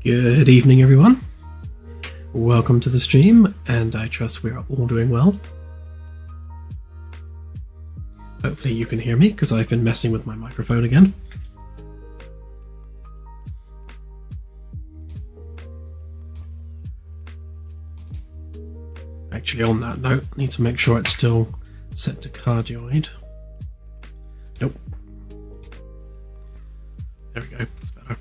Good evening, everyone. Welcome to the stream, and I trust we are all doing well. Hopefully you can hear me, because I've been messing with my microphone again. Actually, on that note, I need to make sure it's still set to cardioid. Nope. There we go. That's better.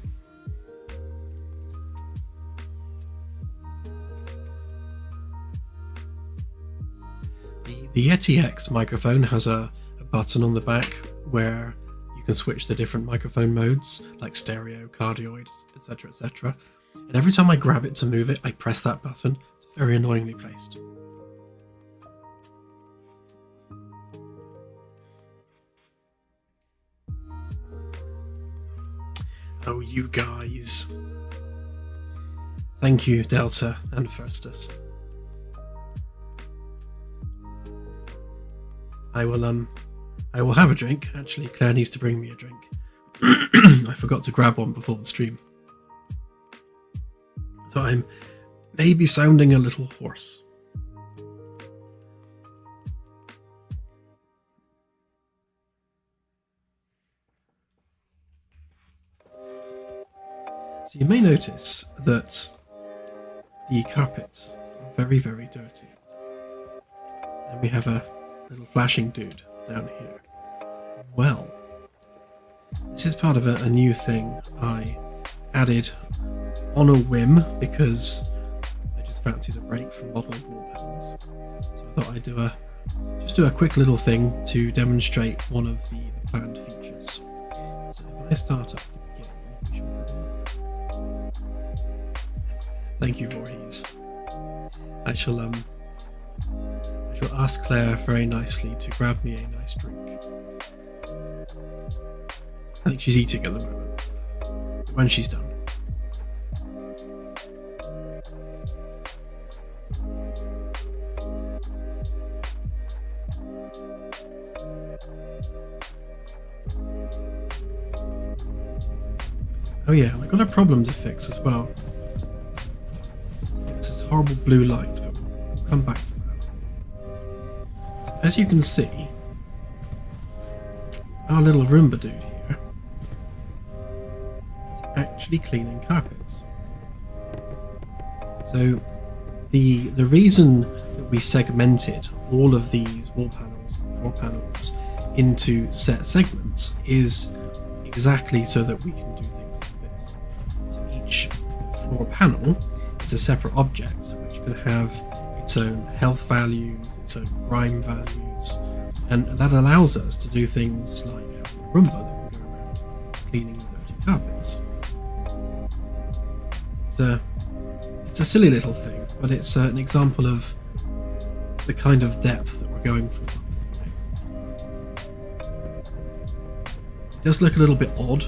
The Yeti X microphone has a button on the back where you can switch the different microphone modes, like stereo, cardioid, etc, etc. And every time I grab it to move it, I press that button. It's very annoyingly placed. Oh, you guys. Thank you, Delta and Firstus. I will have a drink. Actually, Claire needs to bring me a drink. I forgot to grab one before the stream. So I'm maybe sounding a little hoarse. So you may notice that the carpets are very, very dirty. And we have a little flashing dude down here. Well, this is part of a new thing I added on a whim because I just fancied a break from modelling wall panels. So I thought I'd just do a quick little thing to demonstrate one of the planned features. So if I start up the game, we shall have a look. Thank you, Voorhees. I shall ask Claire very nicely to grab me a nice drink. I think she's eating at the moment. When she's done. Oh yeah, I've got a problem to fix as well. It's this horrible blue light, but we'll come back to that. As you can see, our little Roomba dude here is actually cleaning carpets. So the reason that we segmented all of these wall panels, floor panels, into set segments is exactly so that we can do things like this. So each floor panel is a separate object which can have its own health values, its own grime values, and that allows us to do things like having a Roomba that can go around cleaning the dirty carpets. It's a silly little thing, but it's an example of the kind of depth that we're going for. It does look a little bit odd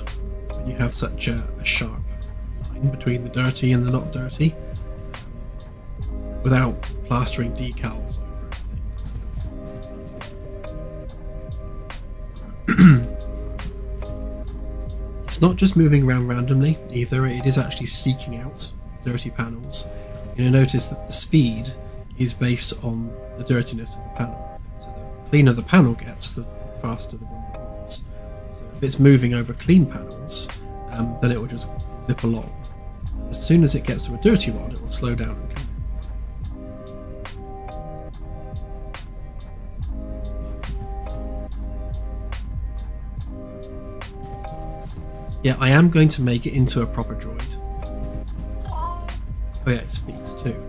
when you have such a sharp line between the dirty and the not dirty. without plastering decals over everything. It's not just moving around randomly either, it is actually seeking out dirty panels. You'll notice that the speed is based on the dirtiness of the panel. So the cleaner the panel gets, the faster the Roomba moves. So if it's moving over clean panels, then it will just zip along. As soon as it gets to a dirty one, it will slow down and clean it. Yeah, I am going to make it into a proper droid. Oh yeah, it speaks too.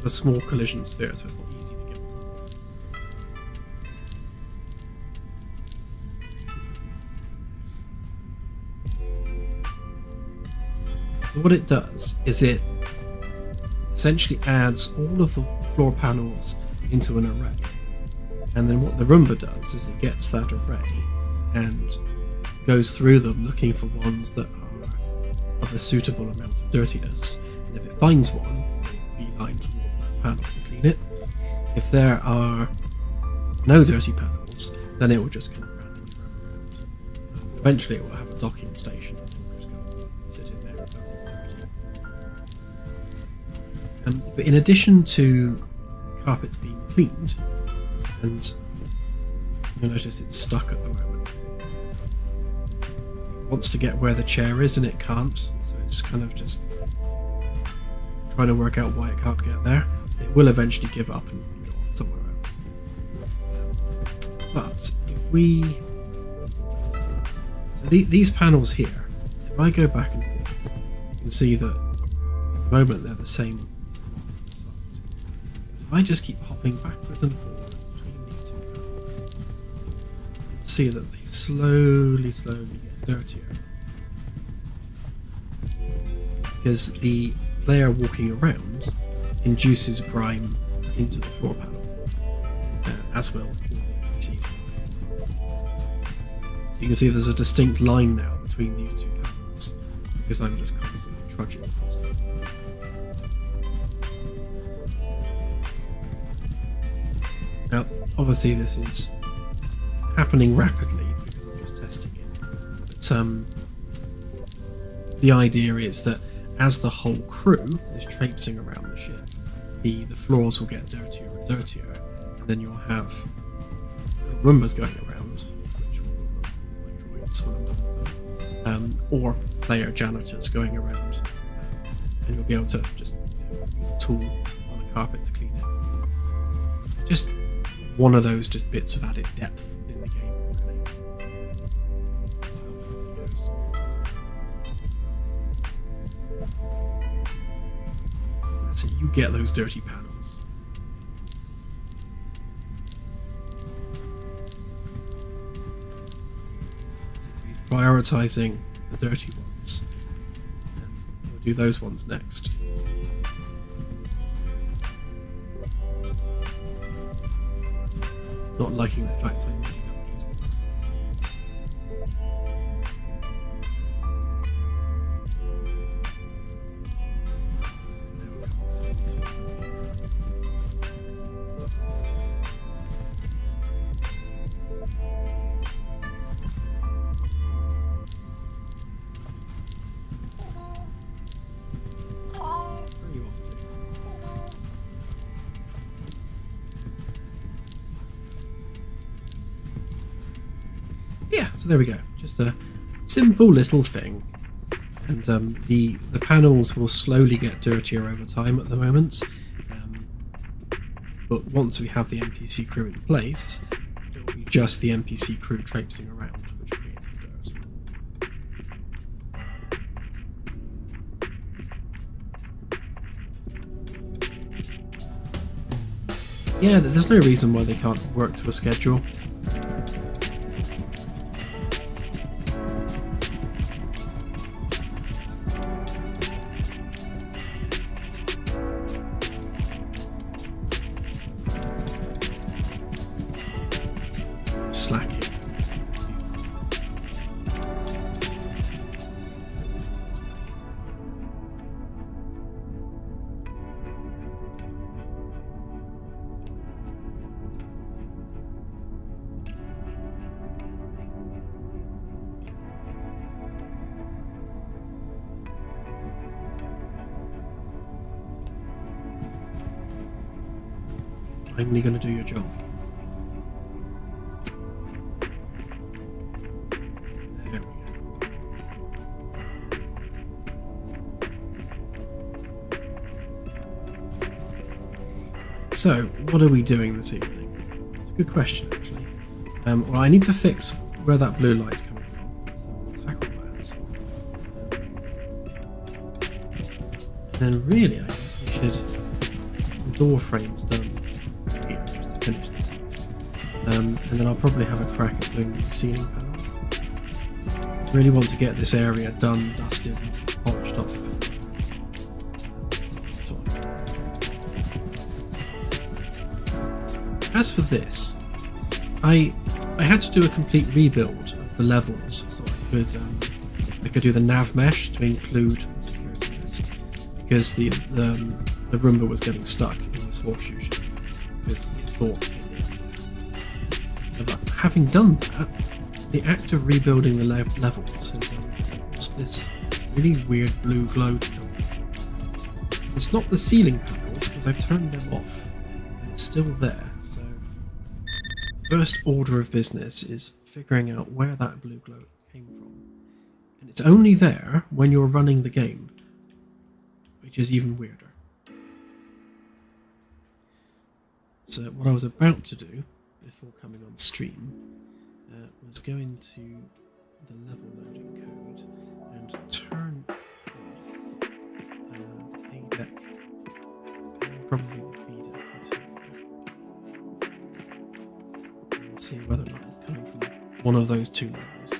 A small collision sphere, so it's not easy to get on top of. So what it does is it essentially adds all of the floor panels into an array, and then what the Roomba does is it gets that array and goes through them looking for ones that are of a suitable amount of dirtiness, and if it finds one, it will beeline towards panel to clean it. If there are no dirty panels, then it will just kind of randomly roam around. Eventually it will have a docking station and it will just go sit in there if nothing's dirty. But in addition to carpets being cleaned, and you'll notice it's stuck at the moment. It wants to get where the chair is and it can't, so it's kind of just trying to work out why it can't get there. It will eventually give up and go off somewhere else. But if we... So these panels here, if I go back and forth, you can see that at the moment they're the same as the ones on the side. But if I just keep hopping backwards and forwards between these two panels, you'll see that they slowly get dirtier. Because the player walking around induces grime into the floor panel, as will all the NPCs. So you can see there's a distinct line now between these two panels, because I'm just constantly trudging across them. Now, obviously this is happening rapidly because I'm just testing it, but the idea is that as the whole crew is traipsing around the ship, the floors will get dirtier and dirtier, and then you'll have Roombas going around, which will run like droids when I'm done with them, or player janitors going around, and you'll be able to just use a tool on a carpet to clean it. Just one of those just bits of added depth in the game, really. So you get those dirty panels. So he's prioritizing the dirty ones, and we'll do those ones next. Not liking the fact I'm moving up these ones. Yeah, so there we go. Just a simple little thing. And the panels will slowly get dirtier over time at the moment. But once we have the NPC crew in place, it will be just the NPC crew traipsing around, which creates the dirt. Yeah, there's no reason why they can't work to a schedule. finally going to do your job. There we go. So, what are we doing this evening? It's a good question, actually. Well, I need to fix where that blue light's coming from, so we'll tackle that. And then really, I guess we should get some door frames done here, just to finish this. And then I'll probably have a crack at doing these ceiling panels. I really want to get this area done, dusted, and polished up before. As for this, I had to do a complete rebuild of the levels so I could do the nav mesh to include the security risk, because the Roomba was getting stuck in this horseshoe shape because it thought it was there. But having done that, the act of rebuilding the levels has caused this really weird blue glow to come from. It's not the ceiling panels because I've turned them off, and it's still there. First order of business is figuring out where that blue glow came from. And it's only there when you're running the game, which is even weirder. So what I was about to do before coming on stream was go into the level loading code and turn off the A deck and probably the B deck too. See whether or not it's coming from one of those two levels.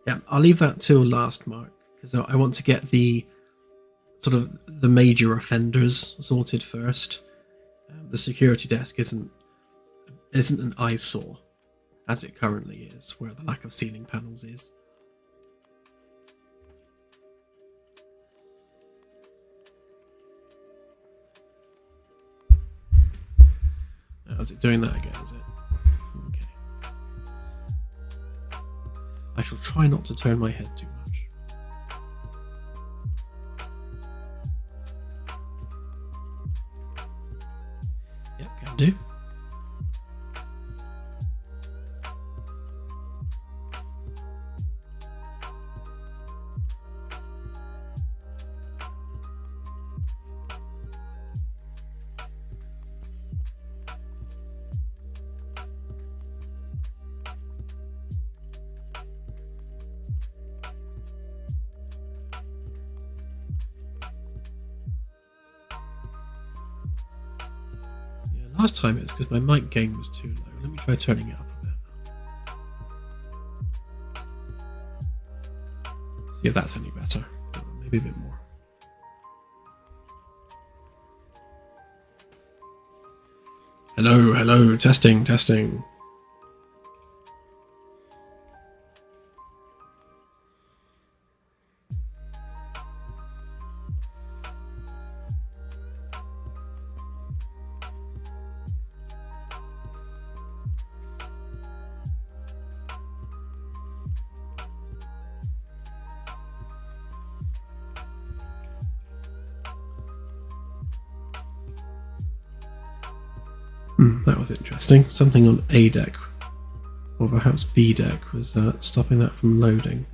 Yeah, I'll leave that till last, Mark, because I want to get the sort of the major offenders sorted first. The security desk isn't an eyesore as it currently is, where the lack of ceiling panels is. Oh, is it doing that again, is it? Okay. I shall try not to turn my head too much. Yep, can do. Last time it's because my mic gain was too low. Let me try turning it up a bit. See if that's any better. Maybe a bit more. Hello, hello, testing, testing. That was interesting. Something on A deck, or perhaps B deck, was stopping that from loading.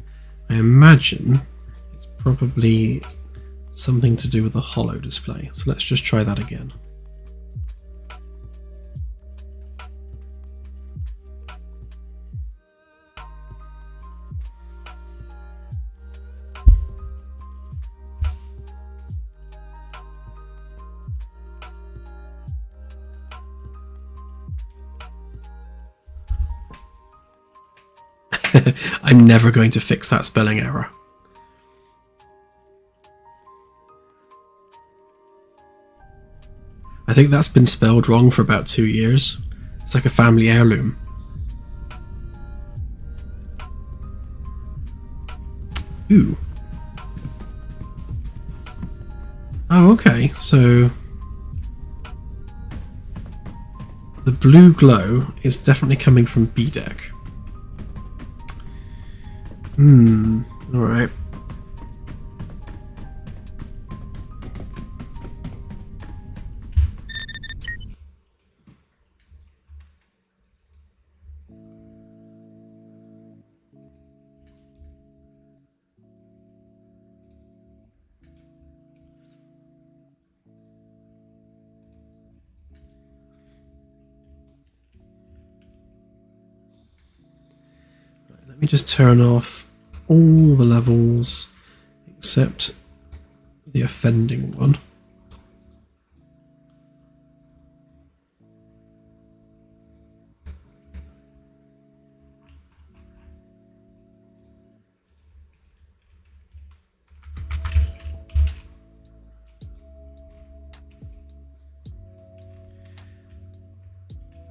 I imagine it's probably something to do with the holo display. So let's just try that again. I'm never going to fix that spelling error. I think that's been spelled wrong for about 2 years. It's like a family heirloom. Ooh. Oh, okay. So the blue glow is definitely coming from B deck. Alright. Let me just turn off all the levels except the offending one.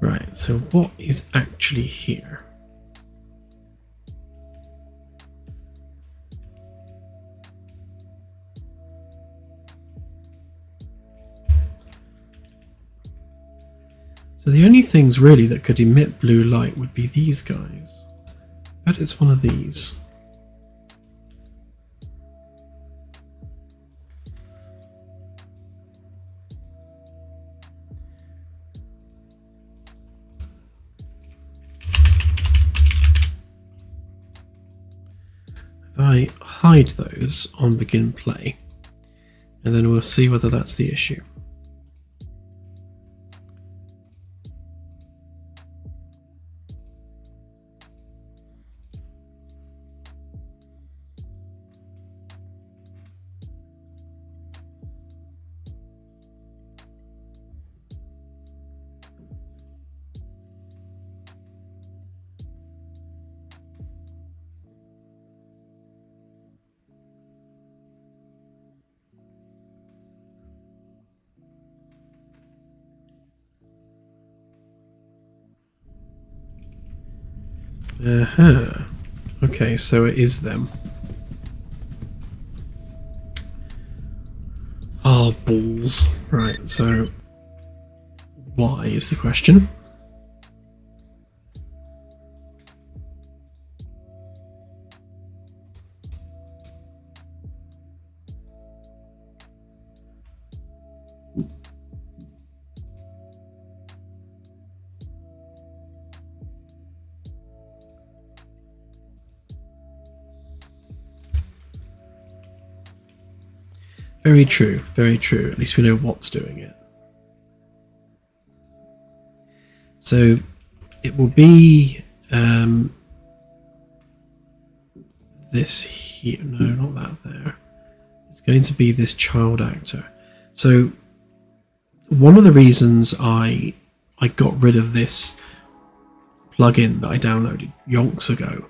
Right, so what is actually here? So the only things really that could emit blue light would be these guys. But it's one of these. If I hide those on begin play, and then we'll see whether that's the issue. Okay, so it is them. Oh, balls. Right, so why is the question? Very true, very true. At least we know what's doing it. So it will be this here. No, not that there. It's going to be this child actor. So one of the reasons I got rid of this plugin that I downloaded yonks ago,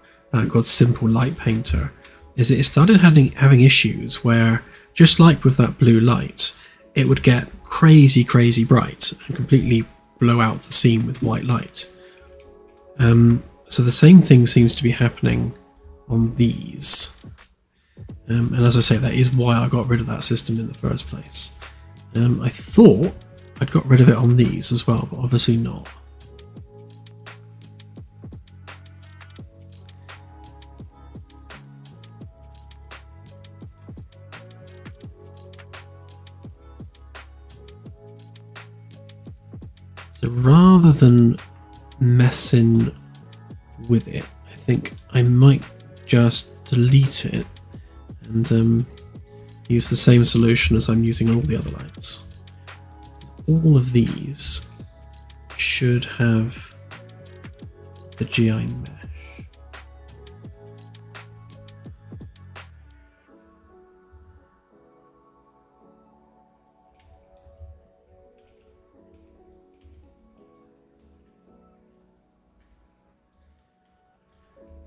called Simple Light Painter, is that it started having issues where, just like with that blue light, it would get crazy bright and completely blow out the scene with white light. So the same thing seems to be happening on these. And as I say, that is why I got rid of that system in the first place. I thought I'd got rid of it on these as well, but obviously not. So rather than messing with it, I think I might just delete it and use the same solution as I'm using on all the other lights. All of these should have the GI mesh.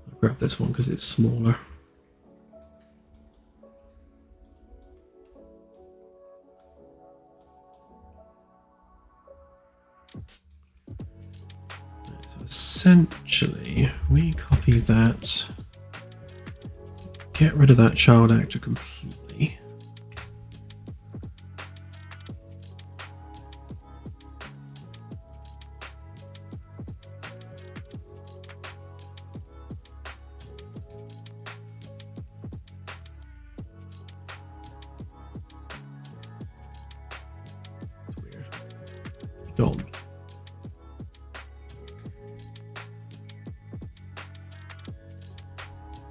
I'll grab this one because it's smaller. Essentially, we copy that, get rid of that child actor completely. gone.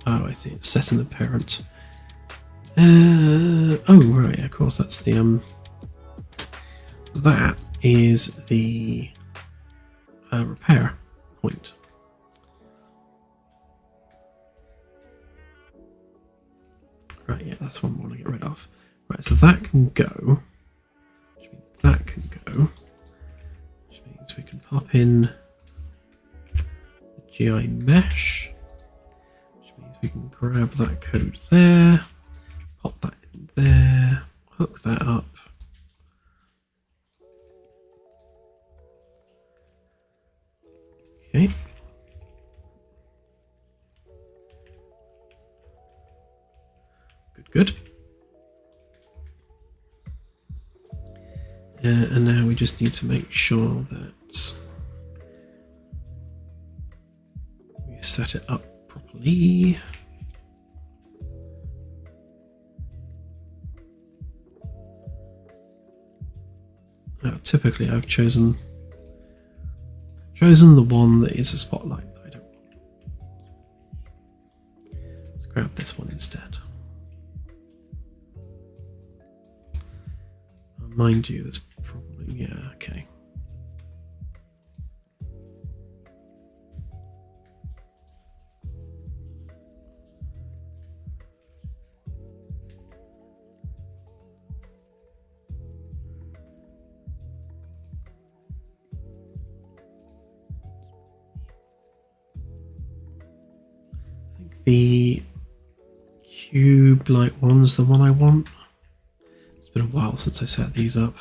Oh, I see. It's set in the parent. Oh, right. Of course, that's the that is the repair point. Right. Yeah, that's one we want to get rid of. Right. So that can go. Which means that can go. Which means we can pop in the GI mesh. Which means we can grab that code there. Pop that in there. Hook that up. Okay. Good. And now we just need to make sure that we set it up properly. Now, typically I've chosen the one that is a spotlight that I don't want. Let's grab this one instead. Mind you, that's probably, yeah, okay. I think the cube light one's the one I want. It's been a while since I set these up.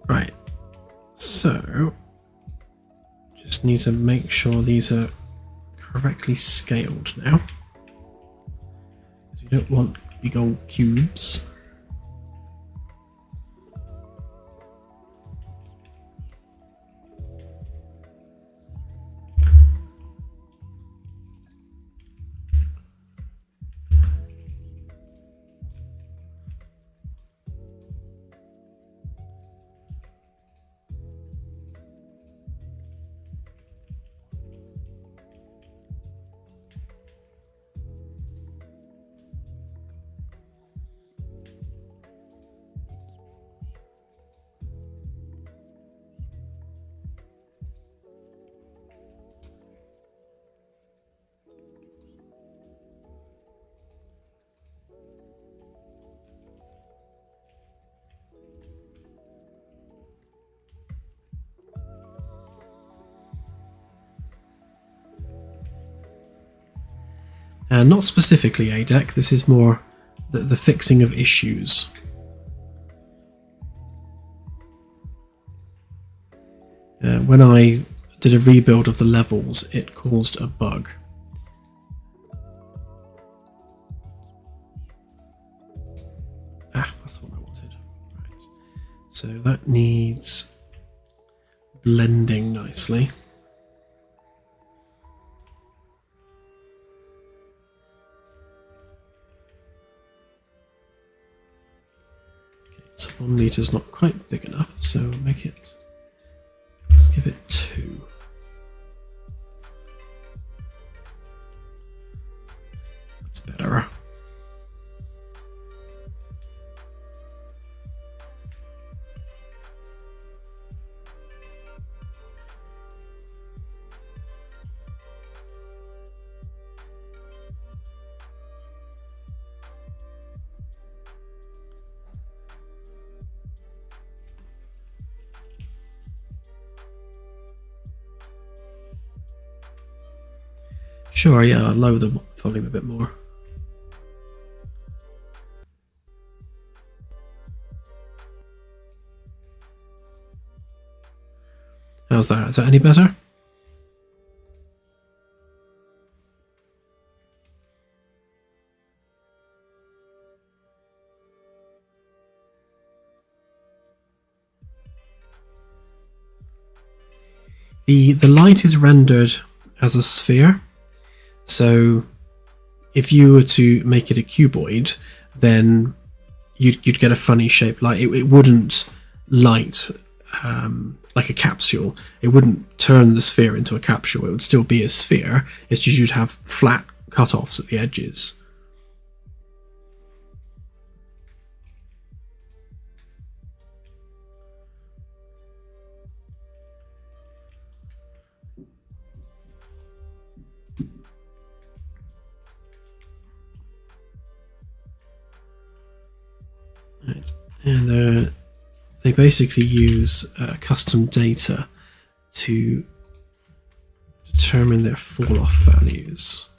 Right, so just need to make sure these are correctly scaled now. You don't want big old cubes. Not specifically ADEC, this is more the fixing of issues. When I did a rebuild of the levels, it caused a bug. That's what I wanted. Right. So that needs blending nicely. So 1 meter is not quite big enough, so we'll make it. Let's give it 2. That's better. Sure, yeah, I'll lower the volume a bit more. How's that? Is that any better? The light is rendered as a sphere. So if you were to make it a cuboid, then you'd get a funny shaped light. It wouldn't light like a capsule. It wouldn't turn the sphere into a capsule. It would still be a sphere. It's just you'd have flat cut-offs at the edges. Right. And they basically use custom data to determine their fall-off values.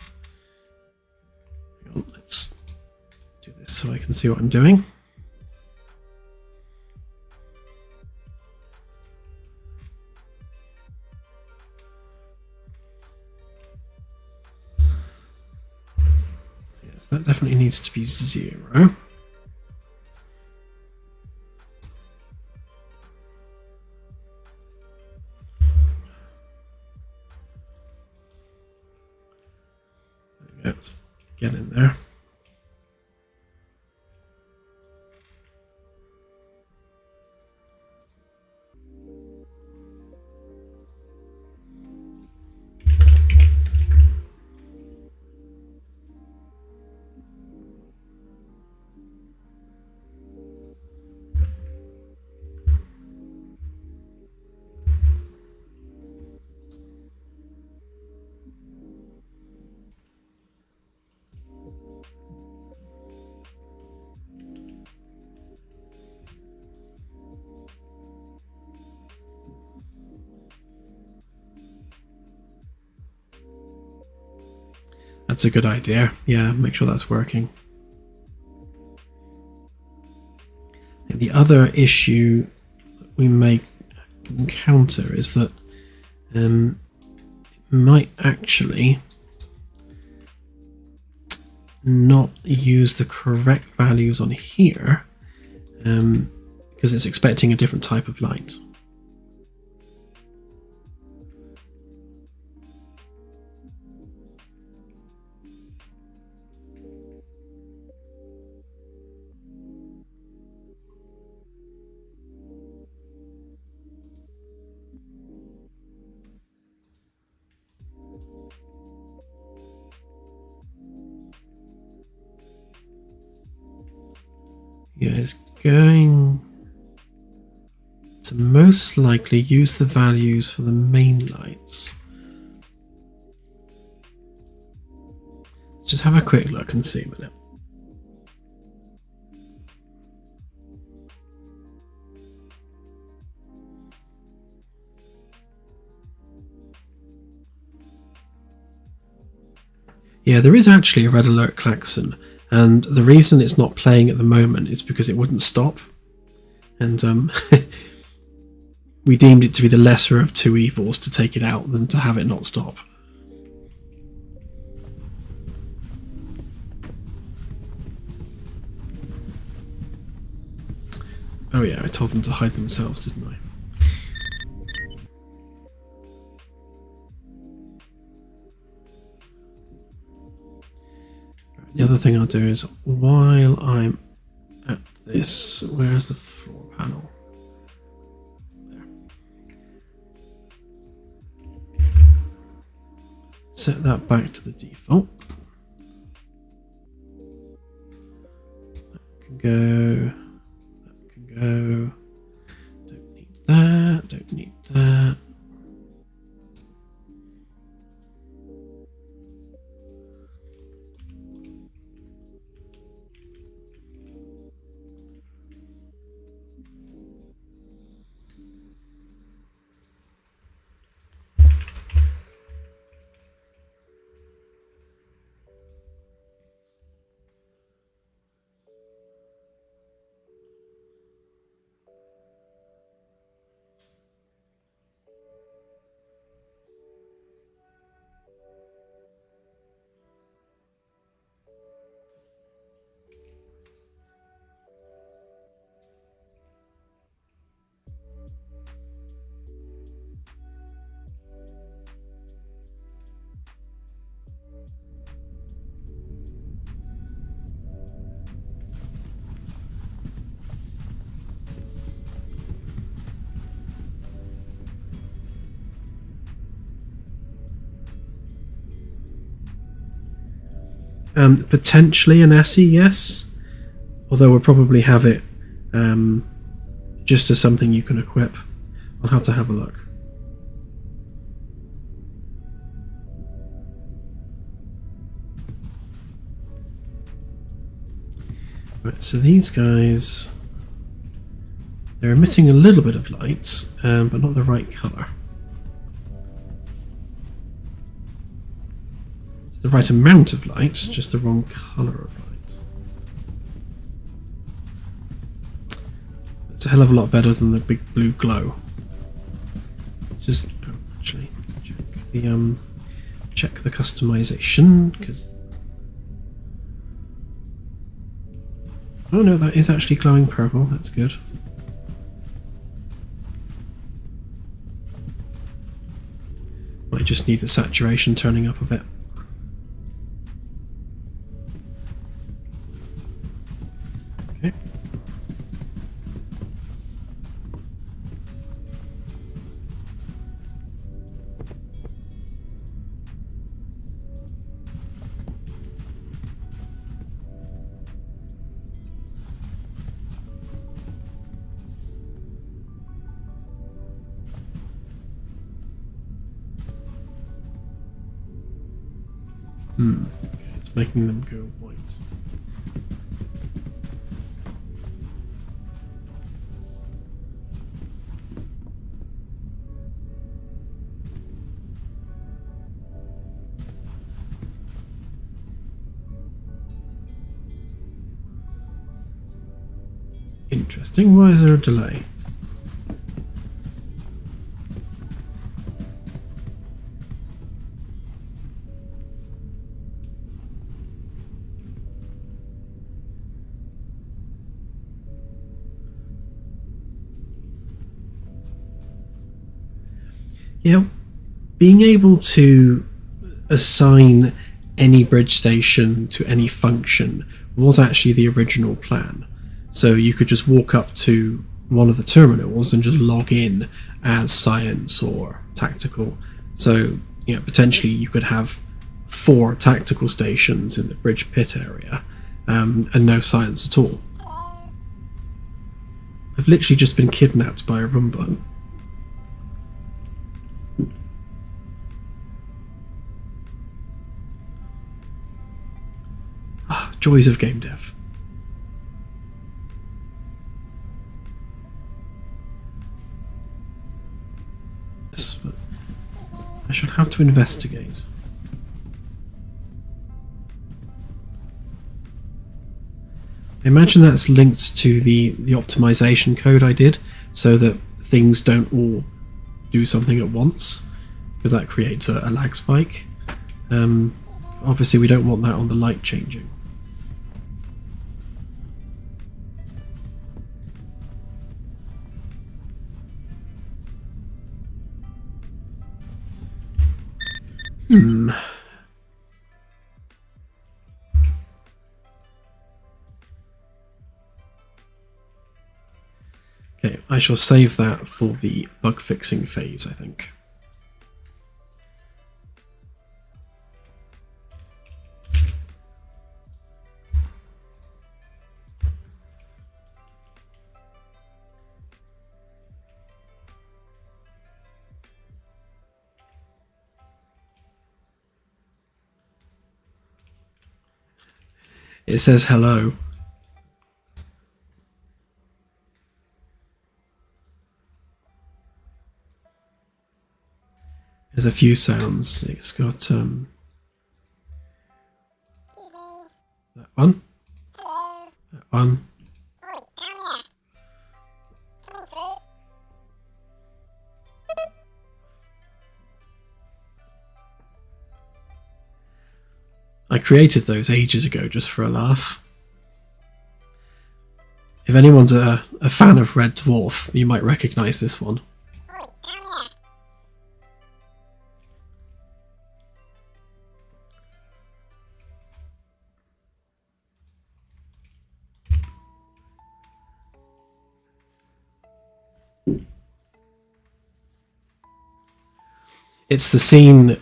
Hang on, let's do this so I can see what I'm doing. Yes, that definitely needs to be 0. Let's get in there. That's a good idea. Yeah, make sure that's working. And the other issue that we may encounter is that it might actually not use the correct values on here because it's expecting a different type of light. Yeah, it's going to most likely use the values for the main lights. Just have a quick look and see a minute. Yeah, there is actually a red alert klaxon, and the reason it's not playing at the moment is because it wouldn't stop. And we deemed it to be the lesser of two evils to take it out than to have it not stop. Oh yeah, I told them to hide themselves, didn't I? The other thing I'll do is, while I'm at this, where's the floor panel? There. Set that back to the default. That can go. That can go. Don't need that. Don't need that. Potentially an SE, yes. Although we'll probably have it just as something you can equip. I'll have to have a look. Right, so these guys, they're emitting a little bit of light, but not the right colour. It's the right amount of light, just the wrong colour of light. It's a hell of a lot better than the big blue glow. Just actually check the customization, because oh no, that is actually glowing purple. That's good. I just need the saturation turning up a bit. Okay. It's making them go white. Interesting. Why is there a delay? Yeah, being able to assign any bridge station to any function was actually the original plan. So you could just walk up to one of the terminals and just log in as science or tactical. So, you know, potentially you could have 4 tactical stations in the bridge pit area, and no science at all. I've literally just been kidnapped by a Roomba. Joys of game dev. I should have to investigate. I imagine that's linked to the optimization code I did, so that things don't all do something at once, because that creates a lag spike. Obviously we don't want that on the light changing. Okay, I shall save that for the bug fixing phase, I think. It says hello. There's a few sounds. It's got that one. That one. I created those ages ago just for a laugh. If anyone's a fan of Red Dwarf, you might recognise this one. It's the scene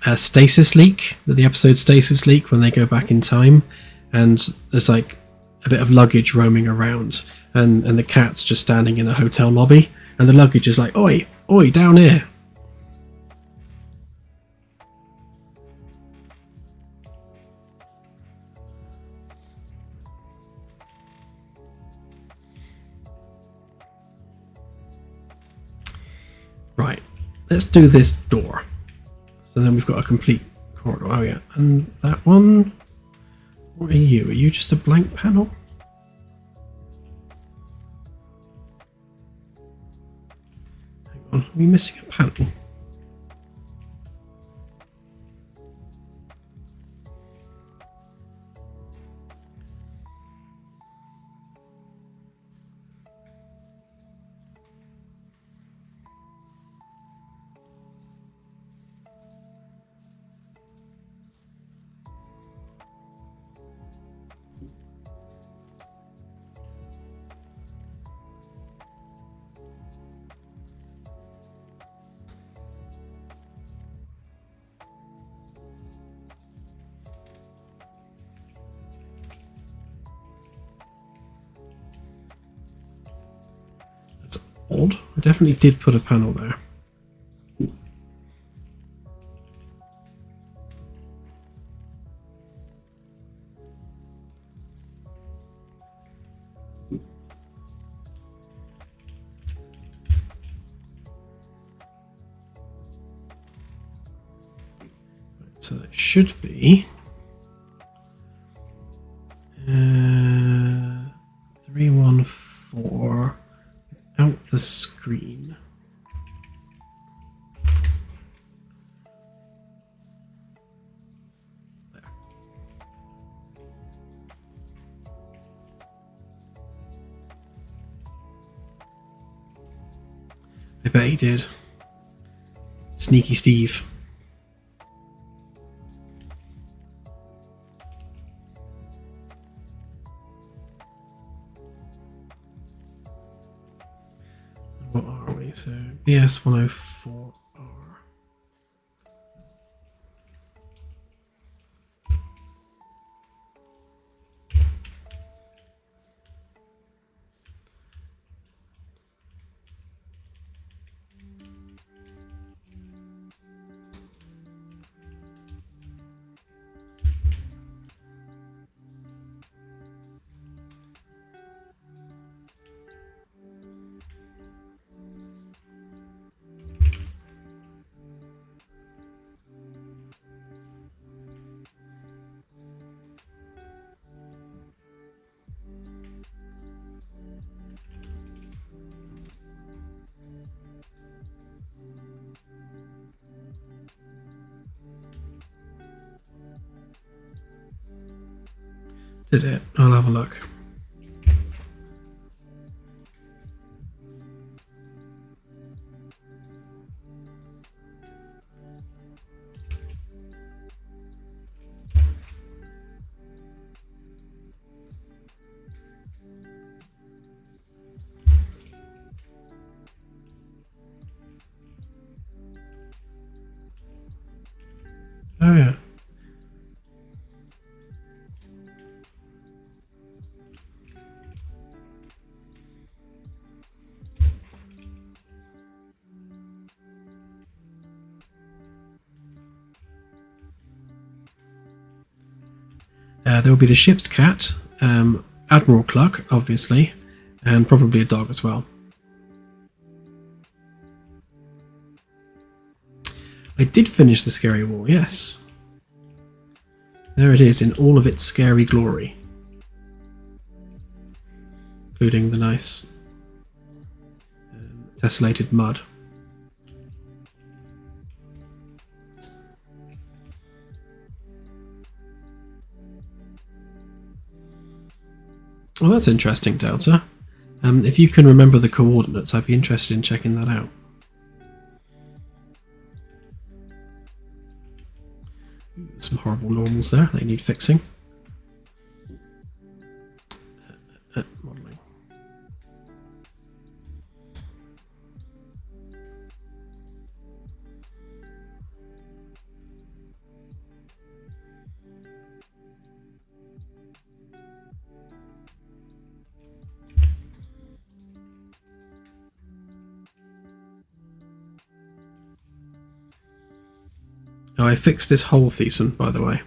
a stasis leak, the episode stasis leak, when they go back in time, and there's like a bit of luggage roaming around, and the cat's just standing in a hotel lobby, and the luggage is like, oi, oi, down here. Right, let's do this door. So then we've got a complete corridor. Oh yeah, and that one. What are you? Are you just a blank panel? Hang on, are we missing a panel? Odd. I definitely did put a panel there. So that should be 314 without the screen. There. I bet he did. Sneaky Steve. What are we? So BS 104R. Did it? I'll have a look. Oh yeah. There will be the ship's cat, Admiral Cluck, obviously, and probably a dog as well. I did finish the scary wall, yes. There it is in all of its scary glory. Including the nice tessellated mud. Well, that's interesting, Delta. If you can remember the coordinates, I'd be interested in checking that out. Some horrible normals there, they need fixing. Modelling. Now, I fixed this hole, Thiessen, by the way.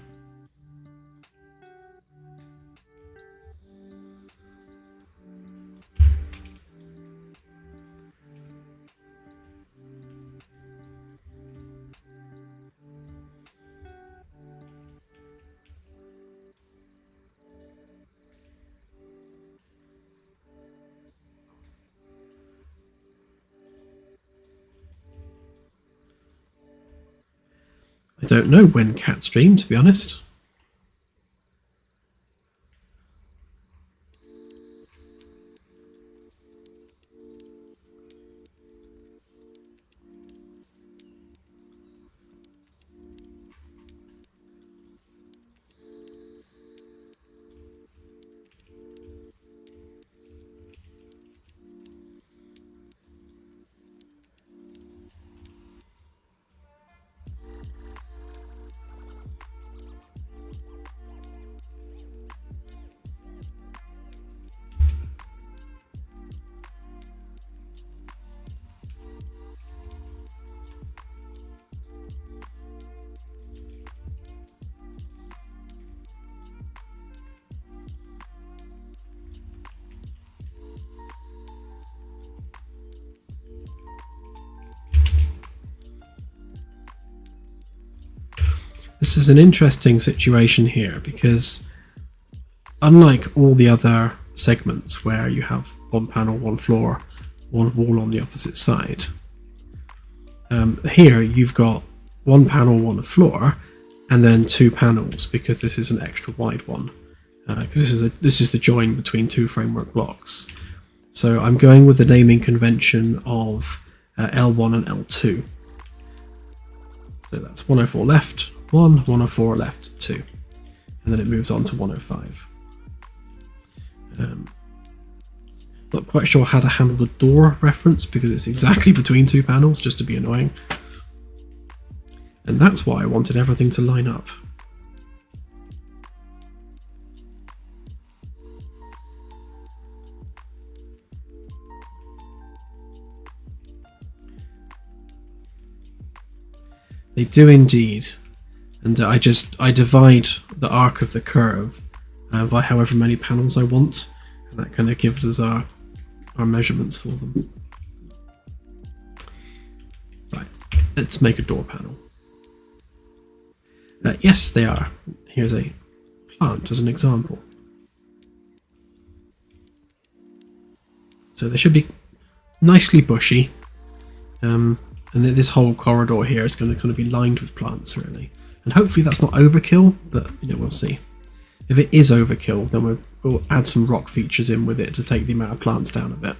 I don't know when cats dream, to be honest. This is an interesting situation here because unlike all the other segments where you have one panel, one floor, one wall on the opposite side, here you've got one panel, one floor, and then two panels because this is an extra wide one. Because this is the join between two framework blocks. So I'm going with the naming convention of L1 and L2. So that's 104 left, 1, 104 left, 2. And then it moves on to 105. Not quite sure how to handle the door reference because it's exactly between two panels, just to be annoying. And that's why I wanted everything to line up. They do indeed. And I divide the arc of the curve by however many panels I want, and that kind of gives us our measurements for them. Right, let's make a door panel. Yes, they are. Here's a plant as an example. So they should be nicely bushy, and this whole corridor here is going to kind of be lined with plants, really. And hopefully that's not overkill, but we'll see. If it is overkill, then we'll add some rock features in with it to take the amount of plants down a bit.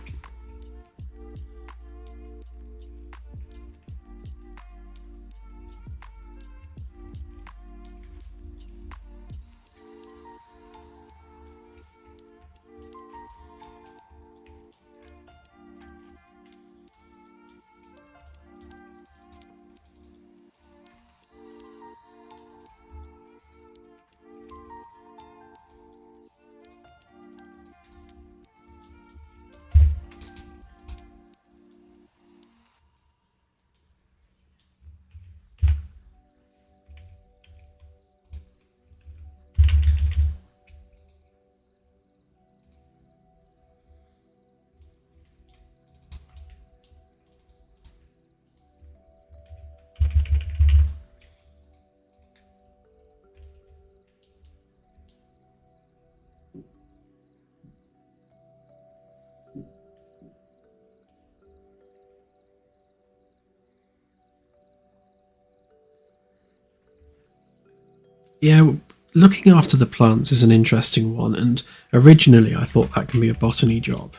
Yeah, looking after the plants is an interesting one, and originally I thought that can be a botany job,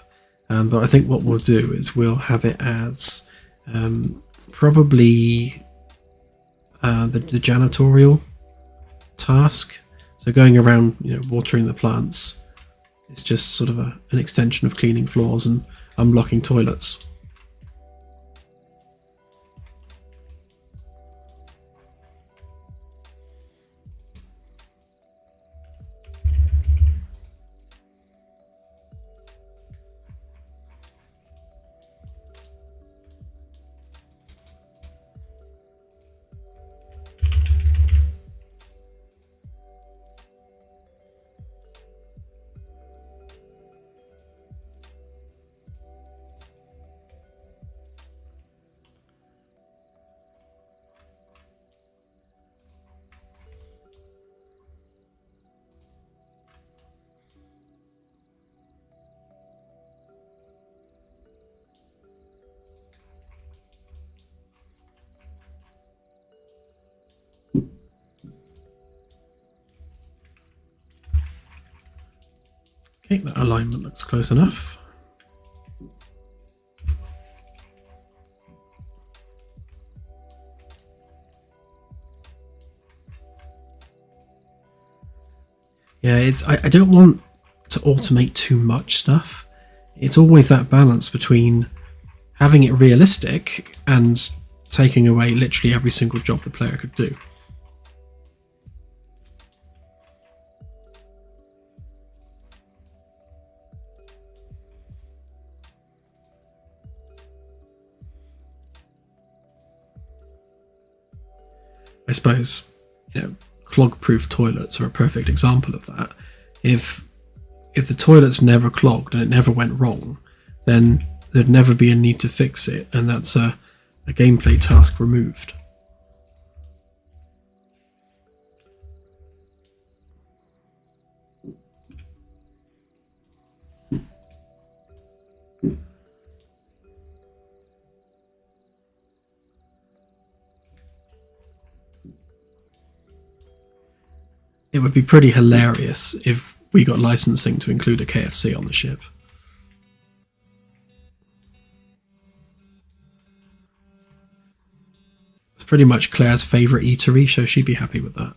but I think what we'll do is we'll have it as probably the janitorial task. So going around, watering the plants is just sort of an extension of cleaning floors and unblocking toilets. Okay, that alignment looks close enough. Yeah, I don't want to automate too much stuff. It's always that balance between having it realistic and taking away literally every single job the player could do. I suppose, clog-proof toilets are a perfect example of that. If the toilet's never clogged and it never went wrong, then there'd never be a need to fix it, and that's a gameplay task removed. It would be pretty hilarious if we got licensing to include a KFC on the ship. It's pretty much Claire's favourite eatery, so she'd be happy with that.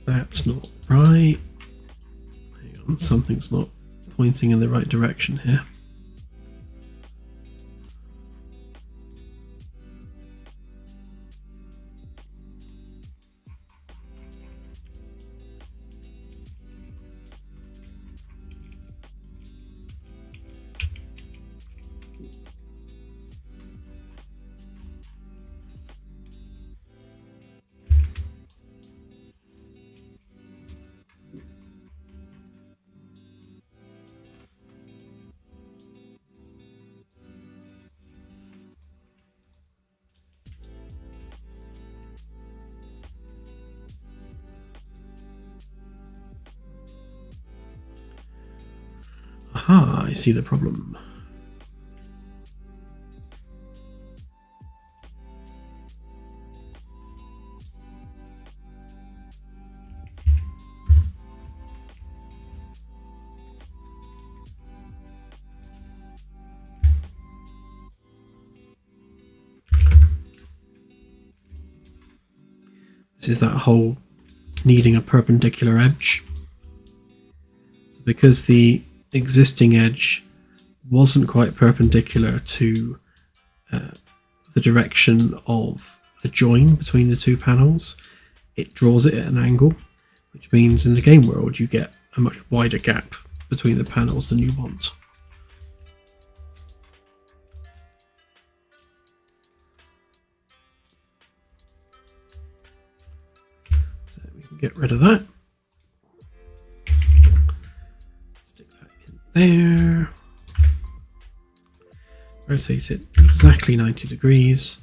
That's not right. Hang on, something's not pointing in the right direction here. Aha, I see the problem. This is that whole needing a perpendicular edge. Because the existing edge wasn't quite perpendicular to the direction of the join between the two panels, it draws it at an angle, which means in the game world you get a much wider gap between the panels than you want. So we can get rid of that. Stick that in there. Rotate it exactly 90 degrees.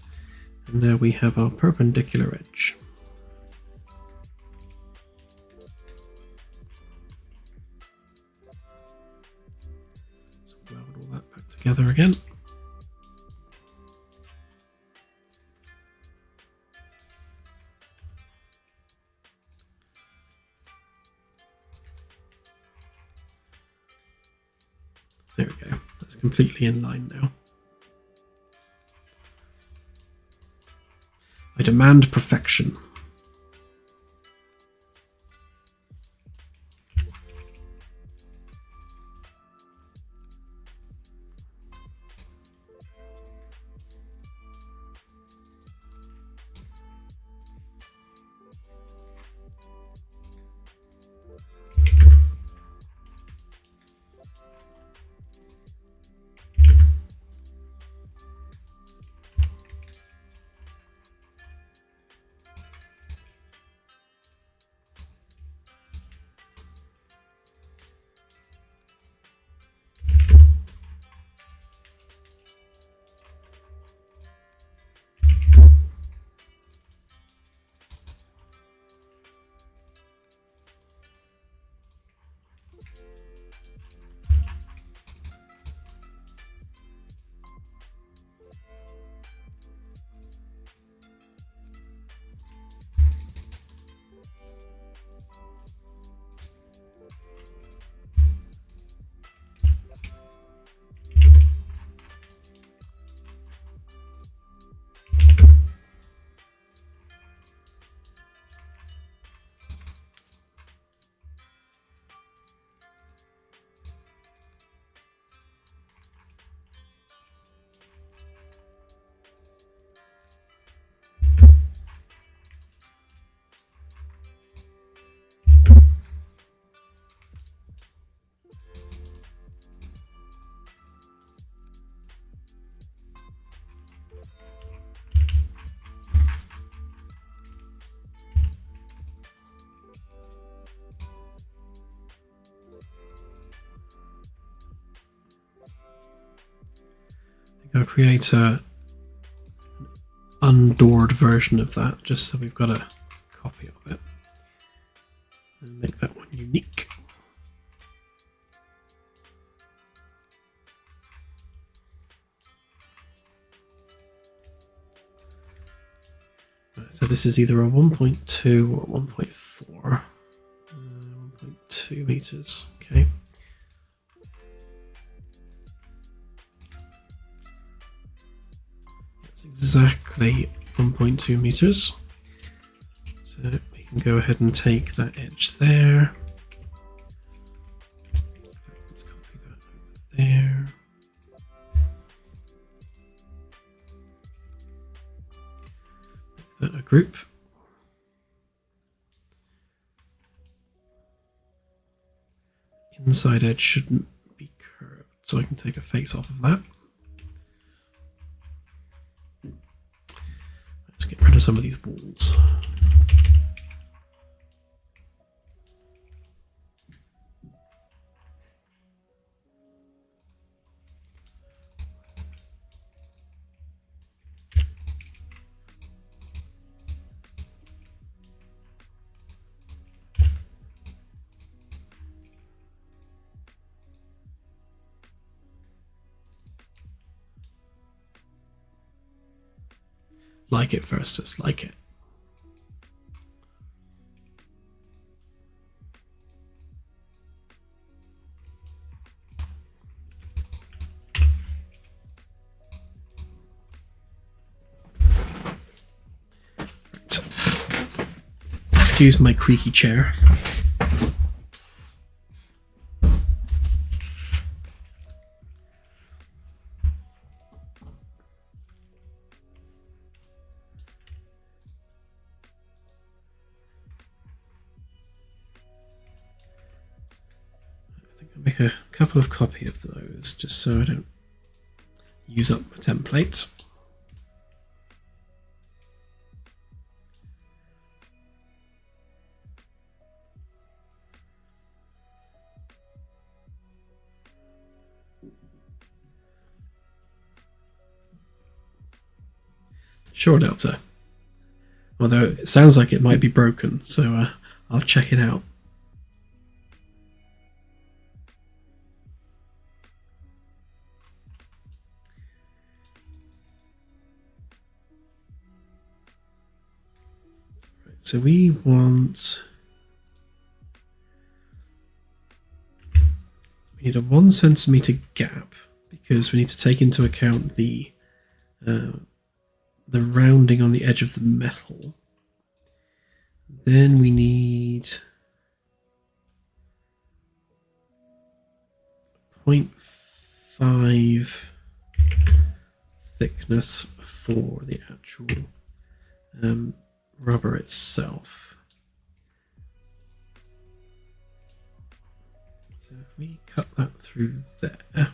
And now we have our perpendicular edge. So weld all that back together again. There we go. That's completely in line now. I demand perfection. I'll create a undoored version of that just so we've got a copy of it and make that one unique. Right, so this is either a 1.2 or 1.4. 1.2 meters. Okay. Exactly 1.2 meters. So we can go ahead and take that edge there. Let's copy that over there. Make that a group. Inside edge shouldn't be curved, so I can take a face off of that. Let's get rid of some of these walls. Like it first, just like it. Right. Excuse my creaky chair. Make a couple of copies of those just so I don't use up my template. Sure, Delta. Although it sounds like it might be broken, so I'll check it out. So we need a 1 centimeter gap because we need to take into account the rounding on the edge of the metal. Then we need 0.5 thickness for the actual rubber itself. So if we cut that through there, make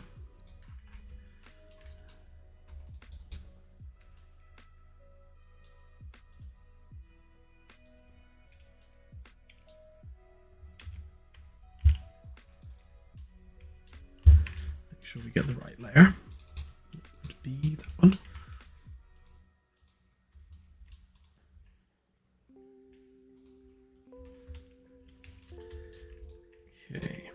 sure we get the right layer. That would be that one. Okay.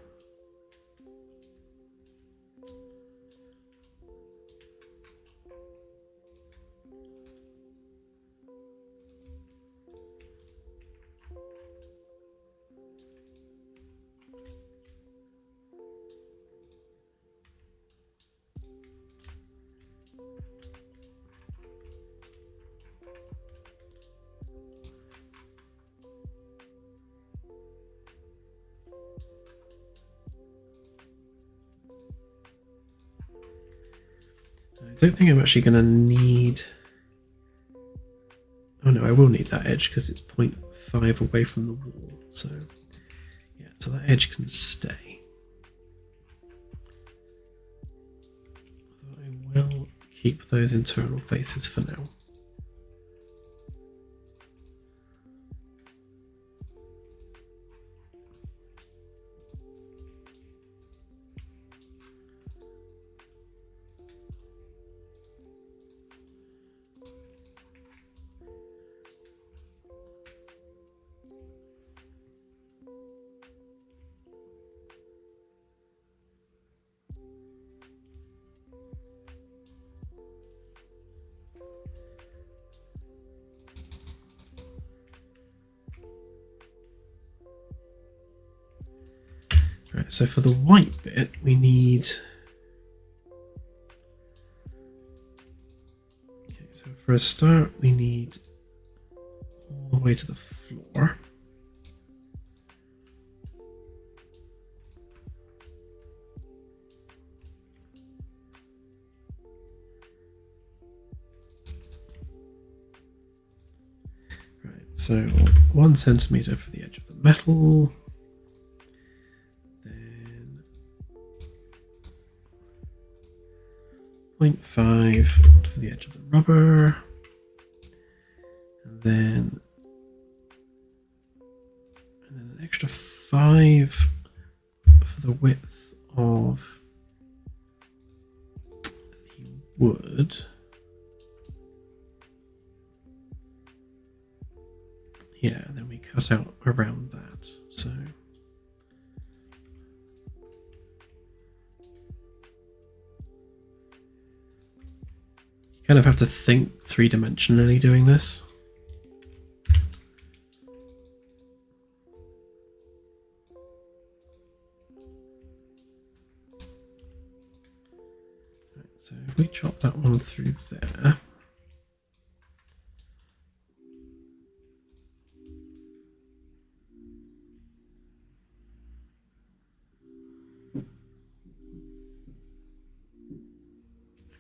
I don't think I'm actually going to need... Oh no, I will need that edge because it's 0.5 away from the wall. So yeah, so that edge can stay. I will keep those internal faces for now. Right, so for the white bit, we need... Okay, so for a start, we need all the way to the floor. Right, so 1 centimeter for the edge of the metal. 0.5 for the edge of the rubber, and then an extra 5 for the width of the wood. Yeah, and then we cut out around that. So kind of have to think three-dimensionally doing this. Right, so if we chop that one through there.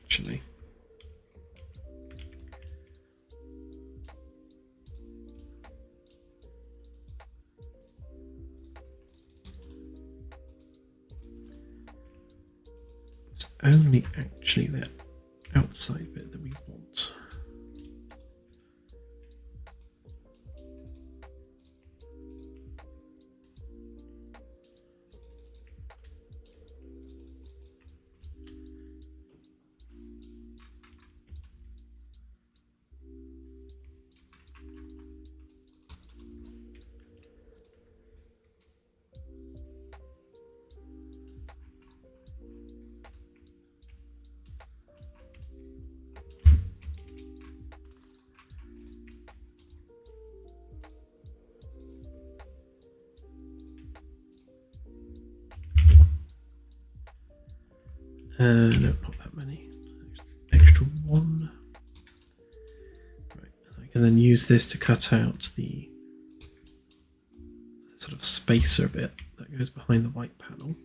Actually, only actually the outside bit that we want. No, not that many. Extra one. Right, I can then use this to cut out the sort of spacer bit that goes behind the white panel.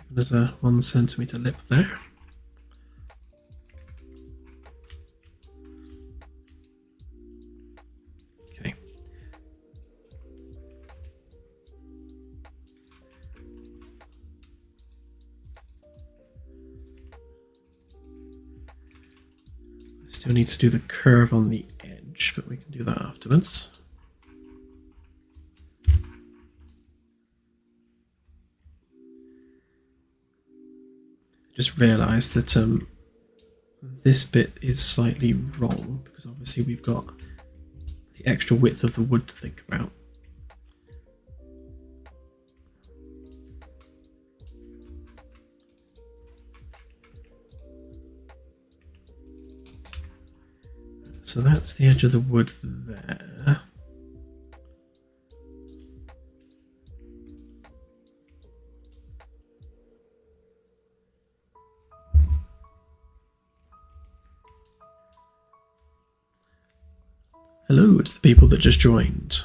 There's a 1 centimeter lip there. Okay. I still need to do the curve on the edge, but we can do that afterwards. Just realised that this bit is slightly wrong because obviously we've got the extra width of the wood to think about. So that's the edge of the wood there. Hello to the people that just joined.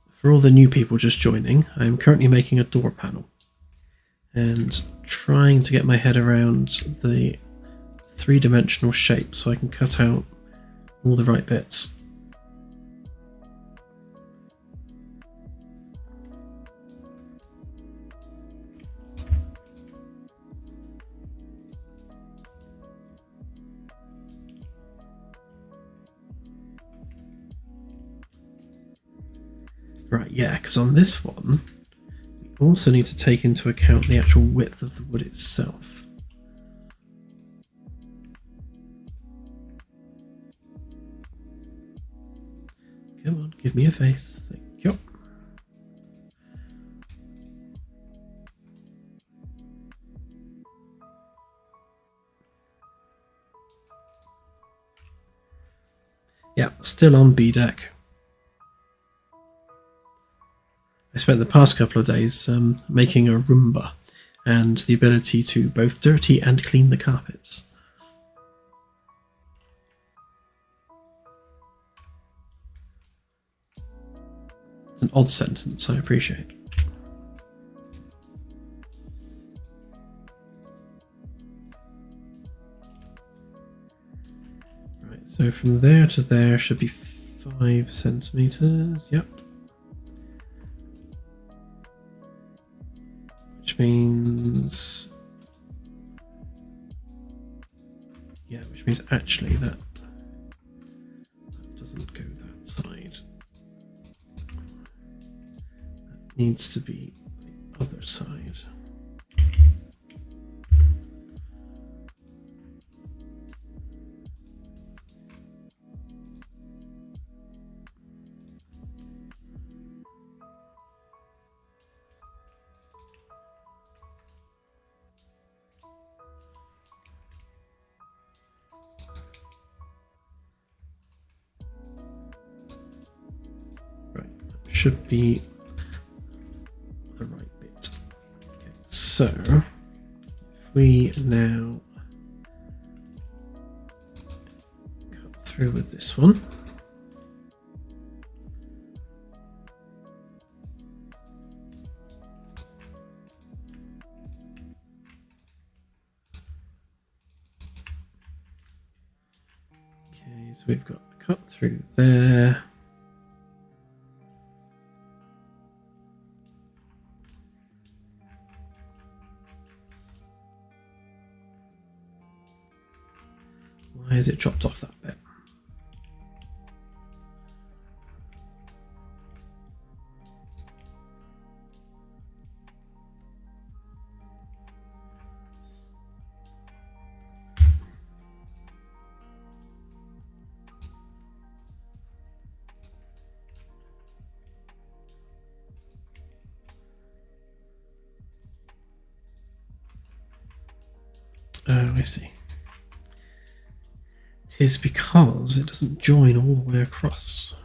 For all the new people just joining, I'm currently making a door panel and trying to get my head around the three-dimensional shape so I can cut out all the right bits. Right, yeah, because on this one, we also need to take into account the actual width of the wood itself. Come on, give me a face. Thank you. Yeah, still on B deck. I spent the past couple of days making a Roomba and the ability to both dirty and clean the carpets. It's an odd sentence, I appreciate. Right, so from there to there should be 5 centimeters, yep. Which means, yeah, which means actually that doesn't go that side. That needs to be the other side. Should be the right bit. Okay, so if we now cut through with this one. Okay, so we've got a cut through there. Why has it chopped off that bit? Oh, I see. It is because it doesn't join all the way across.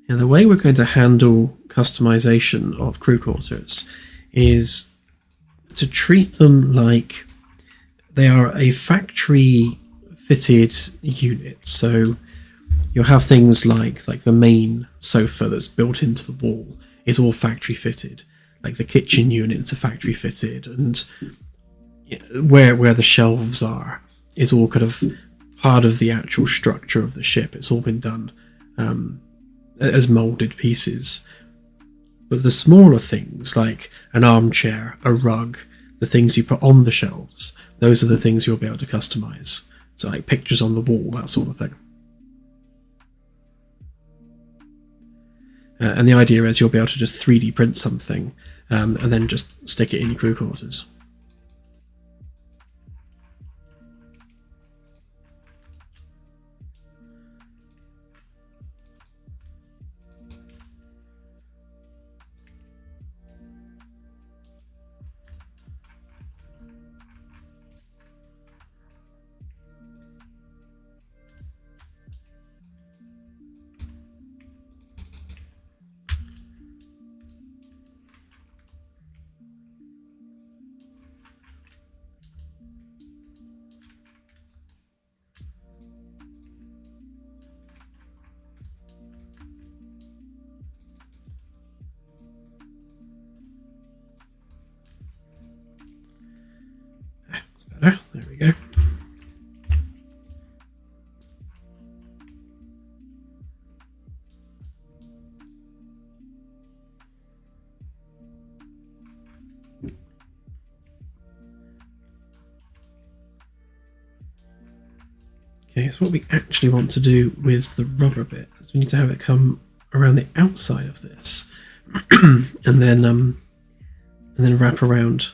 Now, the way we're going to handle customization of crew quarters is to treat them like they are a factory fitted unit. So you'll have things like the main sofa that's built into the wall is all factory fitted. Like the kitchen units are factory fitted, and where the shelves are is all kind of part of the actual structure of the ship. It's all been done as molded pieces. But the smaller things, like an armchair, a rug, the things you put on the shelves, those are the things you'll be able to customize. So like pictures on the wall, that sort of thing. And the idea is you'll be able to just 3D print something and then just stick it in your crew quarters. Okay, so what we actually want to do with the rubber bit is we need to have it come around the outside of this, and then wrap around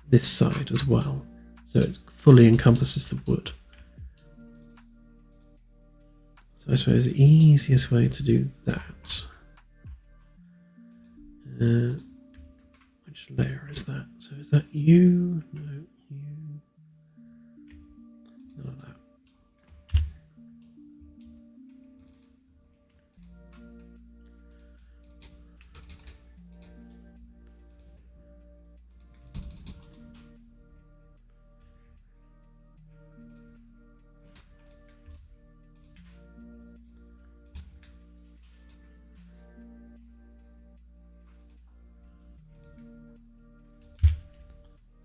this side as well, so it fully encompasses the wood. So I suppose the easiest way to do that. Which layer is that? So is that you? No, you. None of that.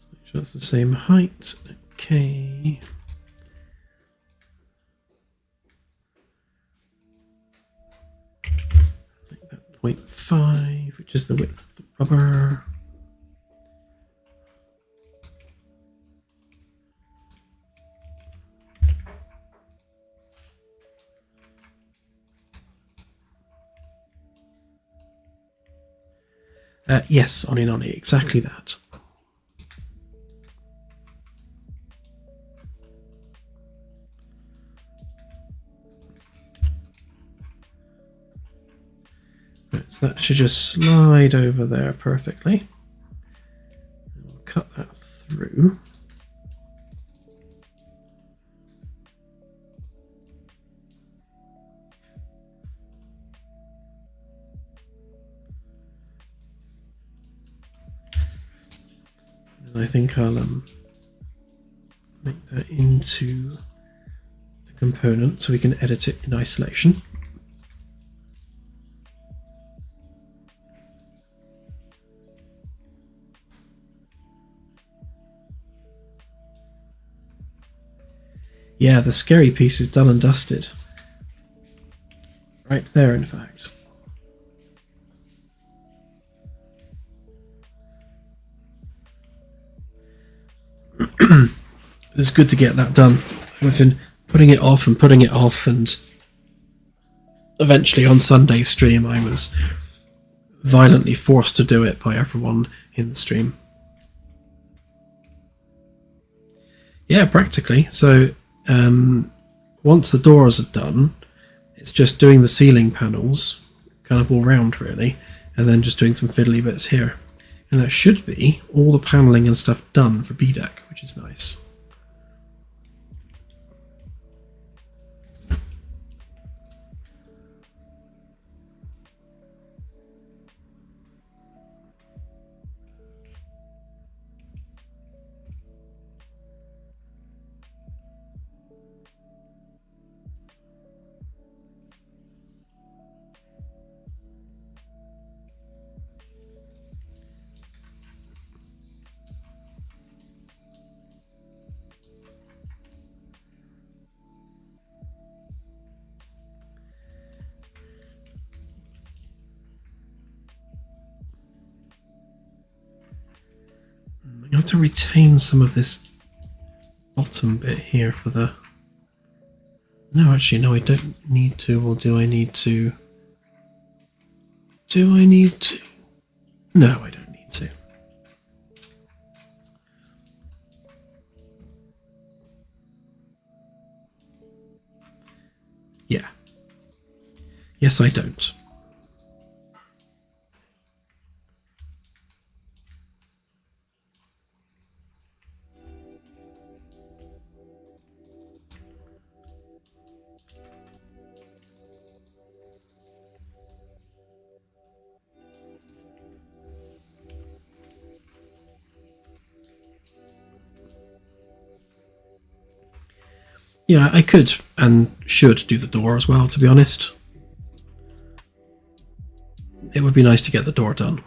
Make sure it's the same height. Okay. Make that 0.5, which is the width of the rubber. Yes, on, exactly that. Right, so that should just slide over there perfectly. We'll cut that through. And I think I'll make that into a component so we can edit it in isolation. Yeah, the scary piece is done and dusted. Right there, in fact. It's good to get that done. I've been putting it off, and eventually on Sunday's stream I was violently forced to do it by everyone in the stream. Yeah, practically. So once the doors are done, it's just doing the ceiling panels kind of all round really, and then just doing some fiddly bits here. And that should be all the paneling and stuff done for B-Deck, which is nice. I'm going to retain some of this bottom bit here for the... No, actually, no, I don't need to, or do I need to? Do I need to? No, I don't need to. Yeah. Yes, I don't. Yeah, I could and should do the door as well, to be honest. It would be nice to get the door done.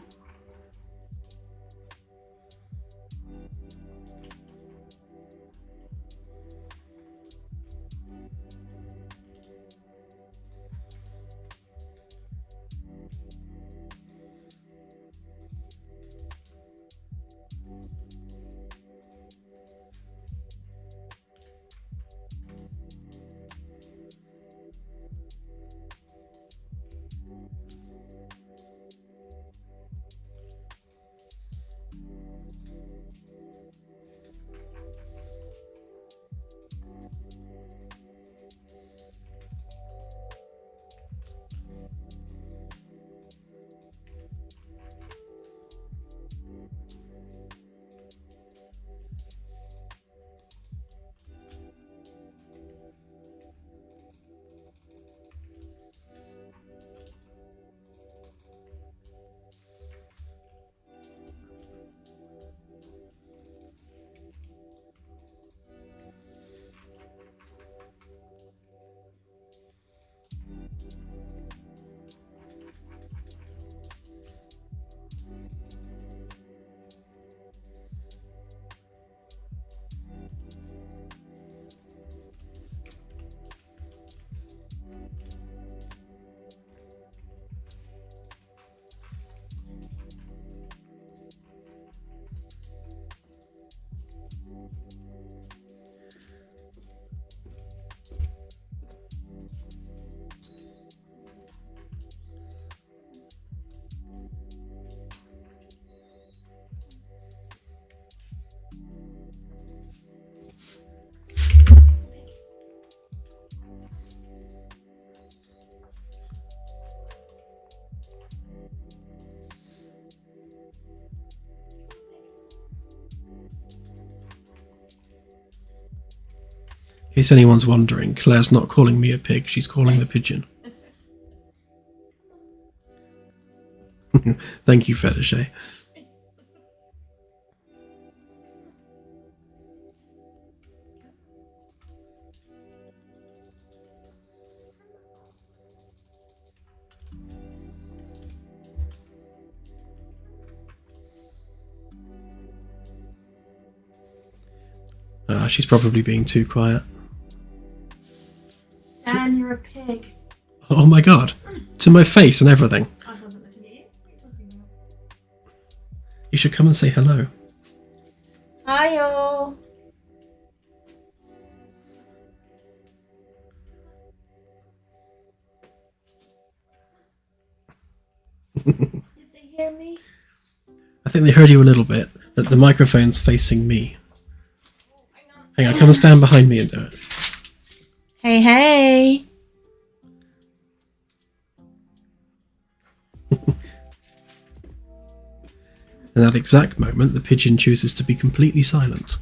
case anyone's wondering, Claire's not calling me a pig, she's calling the pigeon. Thank you, Fetishay. She's probably being too quiet. Dan, you're a pig. Oh my god. To my face and everything. I wasn't looking at you. What are you talking about? You should come and say hello. Hi, y'all. Did they hear me? I think they heard you a little bit, that the microphone's facing me. Hang on, come and stand behind me and do it. Hey, hey. In that exact moment, the pigeon chooses to be completely silent.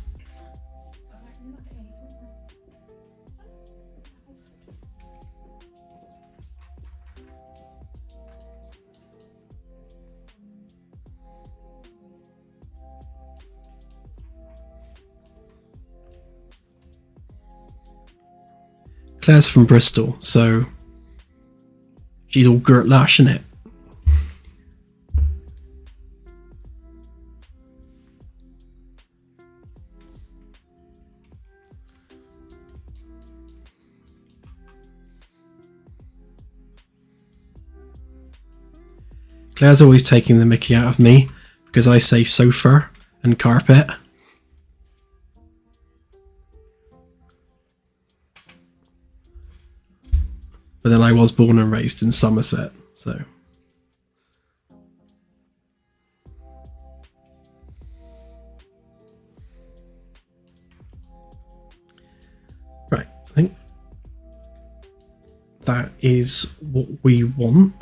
Claire's from Bristol, so she's all girt lush, innit? Claire's always taking the mickey out of me because I say sofa and carpet. But then I was born and raised in Somerset, so... Right, I think that is what we want.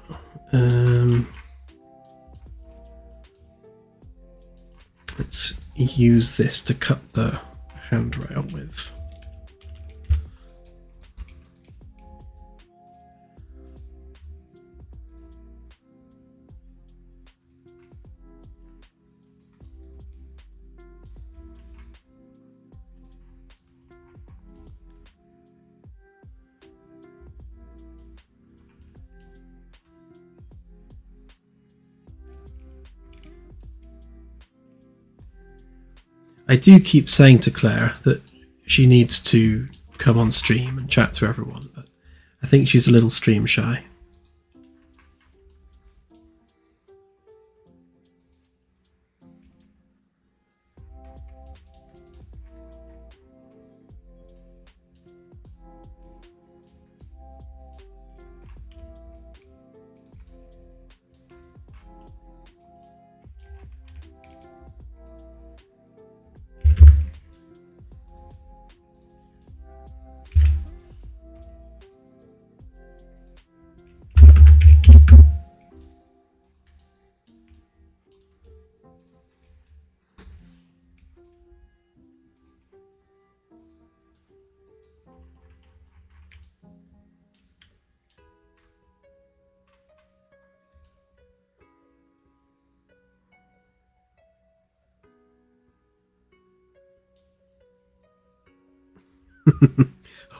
Let's use this to cut the handrail with. I do keep saying to Claire that she needs to come on stream and chat to everyone, but I think she's a little stream shy.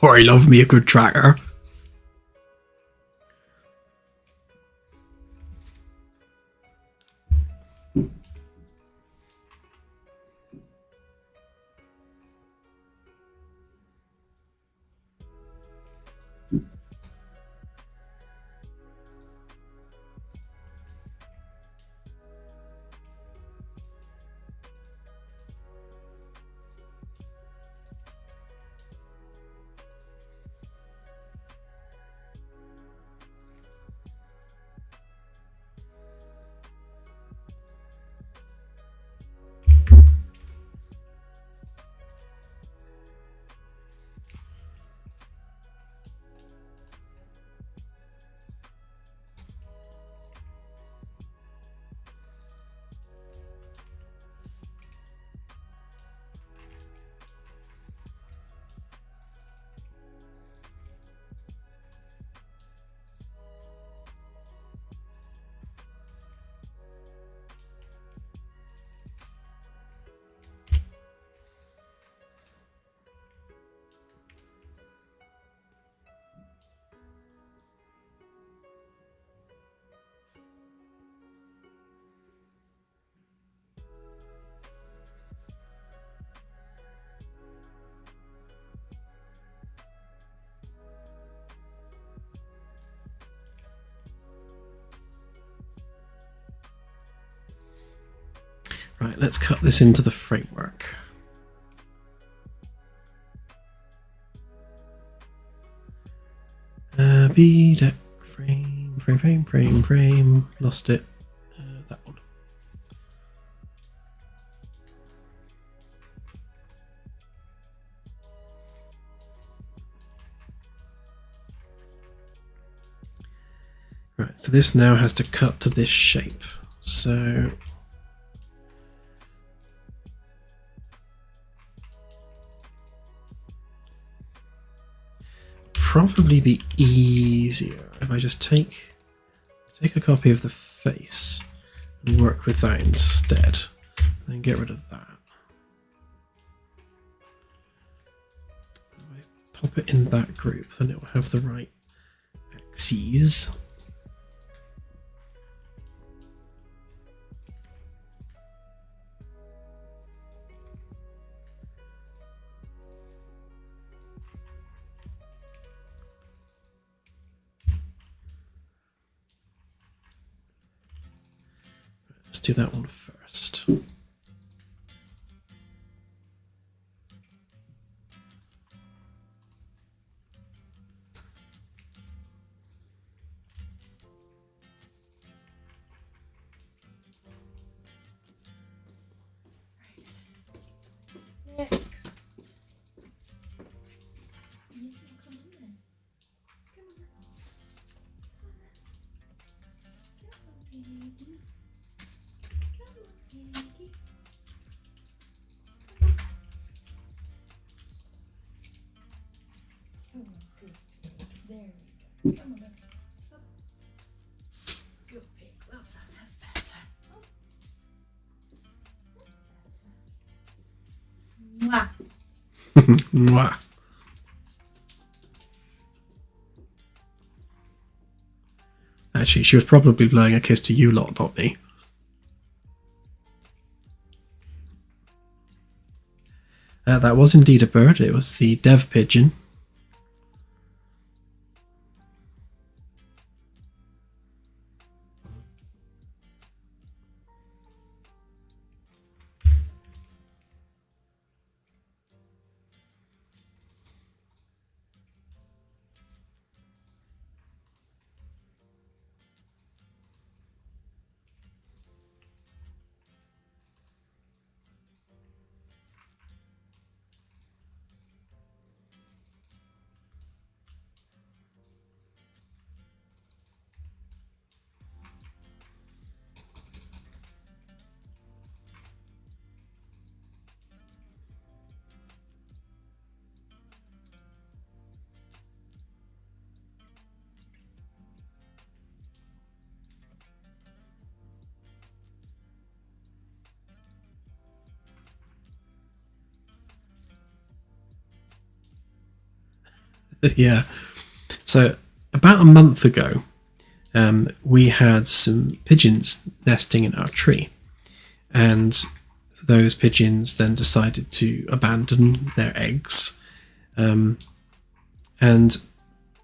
Or I love me a good tracker. Right, let's cut this into the framework. B deck frame. Lost it. That one. Right, so this now has to cut to this shape. So probably be easier if I just take a copy of the face and work with that instead, and then get rid of that. If I pop it in that group, then it will have the right axes. Let's do that one first. Next. You can come on then. Come on. Come on, baby. Come on, baby. Oh, good pig. There we go. Come on, baby. Come on. Good pig. Well done. That's better. Oh. That's better. Mwah. Mwah. Actually, she was probably blowing a kiss to you lot, not me. That was indeed a bird. It was the dev pigeon. Yeah. So about a month ago, we had some pigeons nesting in our tree, and those pigeons then decided to abandon their eggs. And there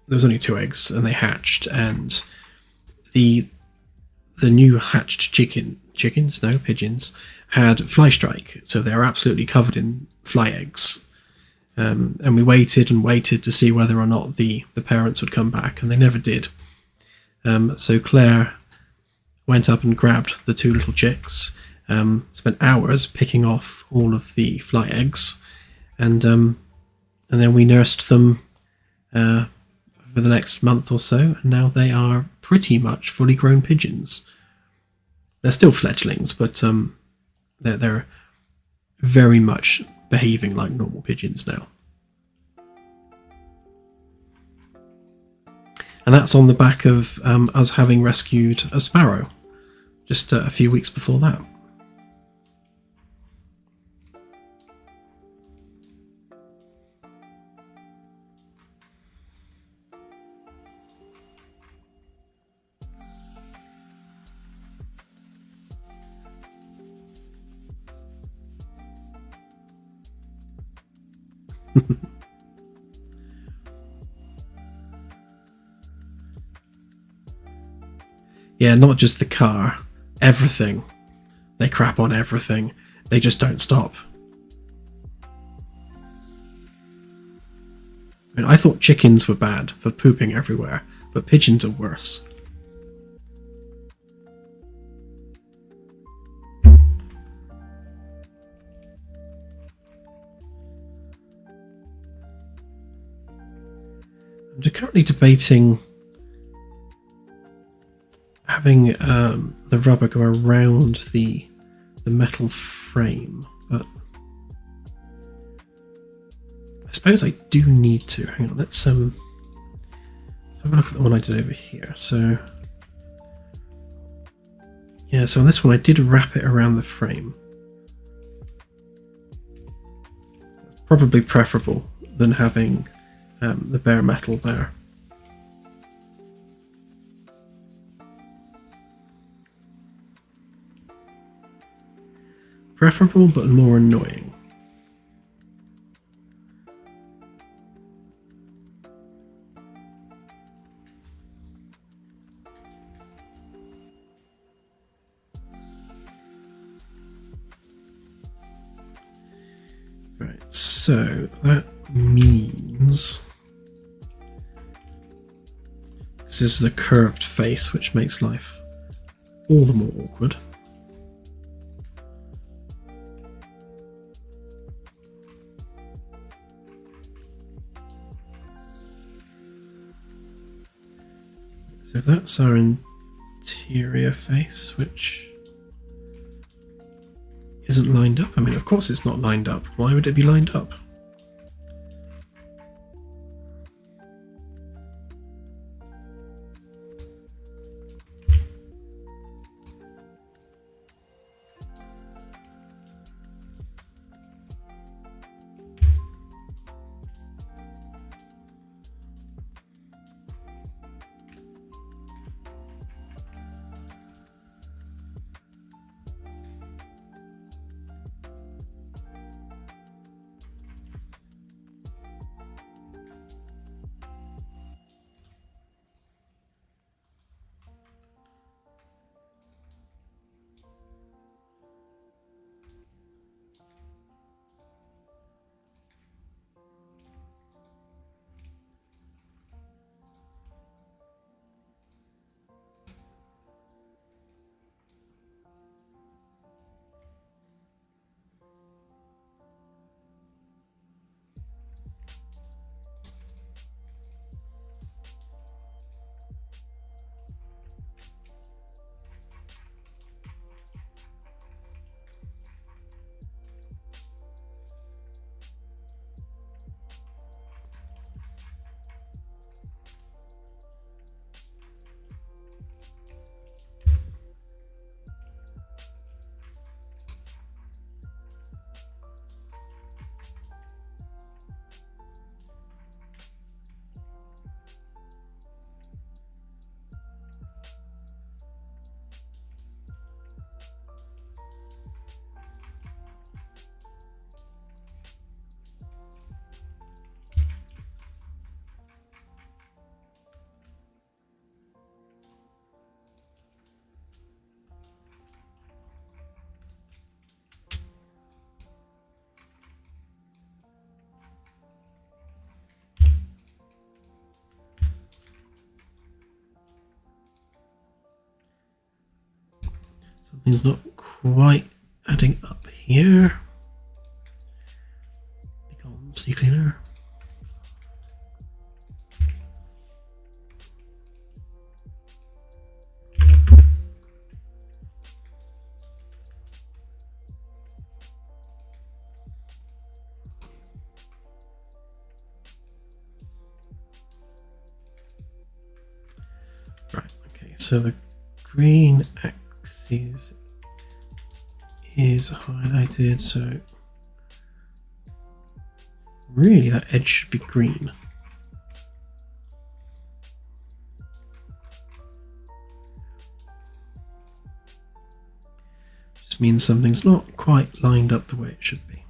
was only 2 eggs, and they hatched. And the new hatched pigeons had fly strike, so they were absolutely covered in fly eggs. And we waited and waited to see whether or not the parents would come back, and they never did. So Claire went up and grabbed the 2 little chicks, spent hours picking off all of the fly eggs, and then we nursed them for the next month or so, and now they are pretty much fully grown pigeons. They're still fledglings, but they're very much behaving like normal pigeons now. And that's on the back of us having rescued a sparrow just a few weeks before that. Yeah, not just the car, everything. They crap on everything. They just don't stop. I mean, I thought chickens were bad for pooping everywhere, but pigeons are worse. I'm currently debating having the rubber go around the metal frame, but I suppose I do need to. Hang on, let's have a look at the one I did over here. So yeah, so on this one I did wrap it around the frame. That's probably preferable than having the bare metal there. Preferable, but more annoying. Right, so that means this is the curved face, which makes life all the more awkward. So that's our interior face, which isn't lined up. I mean, of course it's not lined up. Why would it be lined up? Something's not quite adding up here. Be gone, sea cleaner. Right, okay, so the green axis is highlighted, so really that edge should be green. Just means something's not quite lined up the way it should be.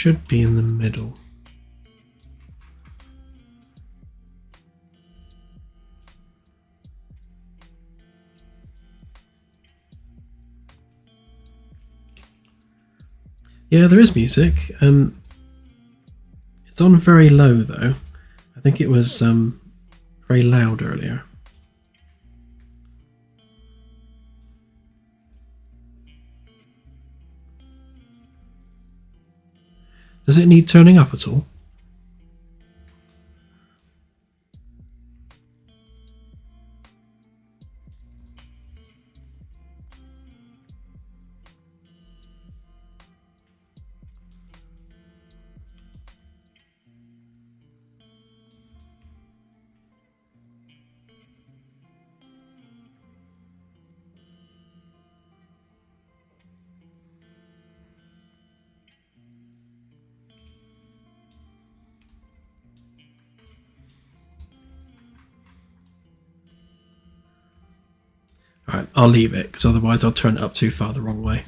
should be in the middle. Yeah, there is music. It's on very low though. I think it was very loud earlier. Does it need turning up at all? Alright, I'll leave it, because otherwise I'll turn it up too far the wrong way.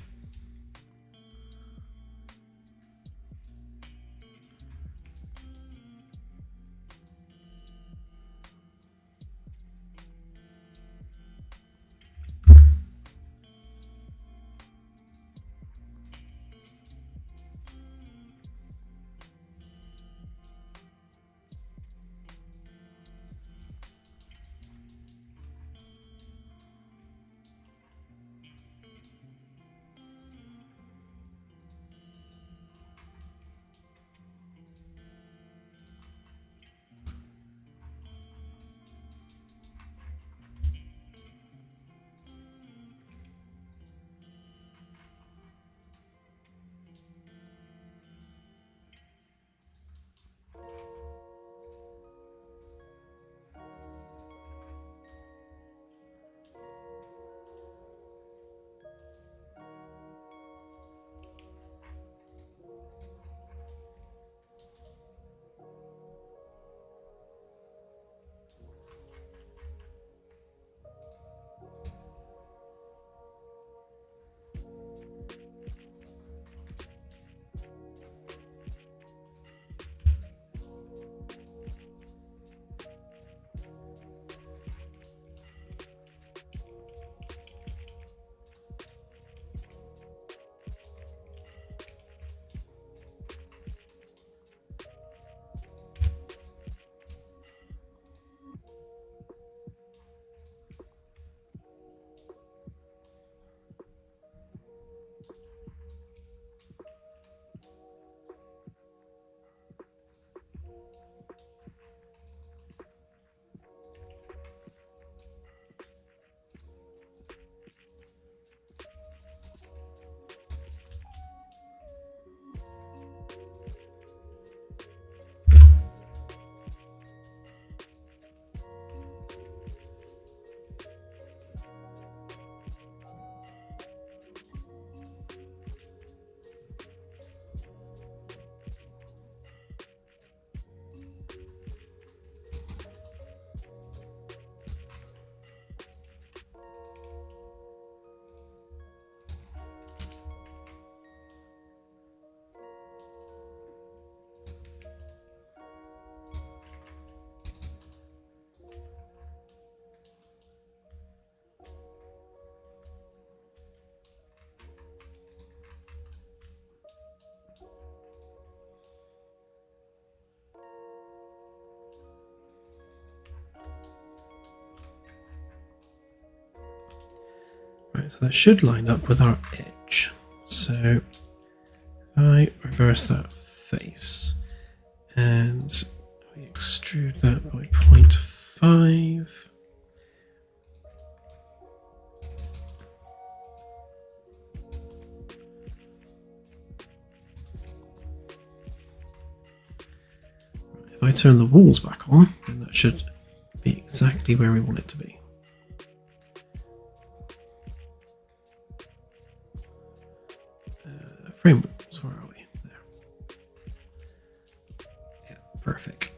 Right, so that should line up with our edge. So if I reverse that face and we extrude that by 0.5. If I turn the walls back on, then that should be exactly where we want it to be. Frame walls, where are we? There. Yeah, perfect.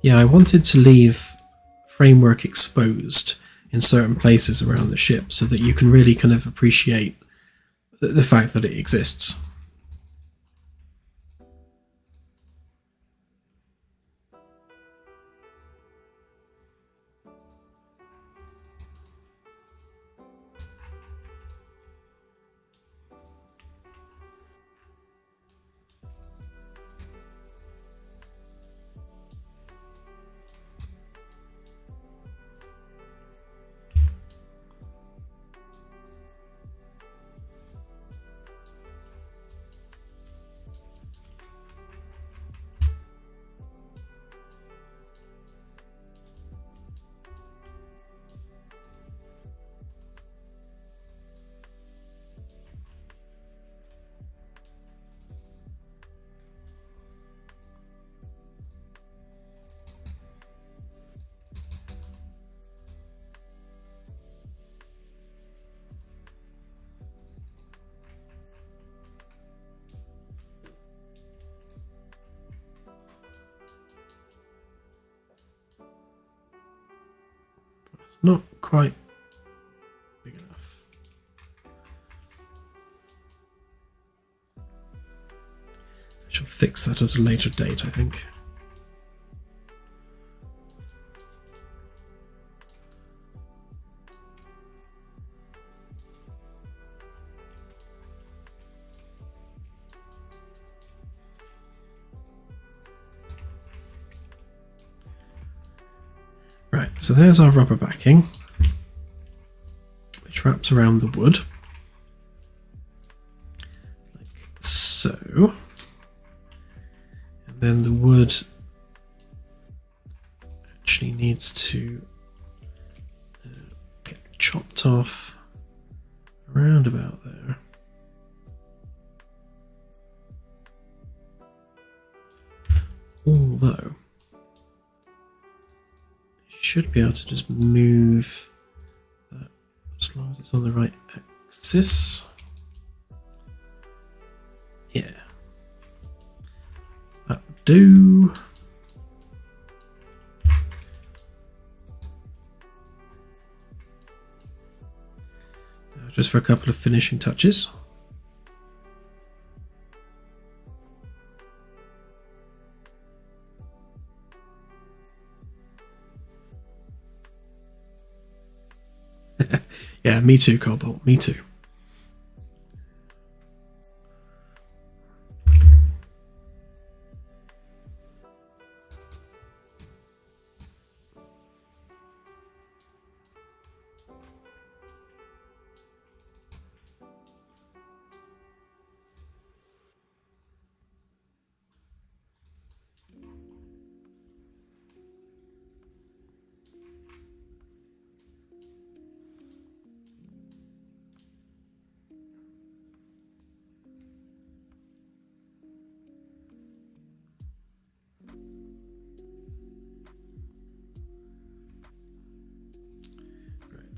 Yeah, I wanted to leave framework exposed in certain places around the ship so that you can really kind of appreciate the fact that it exists. It's not quite big enough. I shall fix that at a later date, I think. Right, so there's our rubber backing, which wraps around the wood, like so. And then the wood actually needs to get chopped off around about there. Although, should be able to just move that as long as it's on the right axis. Yeah. That'll do. Now just for a couple of finishing touches. Yeah, me too, Cobalt, me too.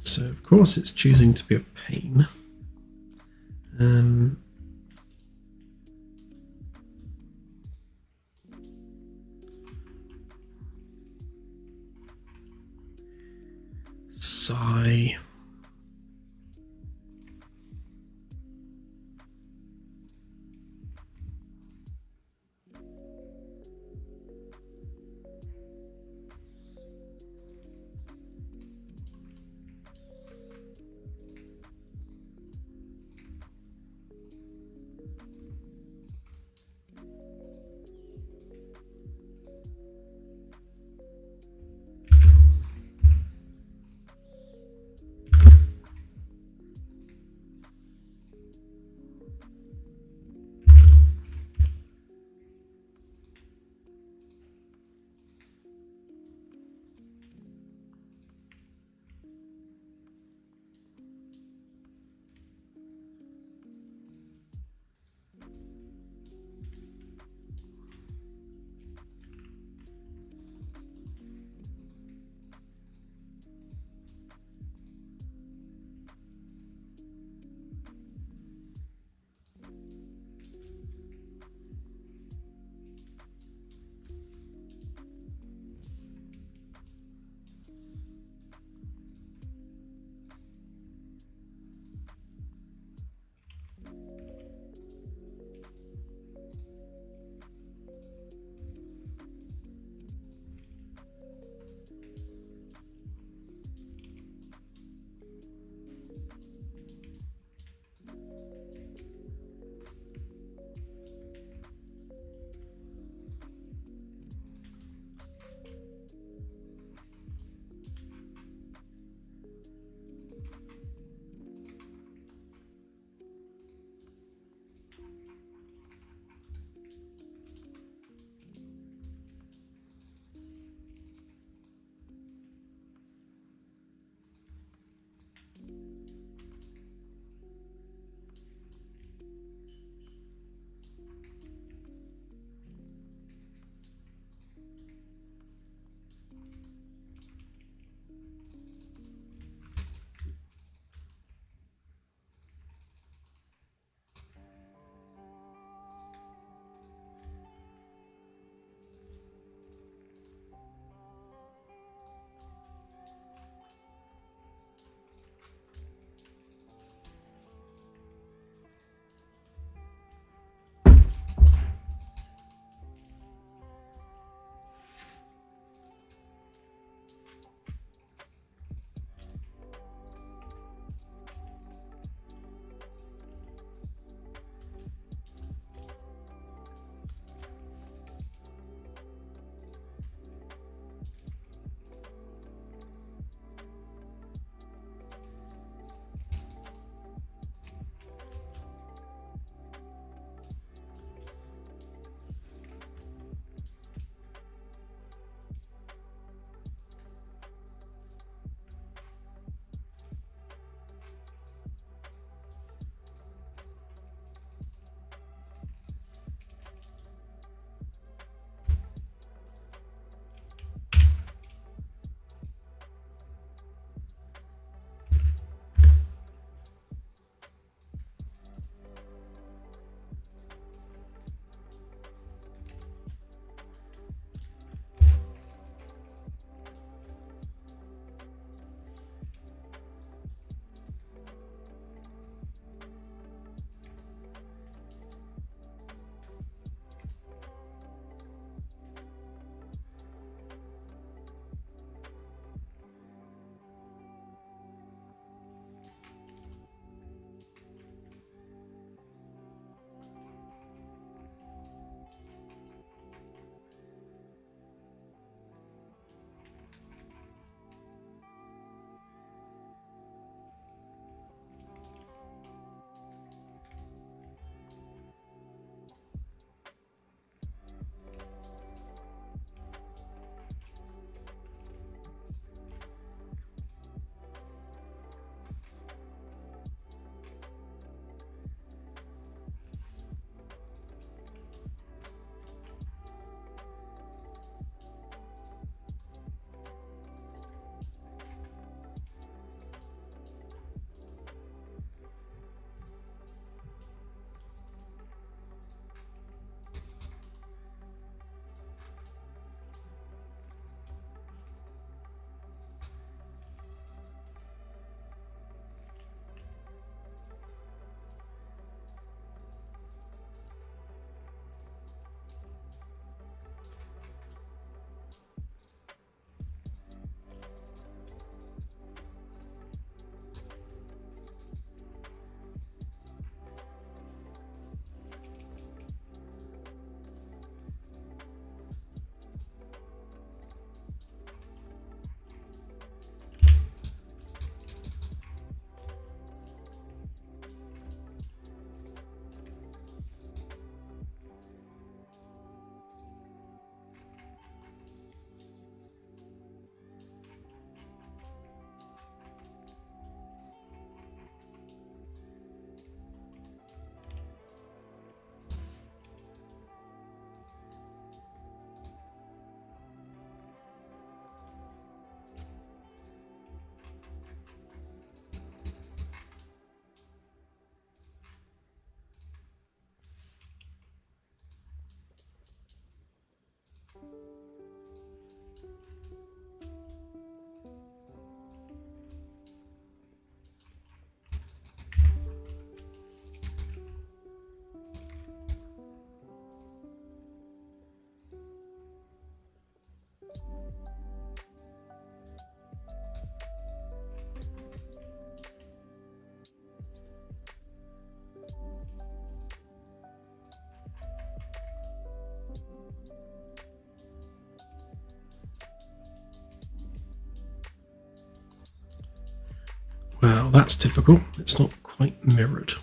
So of course it's choosing to be a pain. Sigh. Well, that's typical. It's not quite mirrored.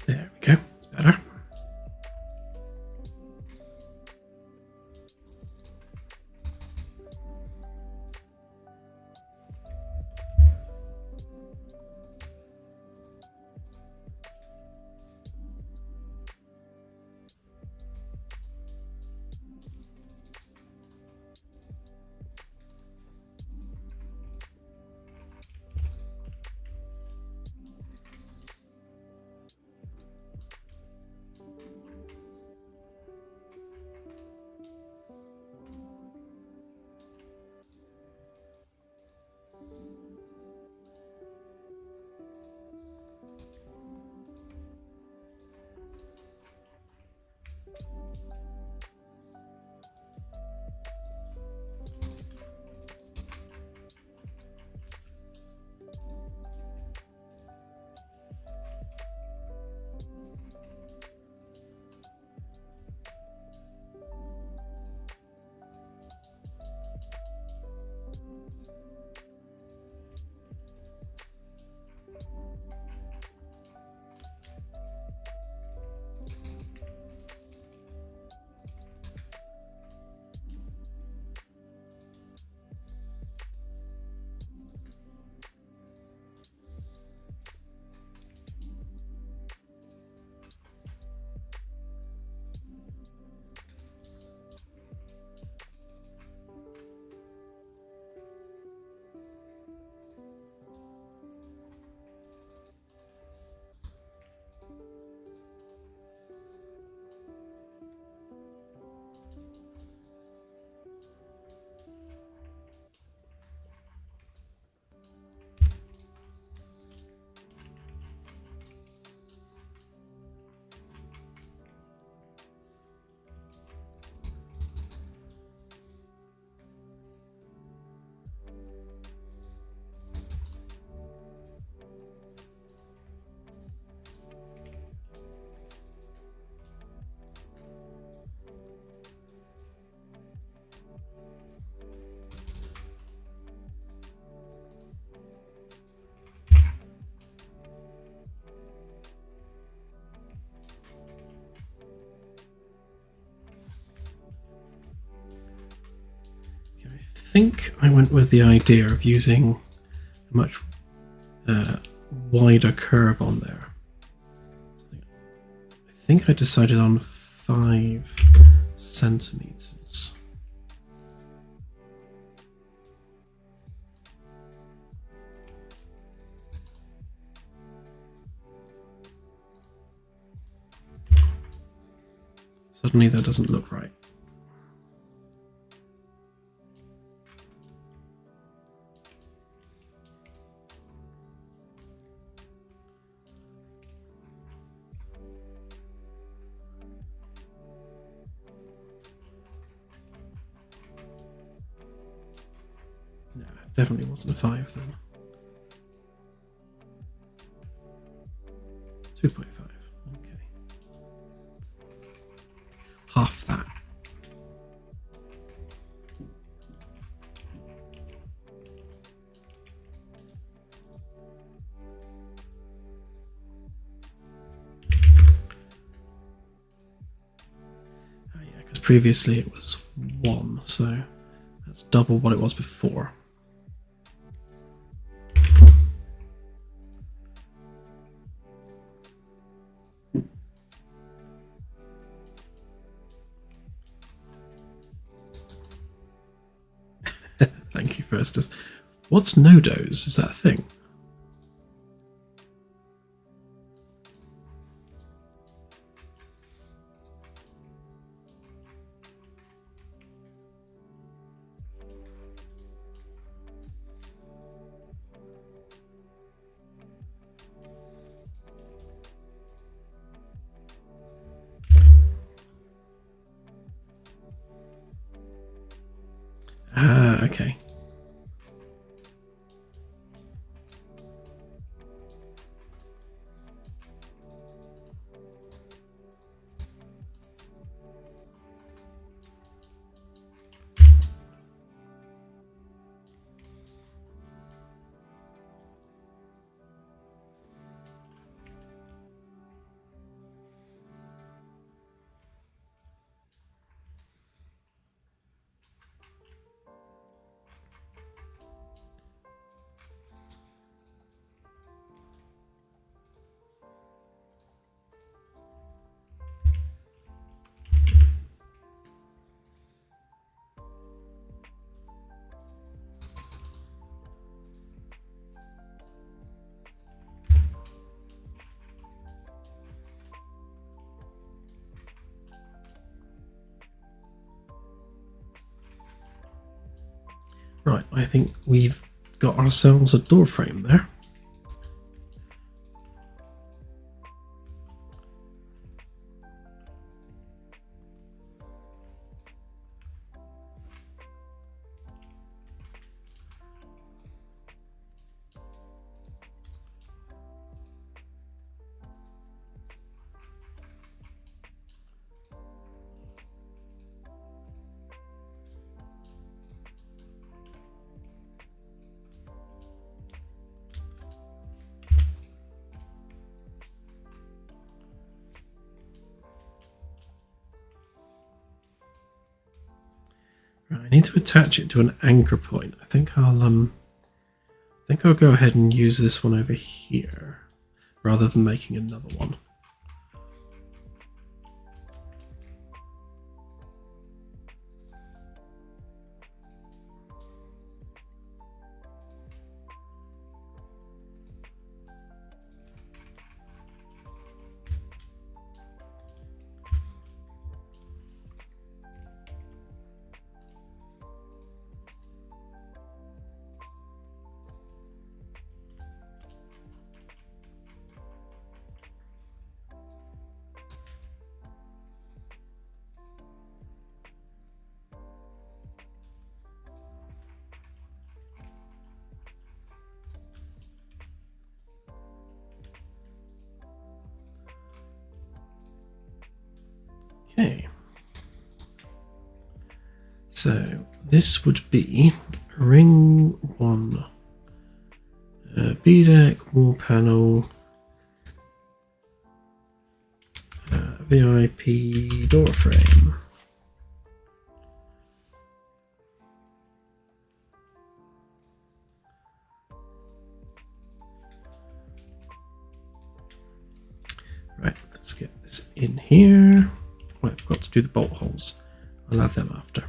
There we go. It's better. I think I went with the idea of using a much wider curve on there. I think I decided on 5 centimeters. Suddenly that doesn't look right. No, it definitely wasn't a 5 then. 2.5. Okay. Half that. Oh yeah, because previously it was 1, so that's double what it was before. Thank you, Firstus. What's nodos? Is that a thing? okay. Right, I think we've got ourselves a door frame there. Right, I need to attach it to an anchor point. I think I'll go ahead and use this one over here rather than making another one. Okay. So this would be ring 1, B deck, wall panel, VIP door frame. Right, let's get this in here. Oh, I forgot to do the bolt holes. I'll add them after.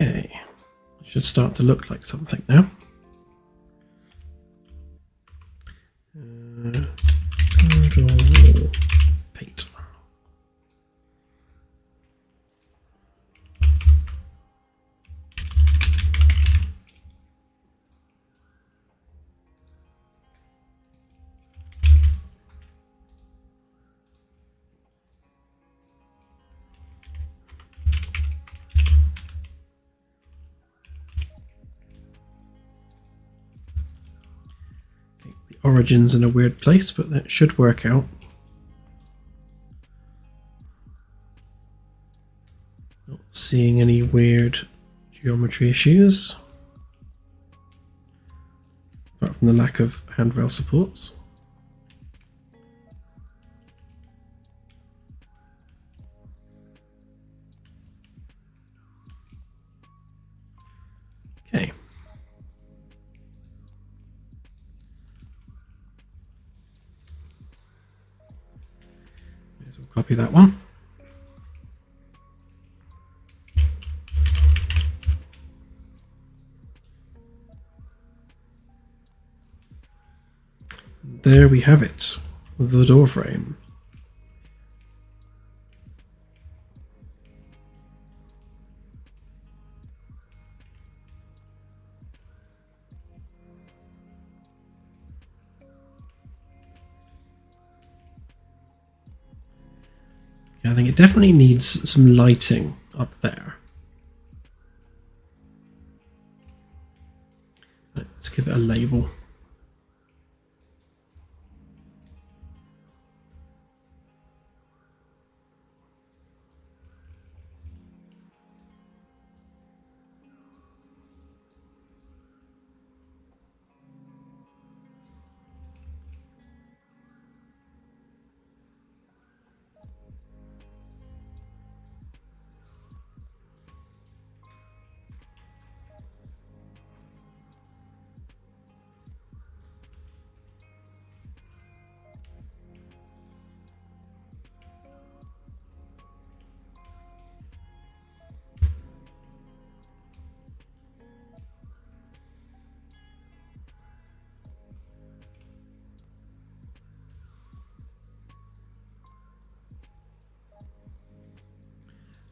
Okay, it should start to look like something now. Paint. Origins in a weird place, but that should work out. Not seeing any weird geometry issues, apart from the lack of handrail supports. Okay. So copy that one. There we have it, the door frame. I think it definitely needs some lighting up there. Let's give it a label.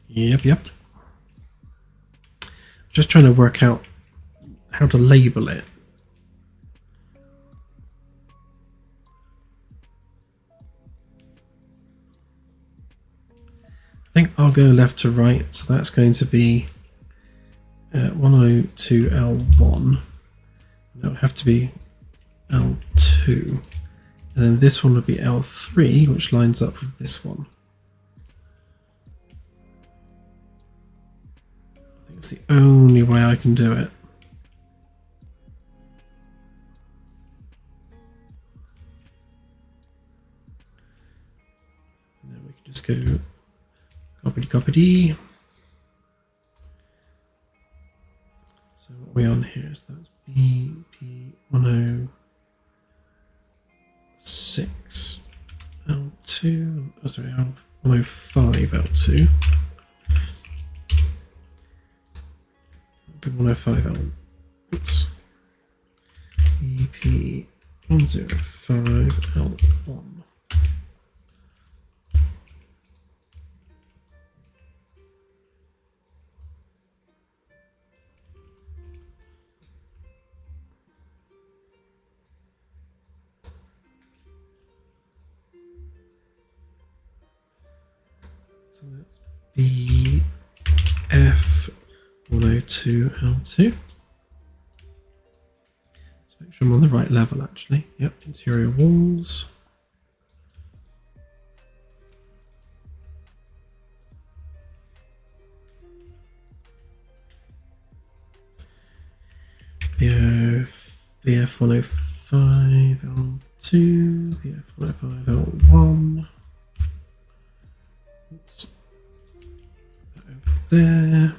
Yep. Just trying to work out how to label it. I think I'll go left to right, so that's going to be 102L1. That would have to be L2. And then this one would be L3, which lines up with this one. I think it's the only way I can do it. And then we can just go copy. So what are we on here? So that's BP106 L2. Oh, sorry, 105 L2. 105 L. Oops. BP105 L1. So that's BF102L2. Let's make sure I'm on the right level actually. Yep, interior walls. BF105L2, BF105L1. Oops. That over there.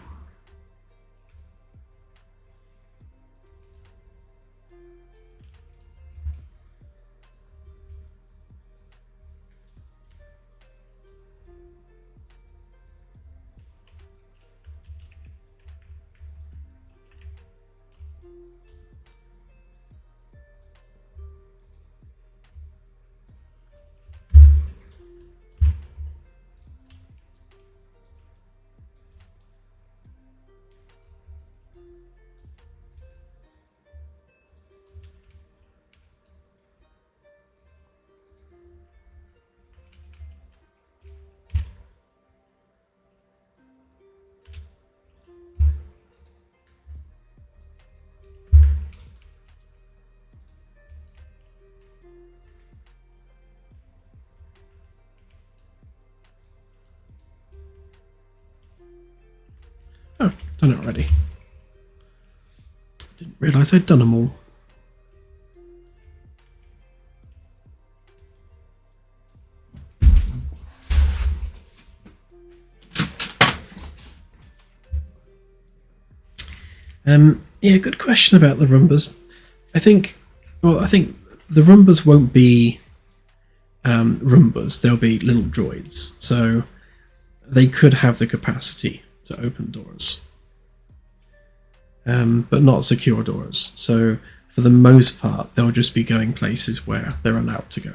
Oh, done it already. Didn't realise I'd done them all. Yeah, good question about the Roombas. I think the Roombas won't be Roombas. They'll be little droids. So they could have the capacity to open doors, but not secure doors. So for the most part, they'll just be going places where they're allowed to go.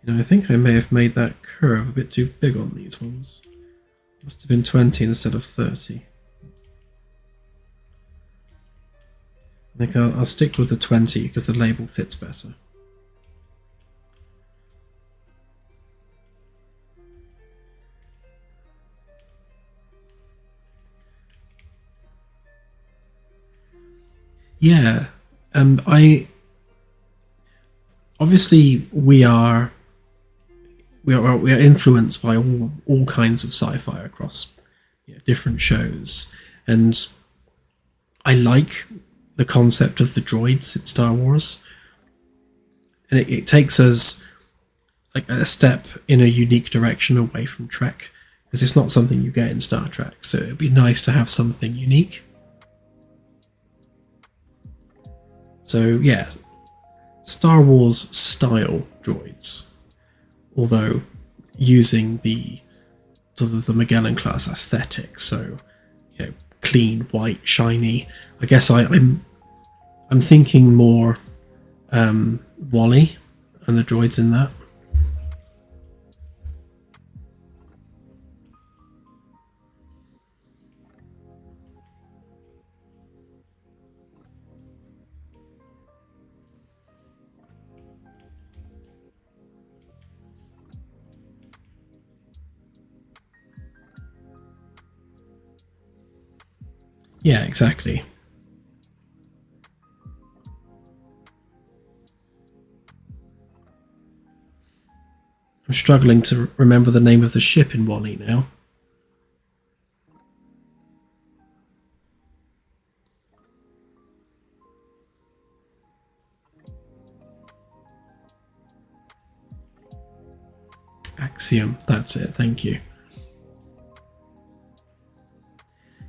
You know, I think I may have made that curve a bit too big on these ones. Must have been 20 instead of 30. I think I'll stick with the 20 because the label fits better. Yeah, obviously we are influenced by all kinds of sci-fi across different shows, and I like the concept of the droids in Star Wars, and it takes us like a step in a unique direction away from Trek, because it's not something you get in Star Trek, so it'd be nice to have something unique. So yeah, Star Wars style droids, although using the sort of the Magellan class aesthetic, so clean, white, shiny. I guess I'm thinking more Wally and the droids in that. Yeah, exactly. I'm struggling to remember the name of the ship in Wally now. Axiom, that's it, thank you.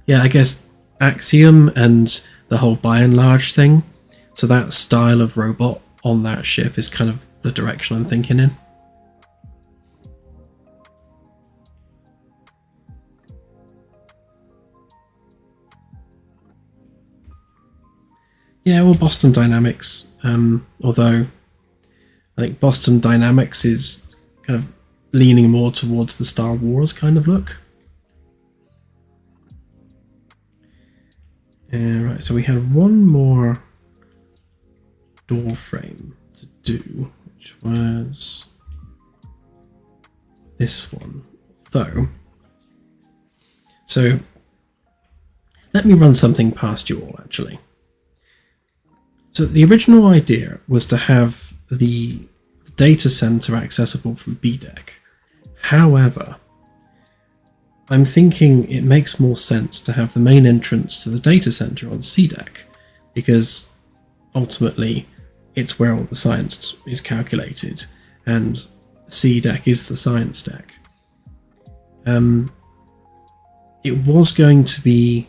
Yeah, I guess Axiom and the whole by and large thing, so that style of robot on that ship is kind of the direction I'm thinking in. Yeah, well, Boston Dynamics, although I think Boston Dynamics is kind of leaning more towards the Star Wars kind of look. Right, so we had one more door frame to do, which was this one. Though, so let me run something past you all, actually. So the original idea was to have the data center accessible from B deck. However, I'm thinking it makes more sense to have the main entrance to the data center on C deck, because ultimately it's where all the science is calculated, and C deck is the science deck. It was going to be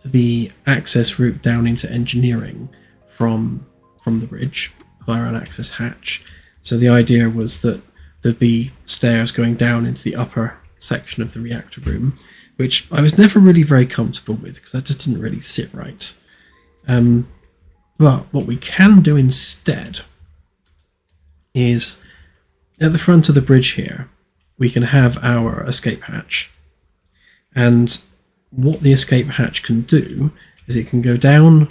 the access route down into engineering from the bridge via an access hatch. So the idea was that there'd be stairs going down into the upper section of the reactor room, which I was never really very comfortable with because that just didn't really sit right. But what we can do instead is at the front of the bridge here, we can have our escape hatch. And what the escape hatch can do is it can go down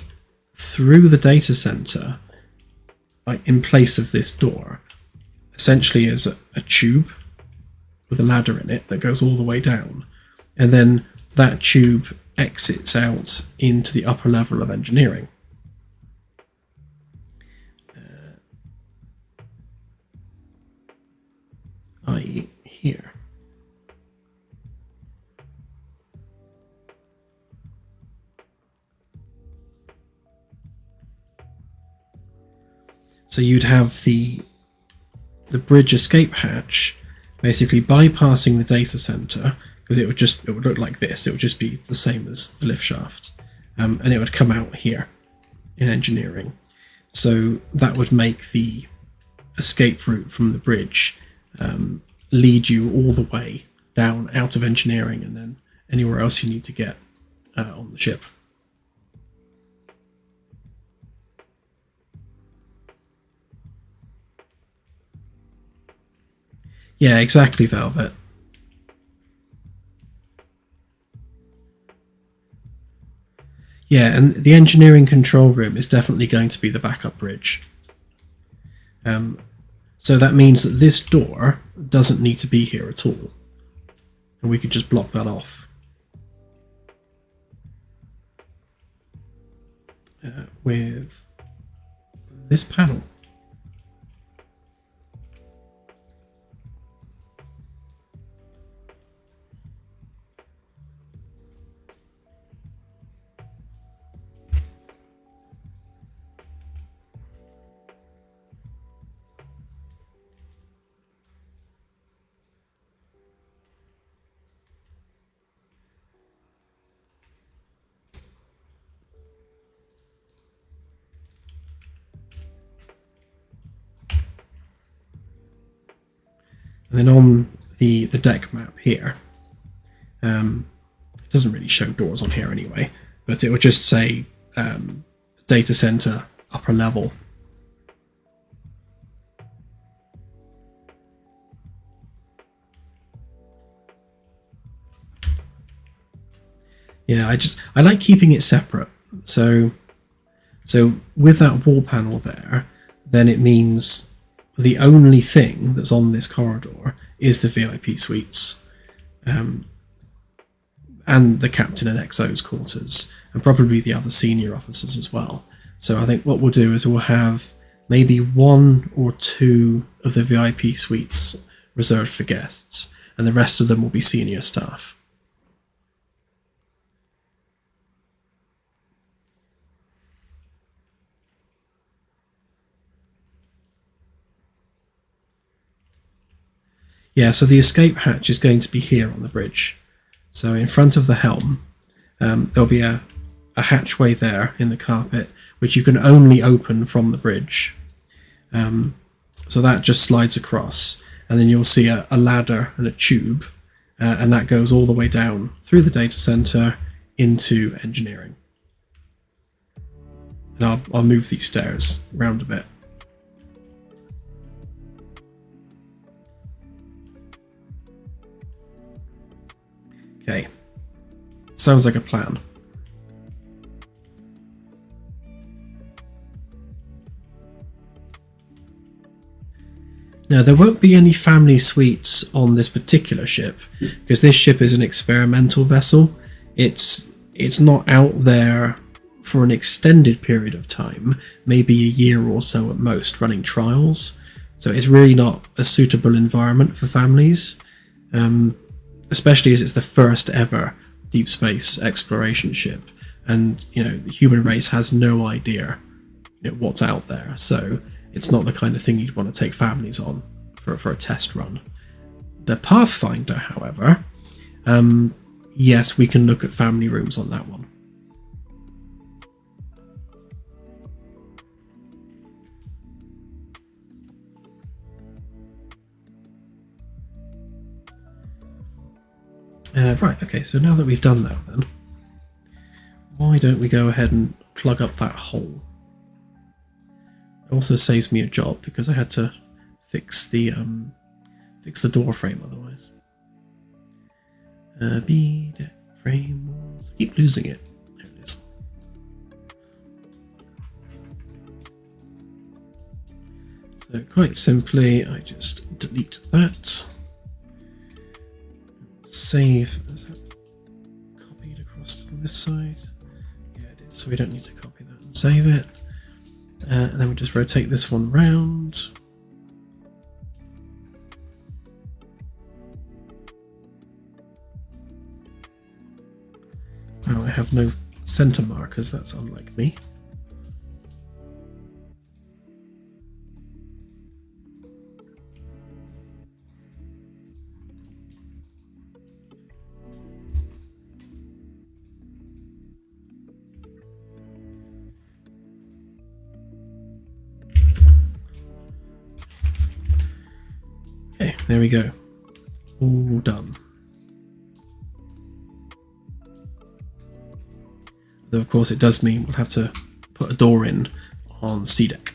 through the data center, like in place of this door, essentially as a tube with a ladder in it that goes all the way down, and then that tube exits out into the upper level of engineering. I.e. here. So you'd have the bridge escape hatch basically bypassing the data center, because it would look like this. It would just be the same as the lift shaft, and it would come out here in engineering. So that would make the escape route from the bridge lead you all the way down out of engineering and then anywhere else you need to get on the ship. Yeah, exactly, Velvet. Yeah, and the engineering control room is definitely going to be the backup bridge. So that means that this door doesn't need to be here at all. And we could just block that off. With this panel. And then on the deck map here, it doesn't really show doors on here anyway, but it will just say data center upper level. Yeah, I like keeping it separate. So with that wall panel there, then it means the only thing that's on this corridor is the VIP suites, and the captain and XO's quarters, and probably the other senior officers as well. So I think what we'll do is we'll have maybe 1 or 2 of the VIP suites reserved for guests, and the rest of them will be senior staff. Yeah, so the escape hatch is going to be here on the bridge. So in front of the helm, there'll be a hatchway there in the carpet, which you can only open from the bridge. So that just slides across, and then you'll see a ladder and a tube, and that goes all the way down through the data center into engineering. And I'll move these stairs around a bit. Okay, sounds like a plan. Now, there won't be any family suites on this particular ship, because this ship is an experimental vessel. It's not out there for an extended period of time, maybe a year or so at most, running trials. So it's really not a suitable environment for families. Especially as it's the first ever deep space exploration ship, and the human race has no idea what's out there, so it's not the kind of thing you'd want to take families on for a test run. The Pathfinder, however, yes, we can look at family rooms on that one. Right, okay, so now that we've done that then, why don't we go ahead and plug up that hole? It also saves me a job because I had to fix the door frame otherwise. B deck frame walls. I keep losing it. There it is. So quite simply, I just delete that. Save. Is that copied across to this side? Yeah, it is. So we don't need to copy that and save it. And then we just rotate this one round. Oh, I have no center markers. That's unlike me. Okay, There we go. All done. Though of course it does mean we'll have to put a door in on C deck.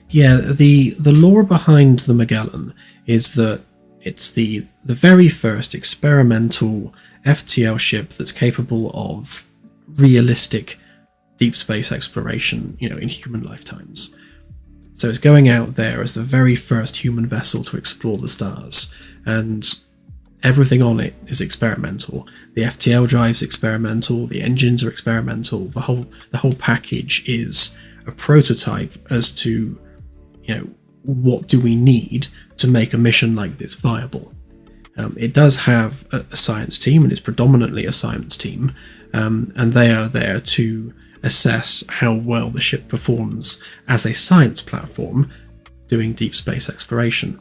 Yeah, the lore behind the Magellan is that it's the very first experimental FTL ship that's capable of realistic deep space exploration, in human lifetimes. So it's going out there as the very first human vessel to explore the stars, and everything on it is experimental. The FTL drive's experimental, the engines are experimental, the whole package is a prototype as to what do we need to make a mission like this viable. It does have a science team, and it's predominantly a science team, and they are there to assess how well the ship performs as a science platform doing deep space exploration.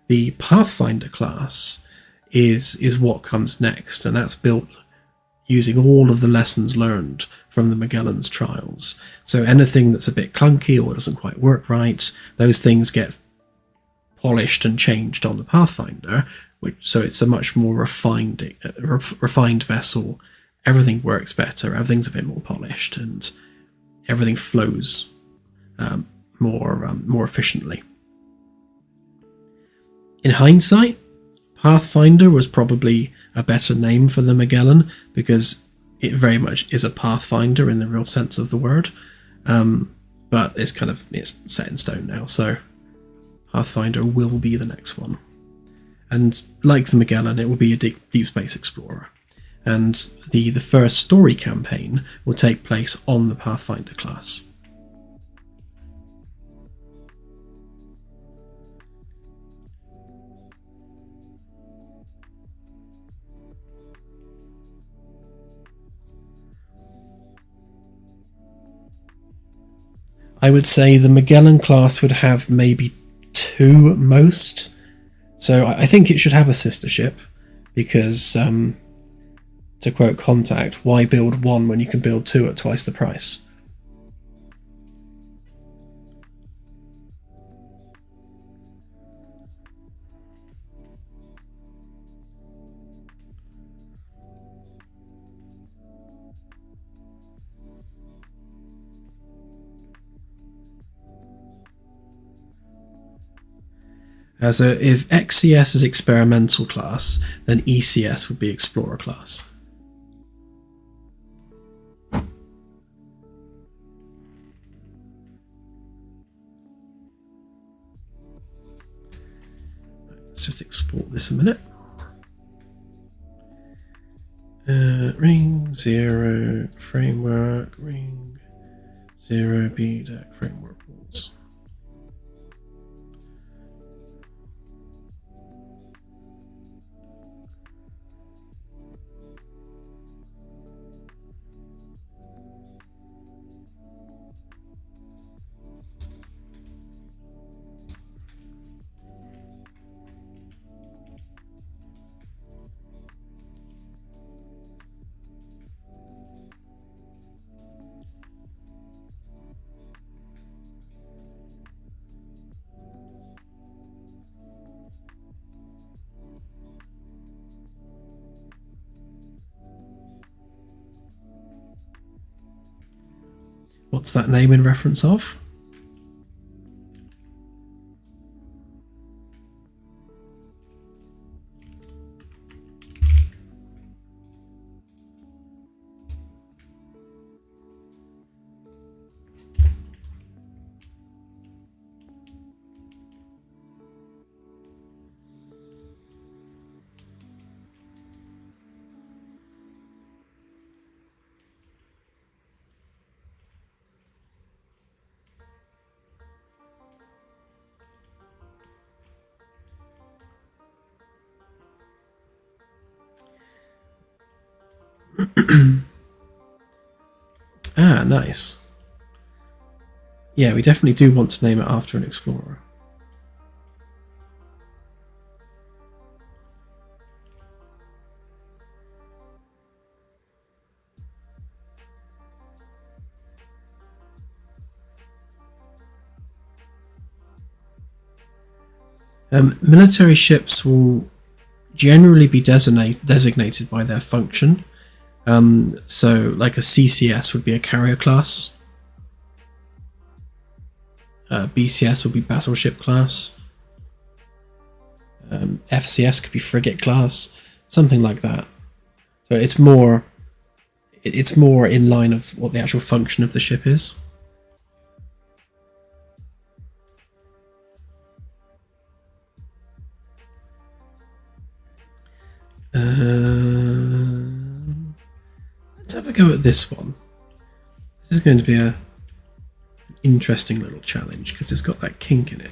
The Pathfinder class is what comes next, and that's built using all of the lessons learned from the Magellan's trials. So anything that's a bit clunky or doesn't quite work right, those things get polished and changed on the Pathfinder, so it's a much more refined vessel. Everything works better, everything's a bit more polished, and everything flows more efficiently. In hindsight, Pathfinder was probably a better name for the Magellan, because it very much is a Pathfinder in the real sense of the word. But it's set in stone now, so Pathfinder will be the next one. And like the Magellan, it will be a deep space explorer. And the first story campaign will take place on the Pathfinder class. I would say the Magellan class would have maybe 2 most. So I think it should have a sister ship, because, to quote Contact, why build 1 when you can build 2 at twice the price? So if XCS is experimental class, then ECS would be explorer class. Let's just export this a minute. Ring 0 framework, ring 0 B deck framework rules. What's that name in reference of? Ah, nice. Yeah, we definitely do want to name it after an explorer. Military ships will generally be designated by their function. So, like a CCS would be a carrier class. BCS would be battleship class. FCS could be frigate class, something like that. So it's more in line of what the actual function of the ship is. Let's have a go at this one. This is going to be an interesting little challenge because it's got that kink in it.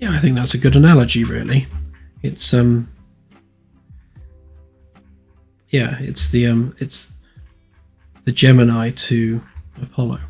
Yeah, I think that's a good analogy, really. It's yeah, it's the Gemini to Apollo.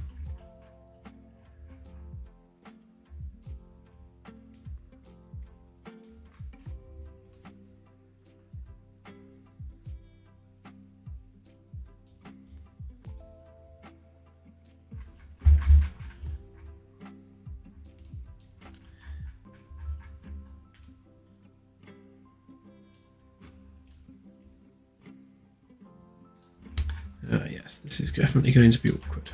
Yes, this is definitely going to be awkward.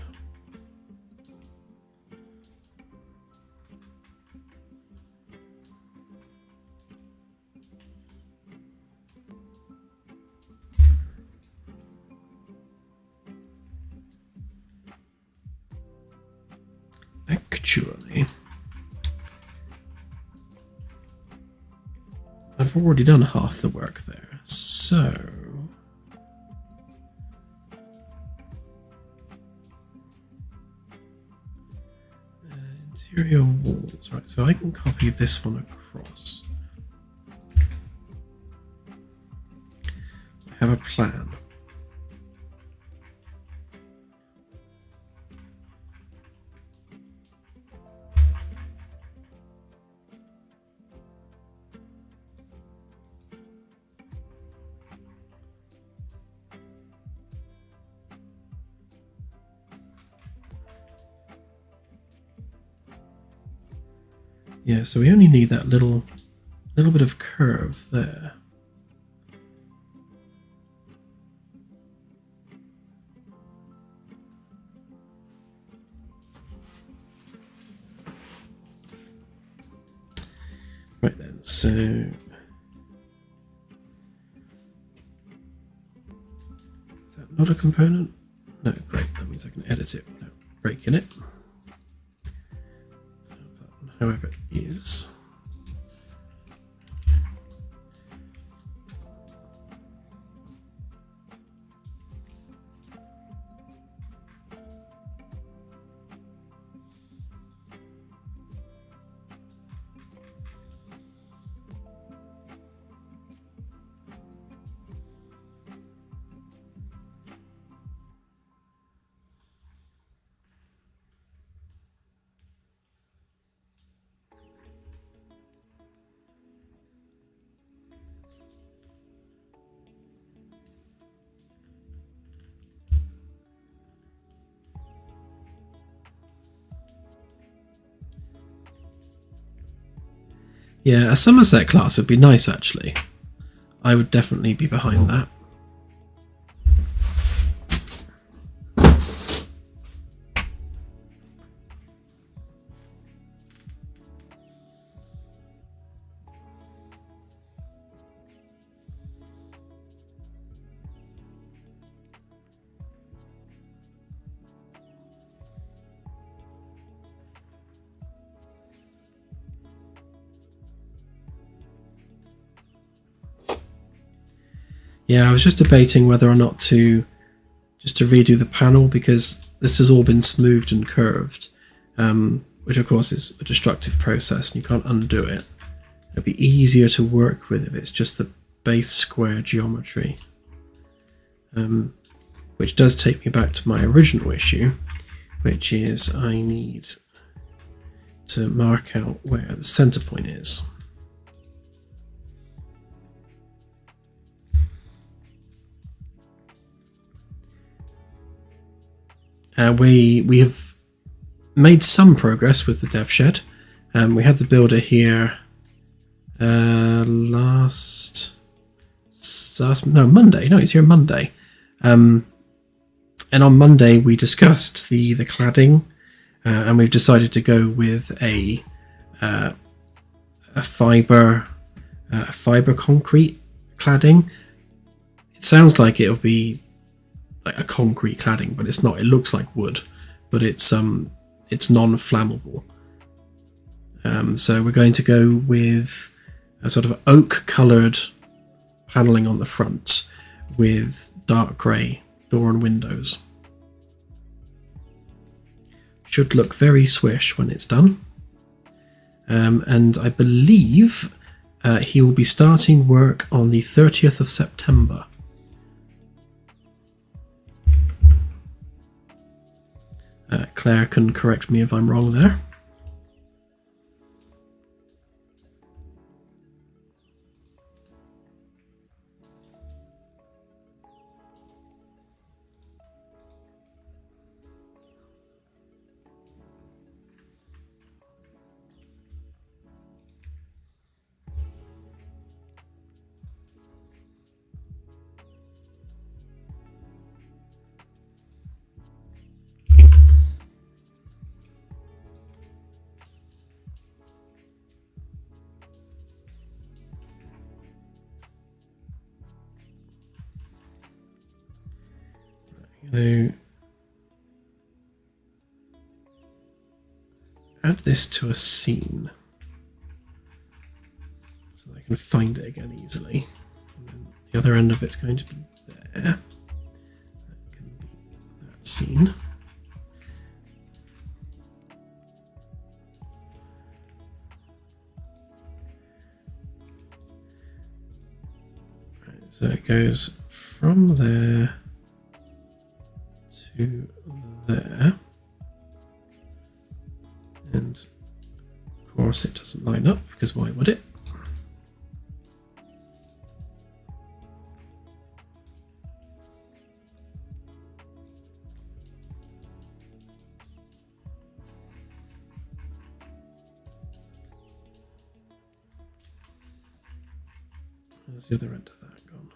Actually, I've already done half the work there, so interior walls, right? So I can copy this one across. I have a plan. Yeah, so we only need that little bit of curve there. Right then, so is that not a component? No, great, that means I can edit it without breaking it. However it is. Yeah, a Somerset class would be nice actually. I would definitely be behind that. Yeah, I was just debating whether or not to just to redo the panel, because this has all been smoothed and curved, which of course is a destructive process and you can't undo it. It'd be easier to work with if it's just the base square geometry, which does take me back to my original issue, which is I need to mark out where the center point is. We have made some progress with the dev shed. We had the builder here Monday. No, he's here Monday. And on Monday we discussed the cladding, and we've decided to go with a fiber concrete cladding. It sounds like it'll be like a concrete cladding, but it's not. It looks like wood, but it's non-flammable. So we're going to go with a sort of oak-coloured panelling on the front with dark grey door and windows. Should look very swish when it's done. And I believe he will be starting work on the 30th of September. Claire can correct me if I'm wrong there. Add this to a scene so that I can find it again easily. And then the other end of it's going to be there. That can be that scene. Right, so it goes from there to there, and of course it doesn't line up, because why would it? Where's the other end of that gone?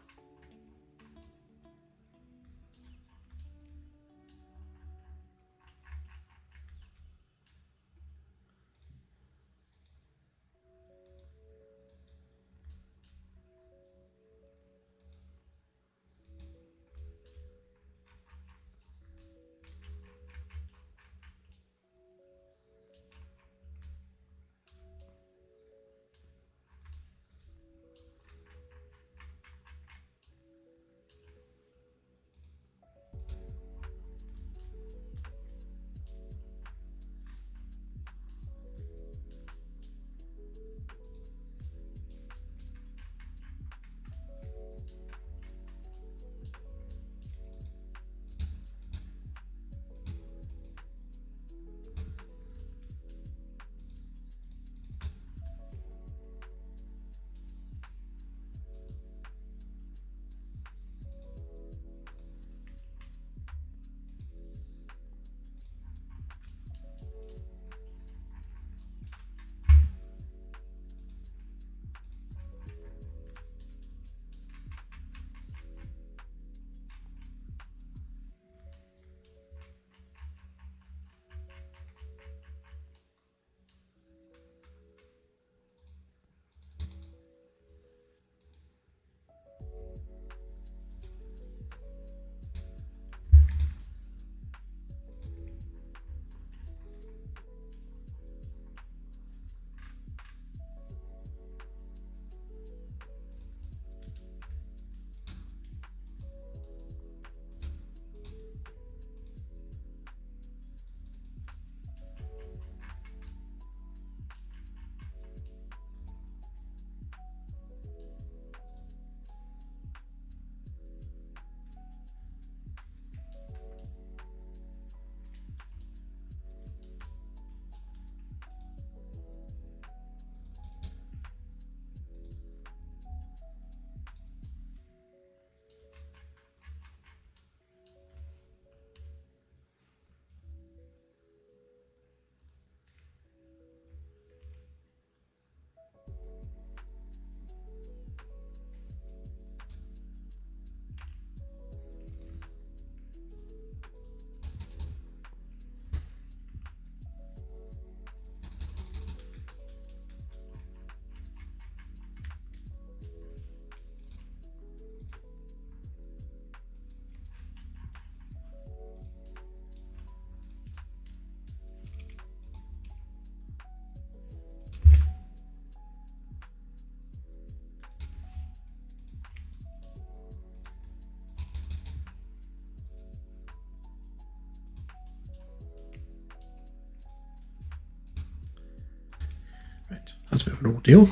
Right, that's a bit of an ordeal.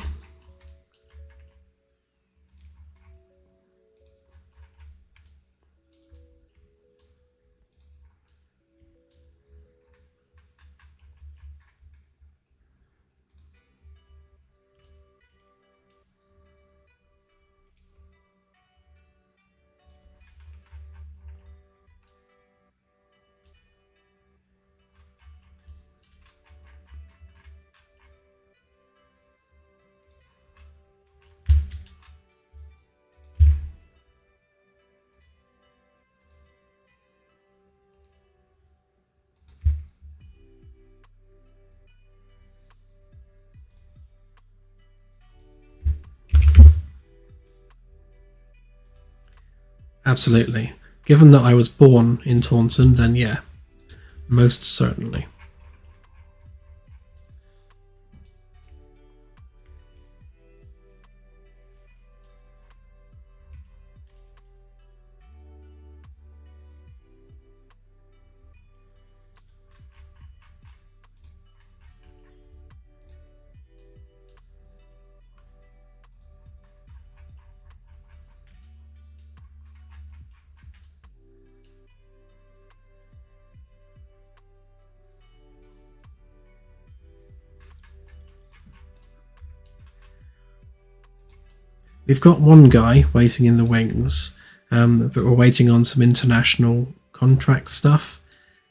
Absolutely. Given that I was born in Taunton, then yeah, most certainly. We've got one guy waiting in the wings, but we're waiting on some international contract stuff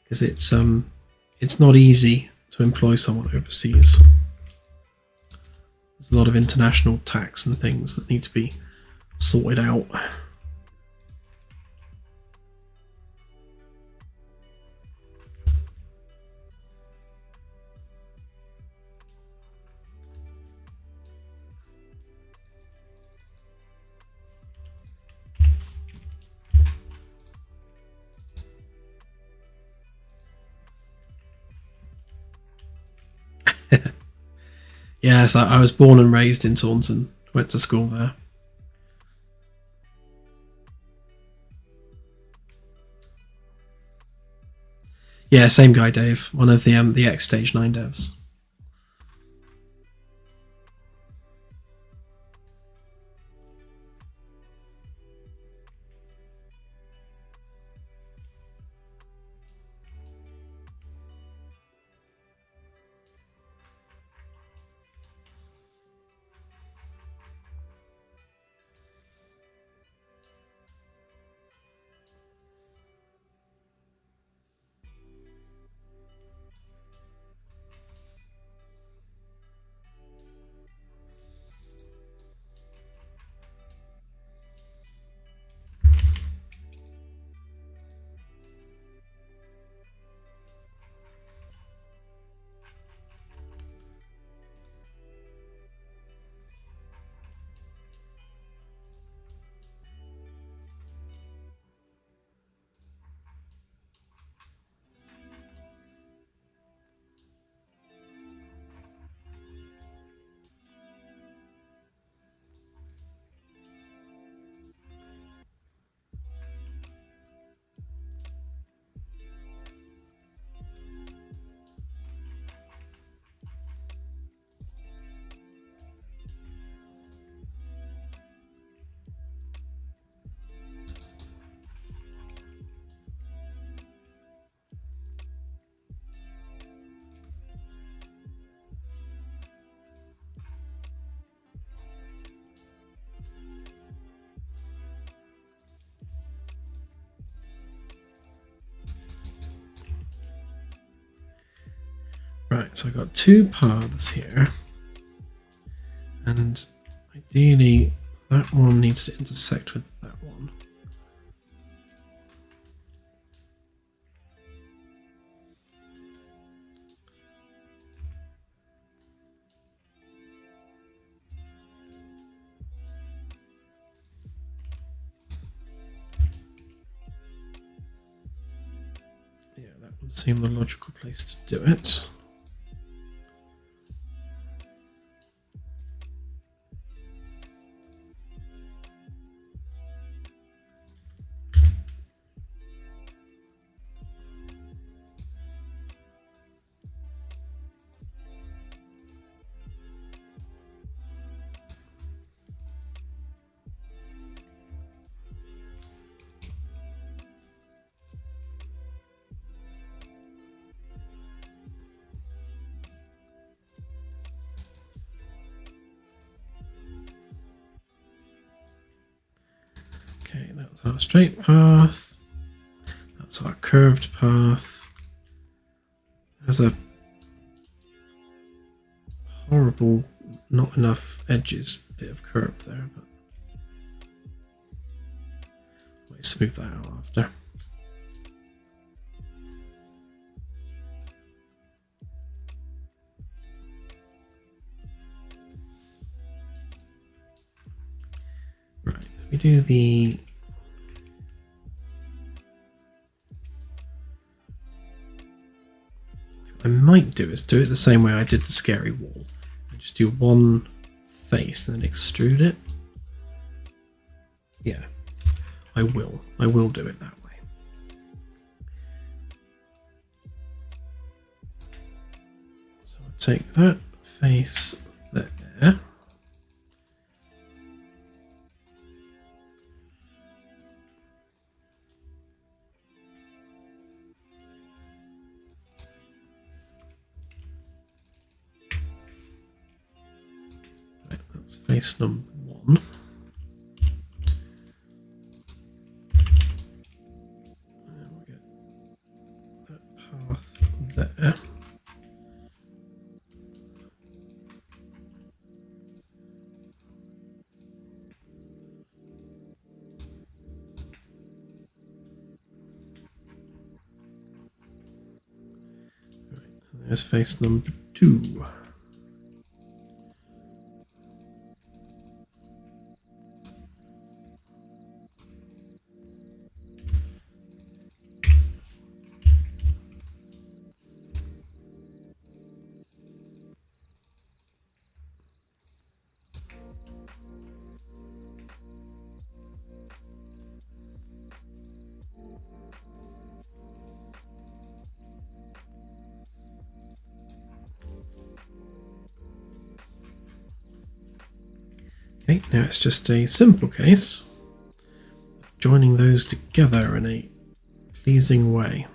because it's not easy to employ someone overseas. There's a lot of international tax and things that need to be sorted out. Yes, I was born and raised in Taunton. Went to school there. Yeah, same guy, Dave. One of the X Stage 9 devs. Right, so I've got two paths here. And ideally, that one needs to intersect with that one. Yeah, that would seem the logical place to do it. Okay, that's our straight path. That's our curved path. There's a horrible, not enough edges bit of curve there, but might smooth that out after. Right, if we do the I might do is do it the same way I did the scary wall. I just do one face and then extrude it. Yeah, I will. I will do it that way. So I'll take that face there. That's face number one. And we'll get that path there. There's face number 2. Okay, now it's just a simple case of joining those together in a pleasing way.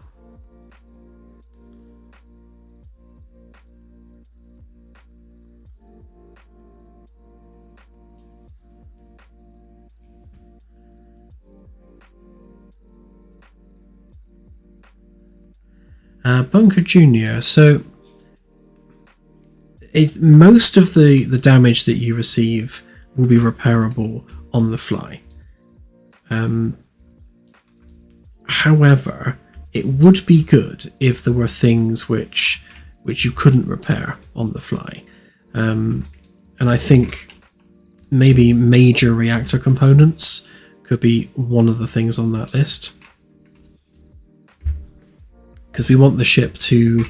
Bunker Junior. So most of the damage that you receive will be repairable on the fly. However, it would be good if there were things which you couldn't repair on the fly. And I think maybe major reactor components could be one of the things on that list. Because we want the ship to...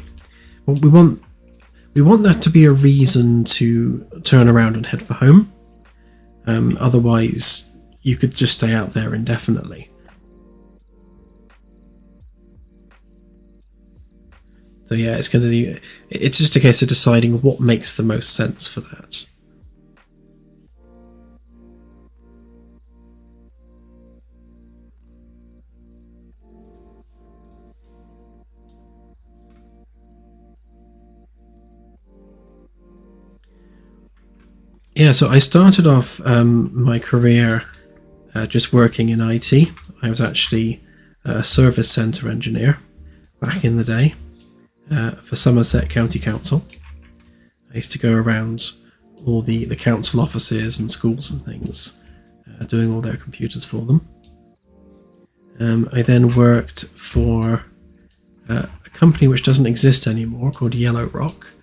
Well, we want that to be a reason to turn around and head for home. Otherwise, you could just stay out there indefinitely. So yeah, it's just a case of deciding what makes the most sense for that. Yeah, so I started off my career just working in IT. I was actually a service centre engineer back in the day for Somerset County Council. I used to go around all the council offices and schools and things, doing all their computers for them. I then worked for a company which doesn't exist anymore called Yellow Rock,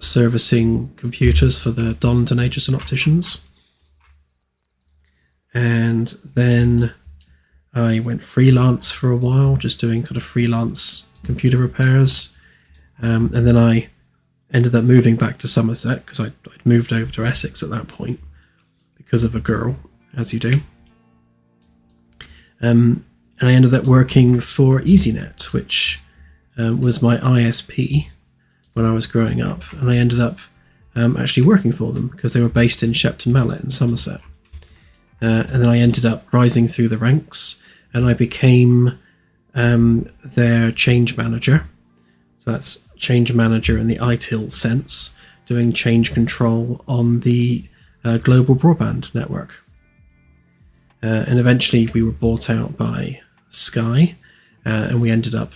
servicing computers for the Donington Aitchison opticians. And then I went freelance for a while, just doing sort of freelance computer repairs. And then I ended up moving back to Somerset because I'd moved over to Essex at that point because of a girl, as you do. And I ended up working for EasyNet, which was my ISP when I was growing up. And I ended up actually working for them because they were based in Shepton Mallet in Somerset. And then I ended up rising through the ranks, and I became their change manager. So that's change manager in the ITIL sense, doing change control on the global broadband network. And eventually we were bought out by Sky, and we ended up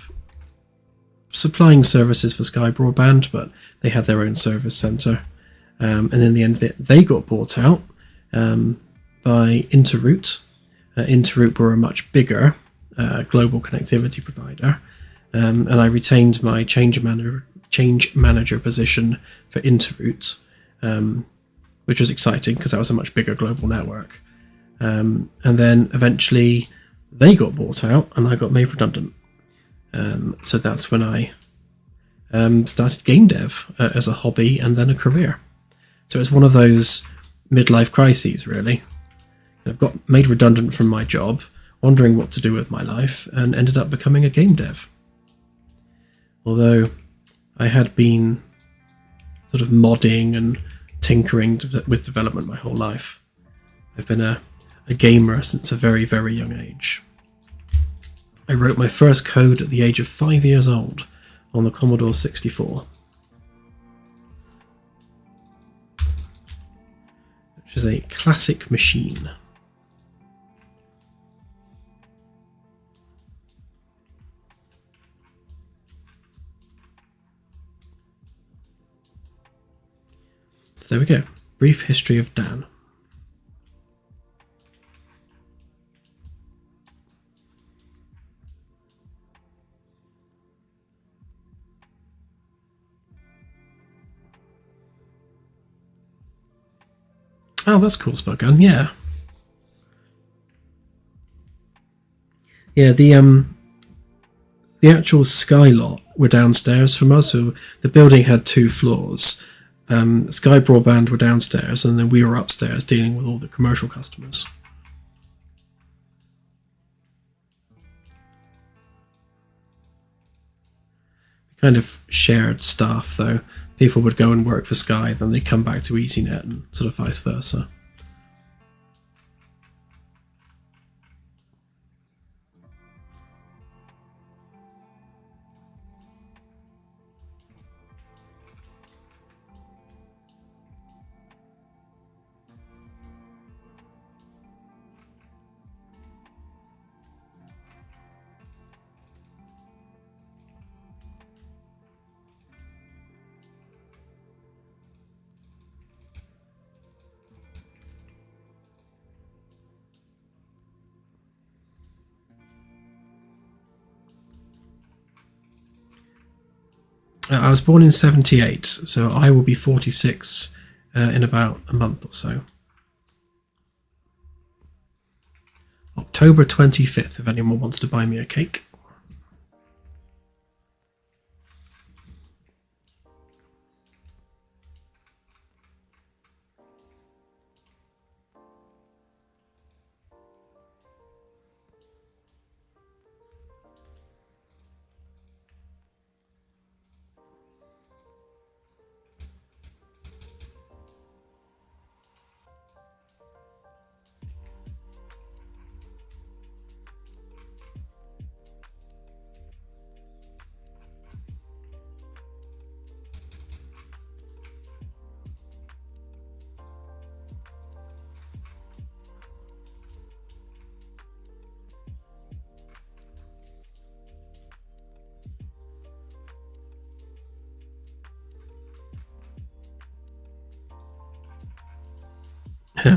supplying services for Sky Broadband, but they had their own service centre. And in the end, they got bought out by Interroute. Interroute were a much bigger global connectivity provider, and I retained my change manager position for Interroute, which was exciting because that was a much bigger global network. And then eventually they got bought out and I got made redundant. So that's when I started game dev as a hobby and then a career. So it's one of those midlife crises, really. I've got made redundant from my job, wondering what to do with my life, and ended up becoming a game dev. Although I had been sort of modding and tinkering with development my whole life. I've been a gamer since a very, very young age. I wrote my first code at the age of 5 years old on the Commodore 64. Which is a classic machine. So there we go. Brief history of Dan. Oh, that's cool, spot gun. Yeah. Yeah, the actual sky lot were downstairs from us, so the building had 2 floors. Sky Broadband were downstairs, and then we were upstairs dealing with all the commercial customers. We kind of shared staff, though. People would go and work for Sky, then they'd come back to EasyNet, and sort of vice versa. I was born in 78, so I will be 46 in about a month or so. October 25th, if anyone wants to buy me a cake.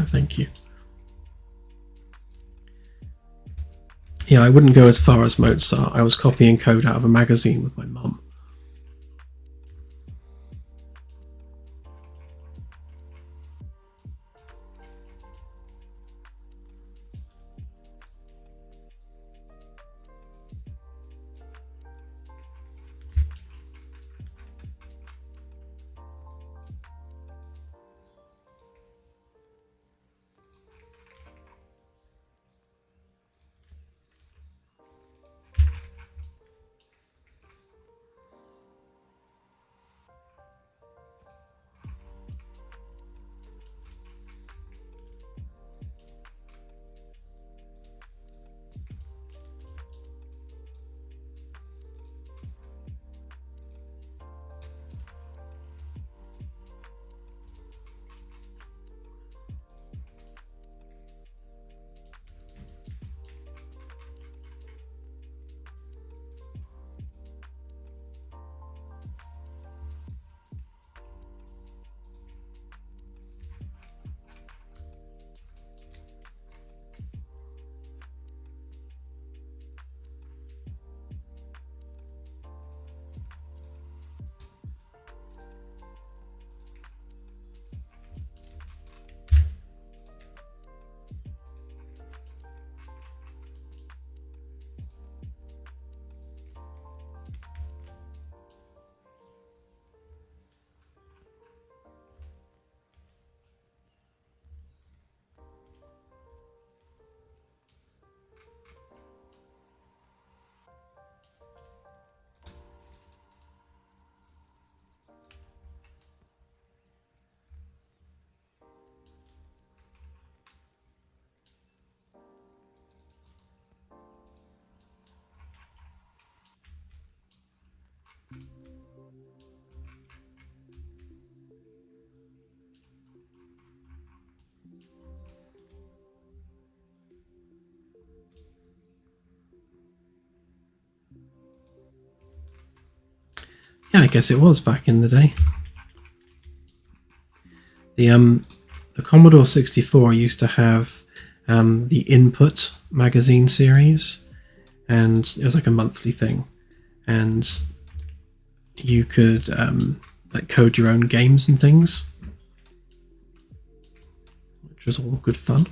Thank you. Yeah, I wouldn't go as far as Mozart. I was copying code out of a magazine with my mum. Yeah, I guess it was back in the day. The Commodore 64 used to have the Input magazine series, and it was like a monthly thing, and you could like code your own games and things. which was all good fun.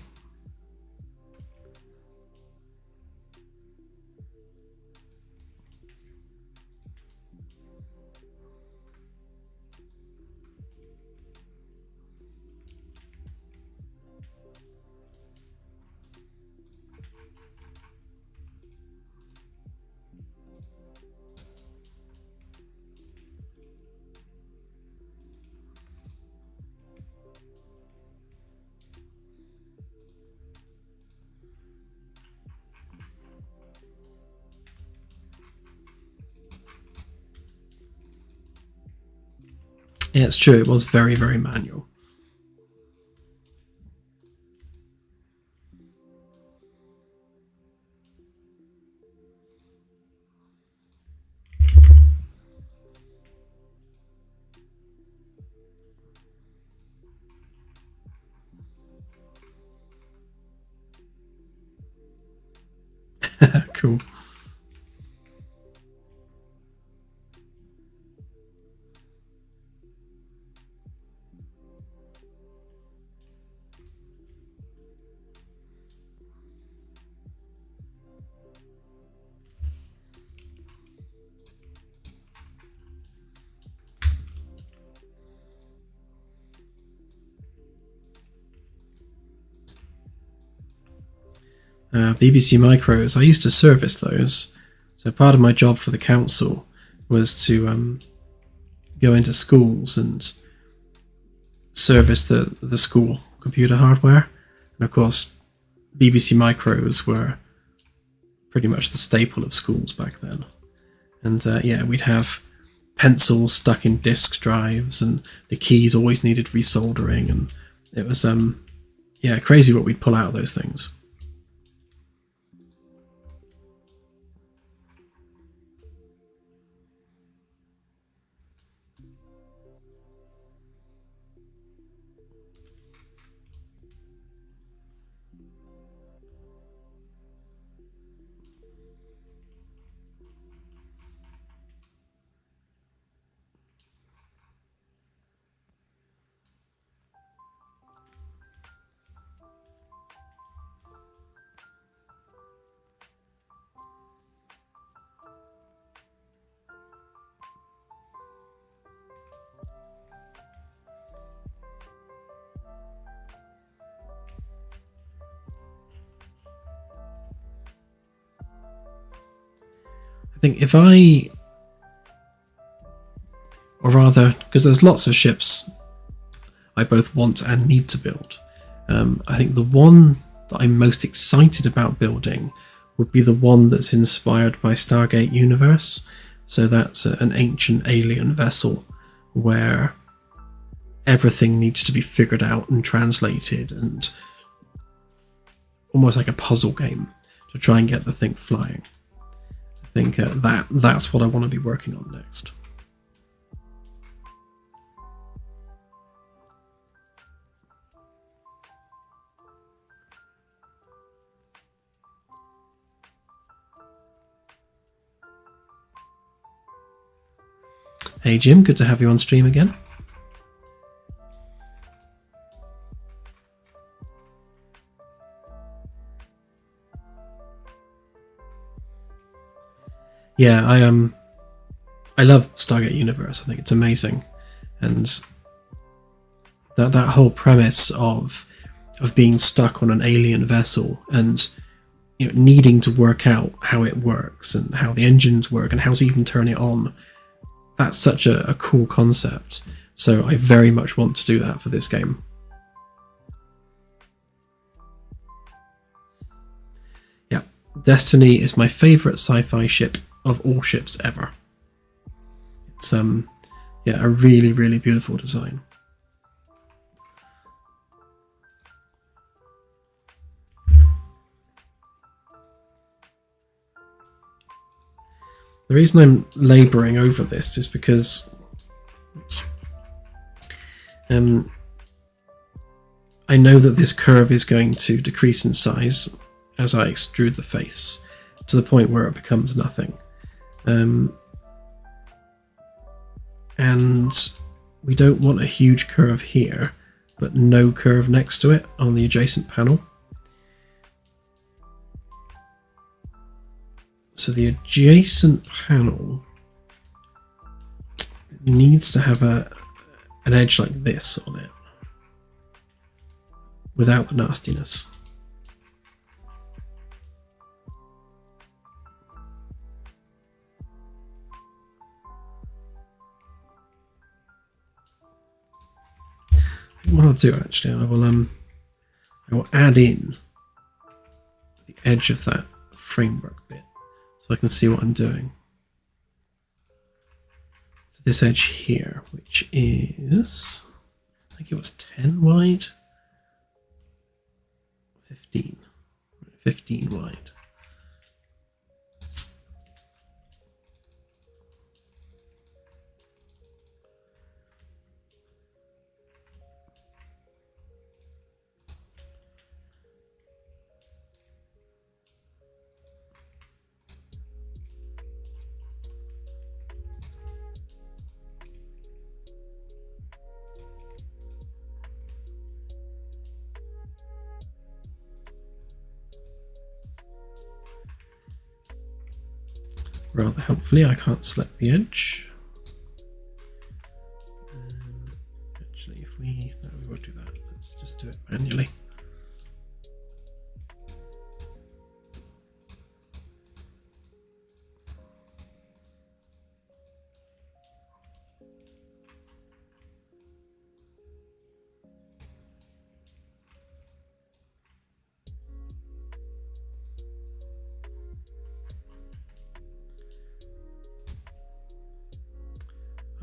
Yeah, it's true. It was very, very manual. Cool. BBC Micros, I used to service those. So part of my job for the council was to go into schools and service the school computer hardware. And of course, BBC Micros were pretty much the staple of schools back then. And yeah, we'd have pencils stuck in disk drives, and the keys always needed resoldering, and it was yeah, crazy what we'd pull out of those things. I think if I, or rather, because there's lots of ships I both want and need to build, I think the one that I'm most excited about building would be the one that's inspired by Stargate Universe. So that's an ancient alien vessel where everything needs to be figured out and translated, and almost like a puzzle game to try and get the thing flying. I think that's what I want to be working on next. Hey Jim, good to have you on stream again. Yeah, I love Stargate Universe. I think it's amazing, and that whole premise of being stuck on an alien vessel and needing to work out how it works and how the engines work and how to even turn it on. That's such a cool concept. So I very much want to do that for this game. Yeah, Destiny is my favourite sci-fi ship of all ships ever. It's yeah, a really, really beautiful design. The reason I'm labouring over this is because I know that this curve is going to decrease in size as I extrude the face to the point where it becomes nothing. And we don't want a huge curve here but no curve next to it on the adjacent panel. So the adjacent panel needs to have an edge like this on it without the nastiness. What I'll do actually, I will add in the edge of that framework bit so I can see what I'm doing. So this edge here, which is, I think it was 10 wide, 15 wide. Rather helpfully, I can't select the edge. Actually, if we... no, we won't do that. Let's just do it manually.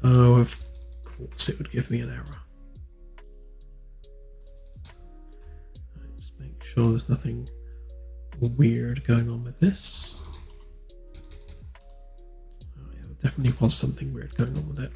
Oh, of course it would give me an error. Right, just make sure there's nothing weird going on with this. Oh yeah, there definitely was something weird going on with it.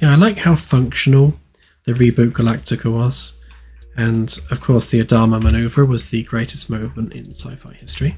Yeah, I like how functional the Reboot Galactica was, and of course the Adama maneuver was the greatest movement in sci-fi history.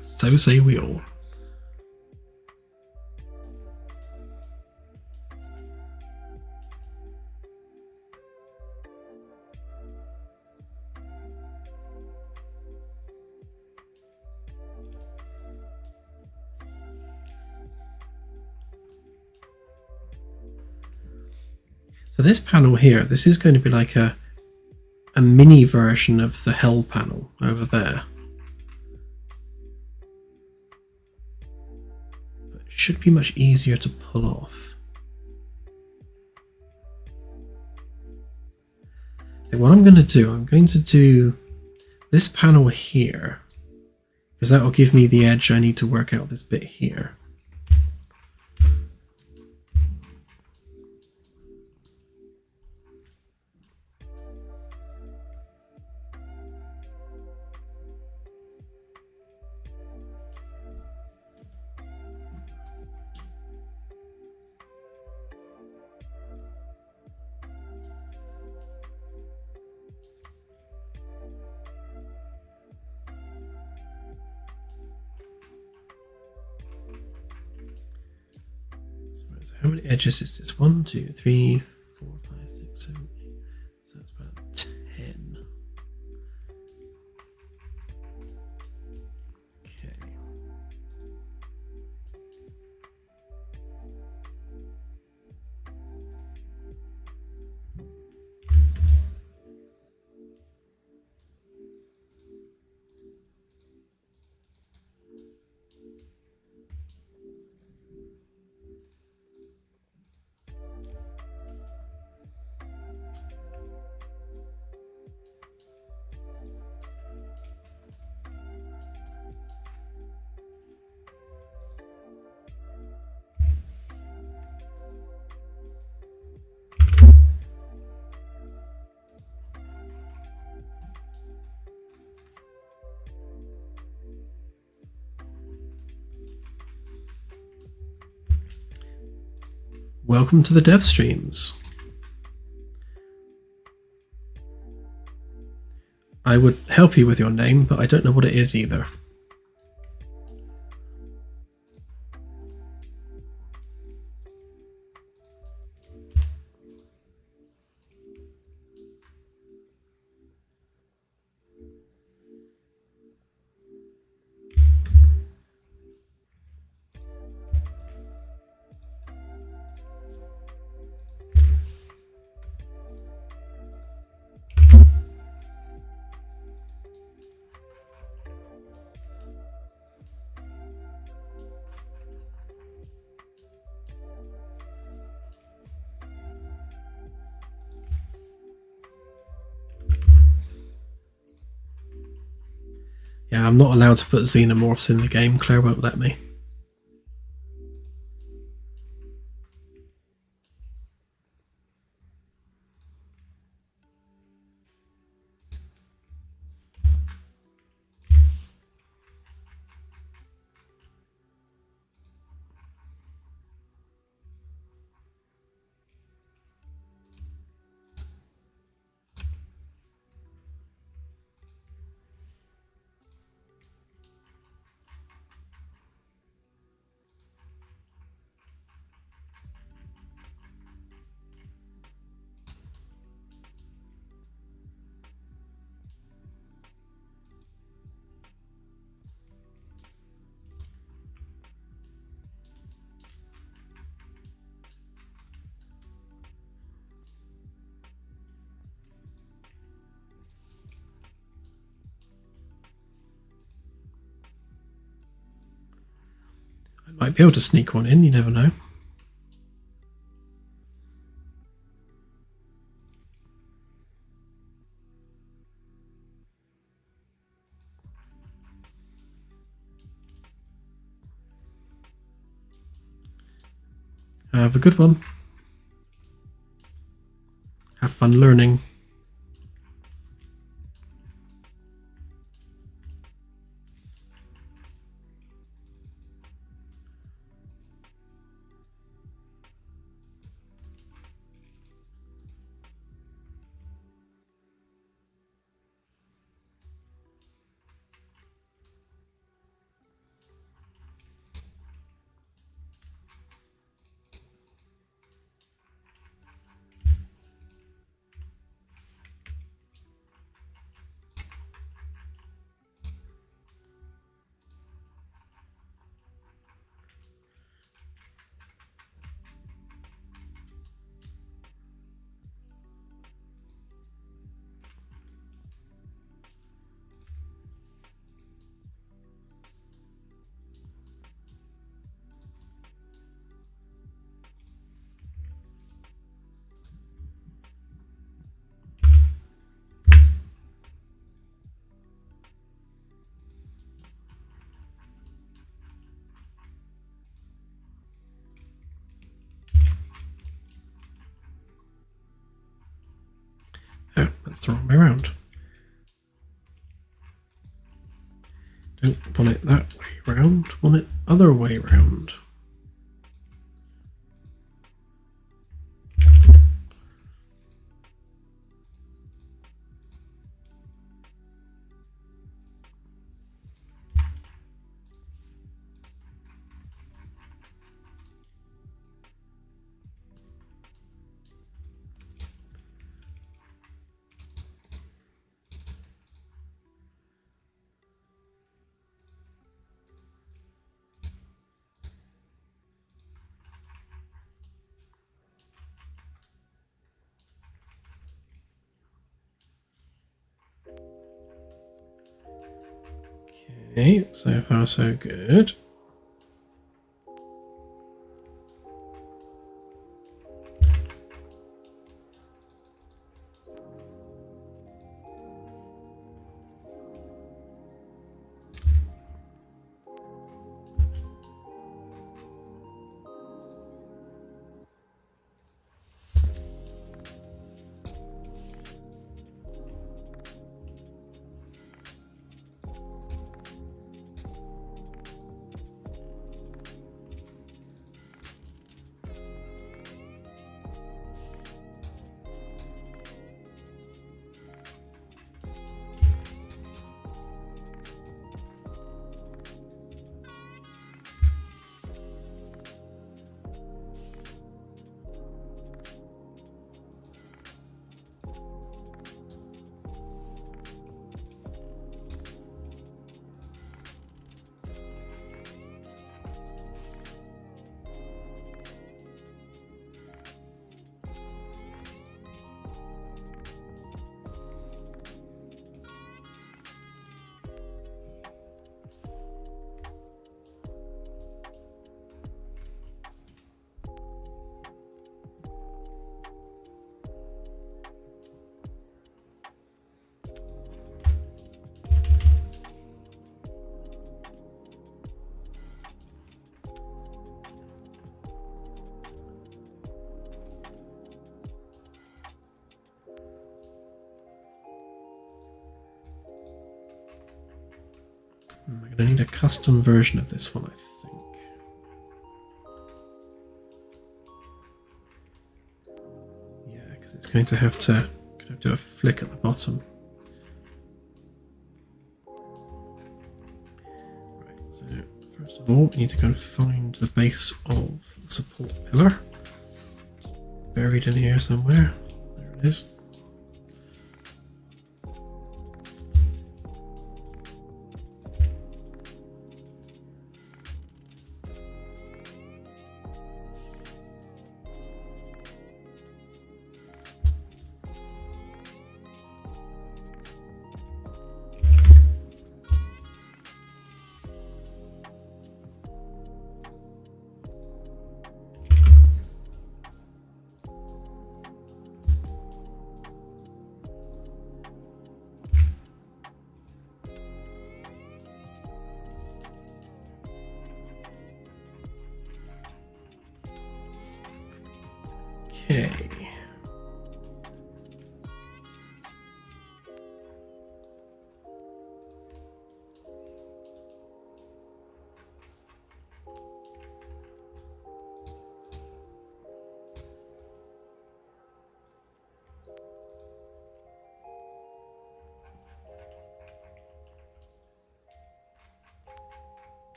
So say we all. So this panel here, this is going to be like a mini version of the Hell panel over there. But it should be much easier to pull off. And what I'm going to do this panel here, because that will give me the edge I need to work out this bit here. how many edges is this? 1, 2, 3, 4, 5, 6, 7, 8. So that's about 10. Okay. Welcome to the dev streams. I would help you with your name, but I don't know what it is either. Yeah, I'm not allowed to put xenomorphs in the game. Claire won't let me. I might be able to sneak one in, you never know. Have a good one. Have fun learning. Oh, that's the wrong way around. Don't want it that way round, want it other way round. Okay, so far so good. I'm going to need a custom version of this one, I think. Yeah, because it's going to have to do a flick at the bottom. Right, so first of all, we need to go and find the base of the support pillar. Just buried in here somewhere. There it is. Okay.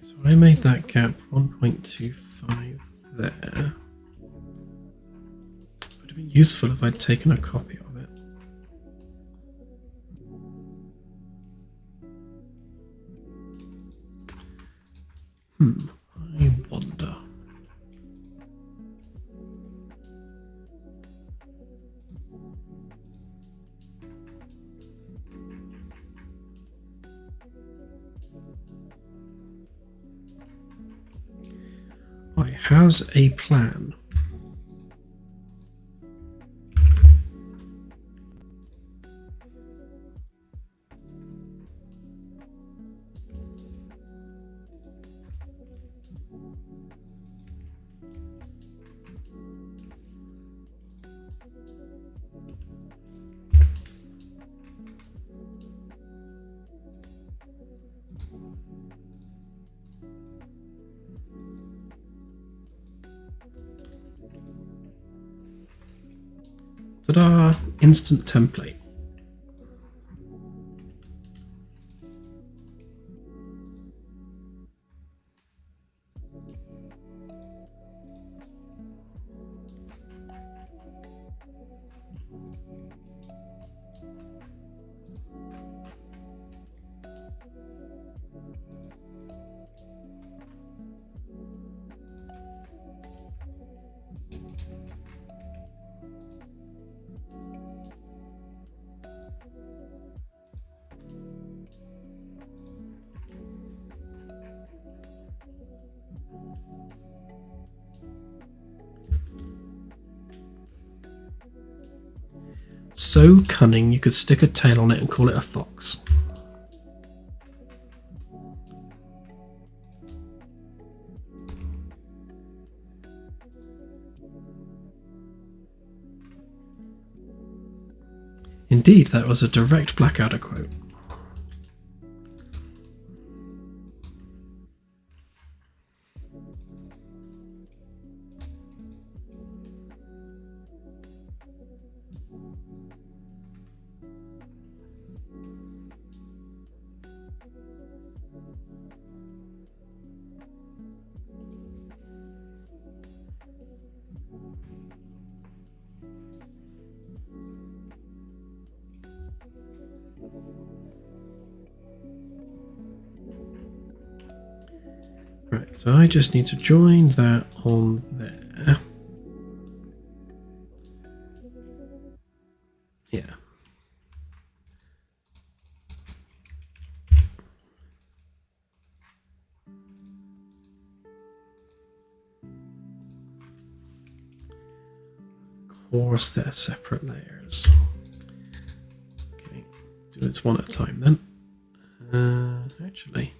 So I made that gap 1.25 there. Would have been useful if I'd taken a copy of it. I wonder. I has a plan. Ta-da! Instant template. so cunning you could stick a tail on it and call it a fox. Indeed, that was a direct Blackadder quote. Right, so I just need to join that on there. Yeah. Of course, they're separate layers. Okay, do this one at a time then. Actually.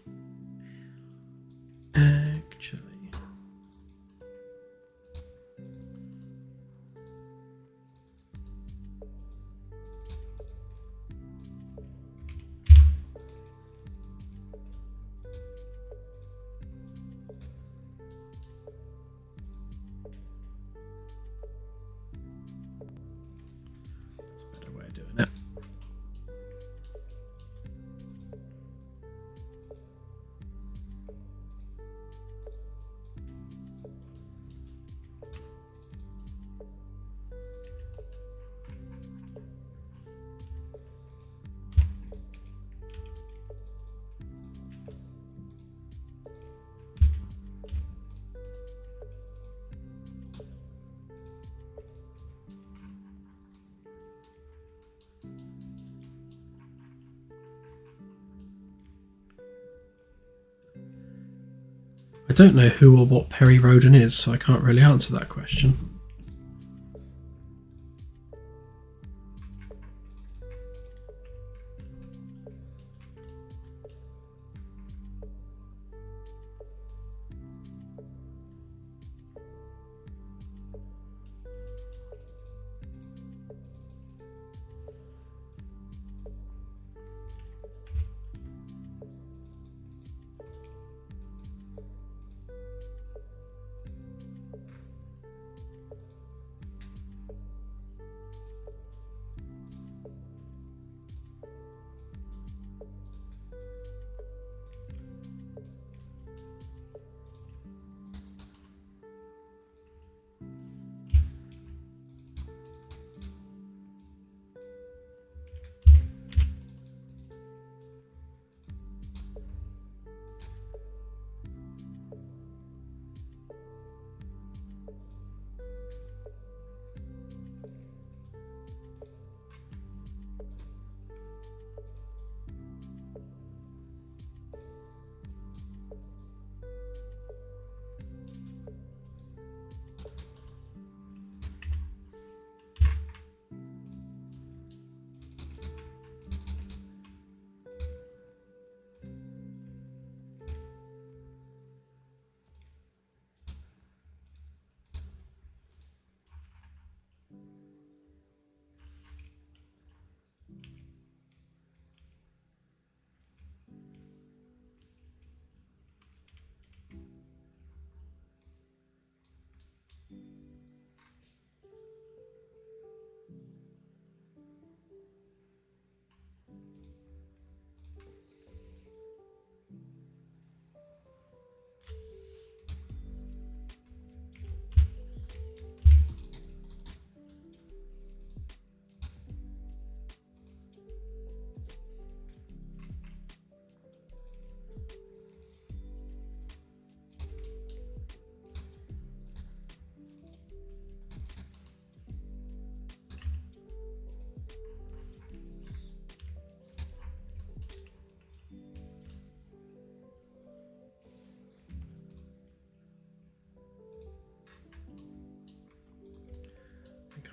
That's a better way of doing it. I don't know who or what Perry Roden is, so I can't really answer that question.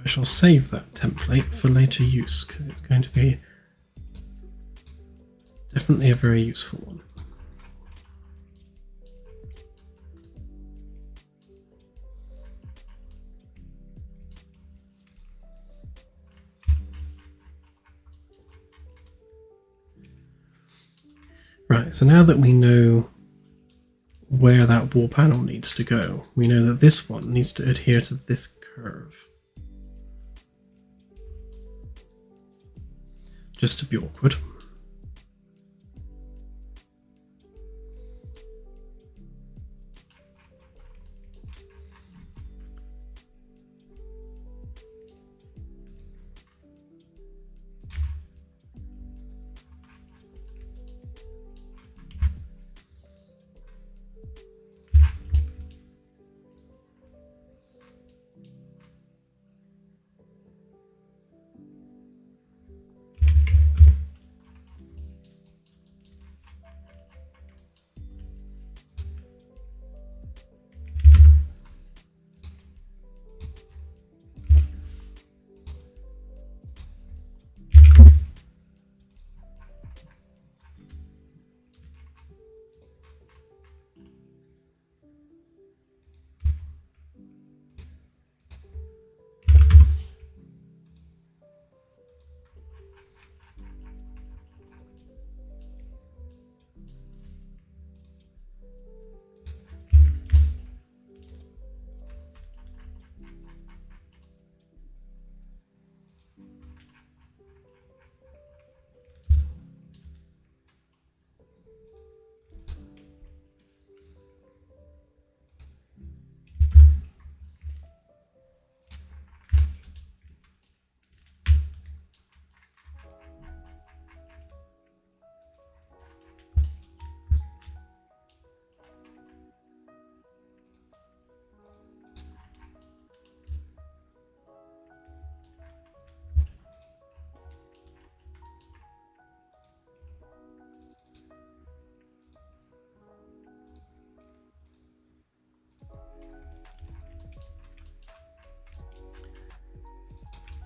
I shall save that template for later use because it's going to be definitely a very useful one. Right, so now that we know where that wall panel needs to go, we know that this one needs to adhere to this curve. Just to be awkward.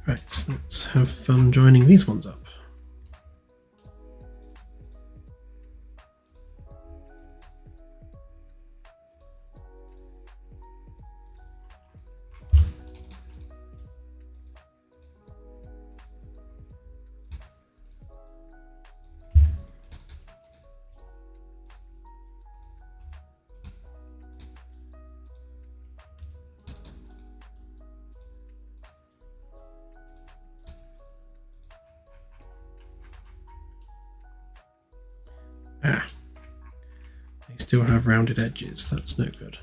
Right, let's have fun joining these ones up. Ah, they still have rounded edges, that's no good.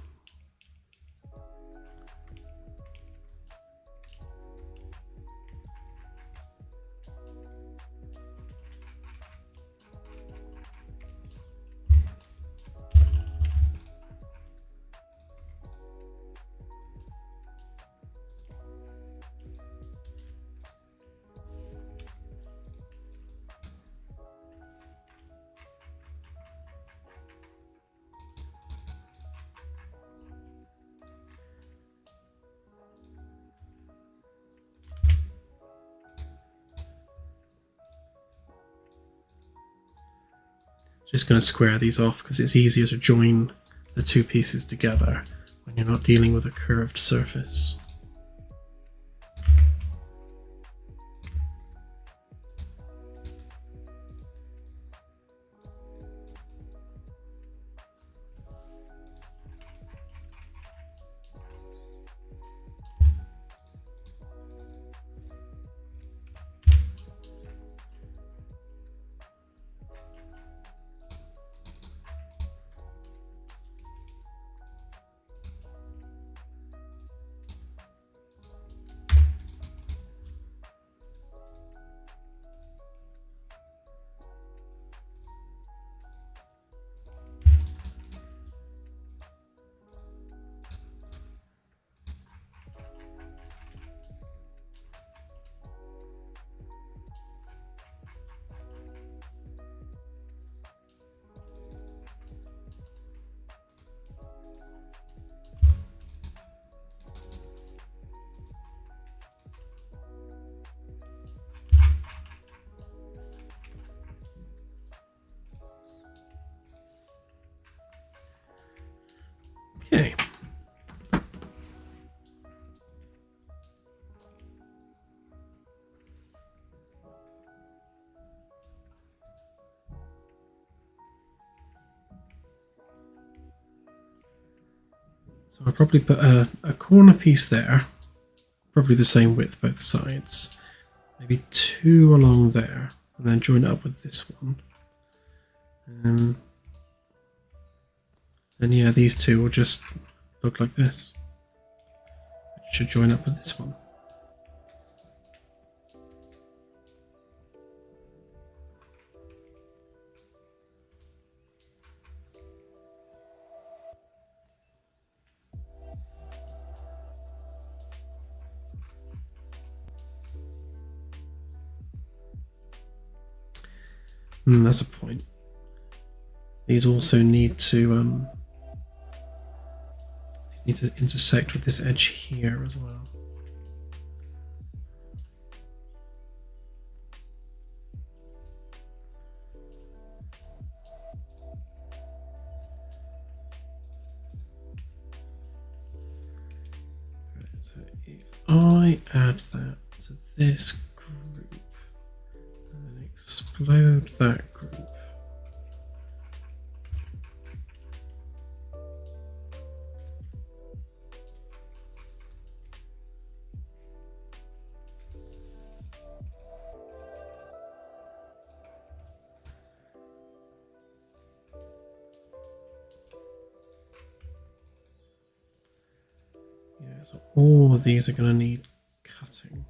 Just going to square these off because it's easier to join the two pieces together when you're not dealing with a curved surface. So I'll probably put a corner piece there, probably the same width both sides. Maybe 2 along there, and then join it up with this one. And yeah, these 2 will just look like this. It should join up with this one. That's a point. These also need to intersect with this edge here as well. Right, so if I add that to this group and then explode that group. Yeah, so all of these are going to need cutting.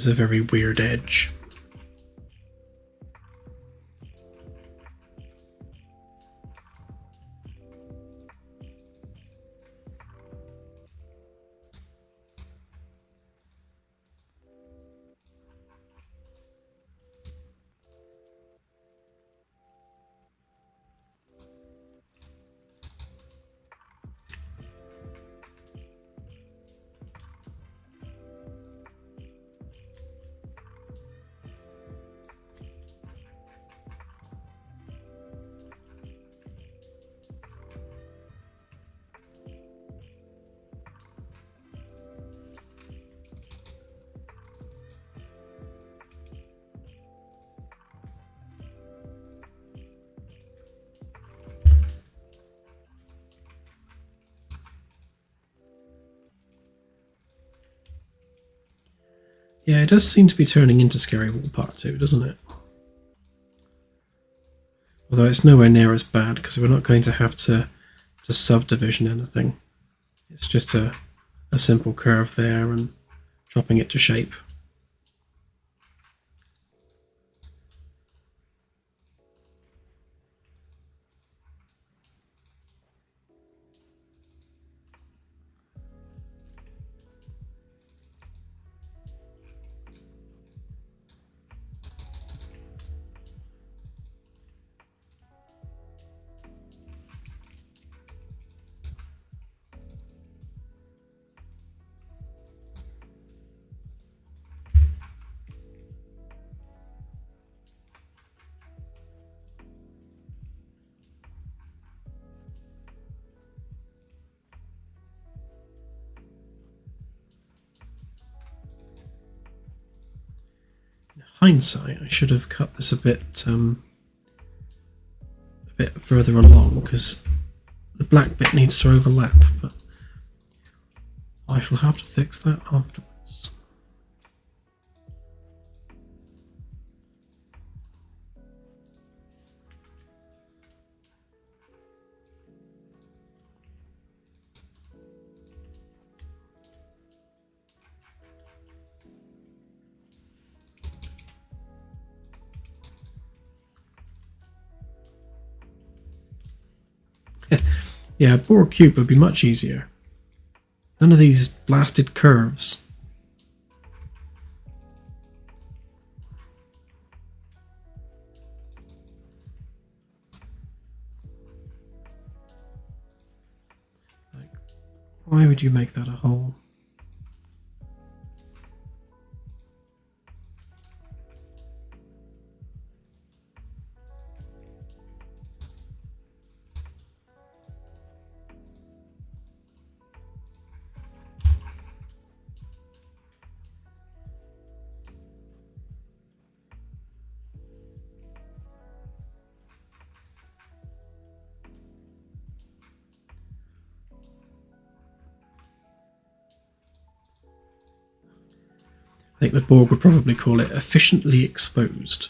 is a very weird edge. Yeah, it does seem to be turning into Scary Wall Part 2, doesn't it? Although it's nowhere near as bad because we're not going to have to subdivision anything. It's just a simple curve there and dropping it to shape. Hindsight, I should have cut this a bit further along because the black bit needs to overlap, but I shall have to fix that afterwards. Yeah, a Borg cube would be much easier. None of these blasted curves. Like, why would you make that a hole? I think the Borg would probably call it efficiently exposed.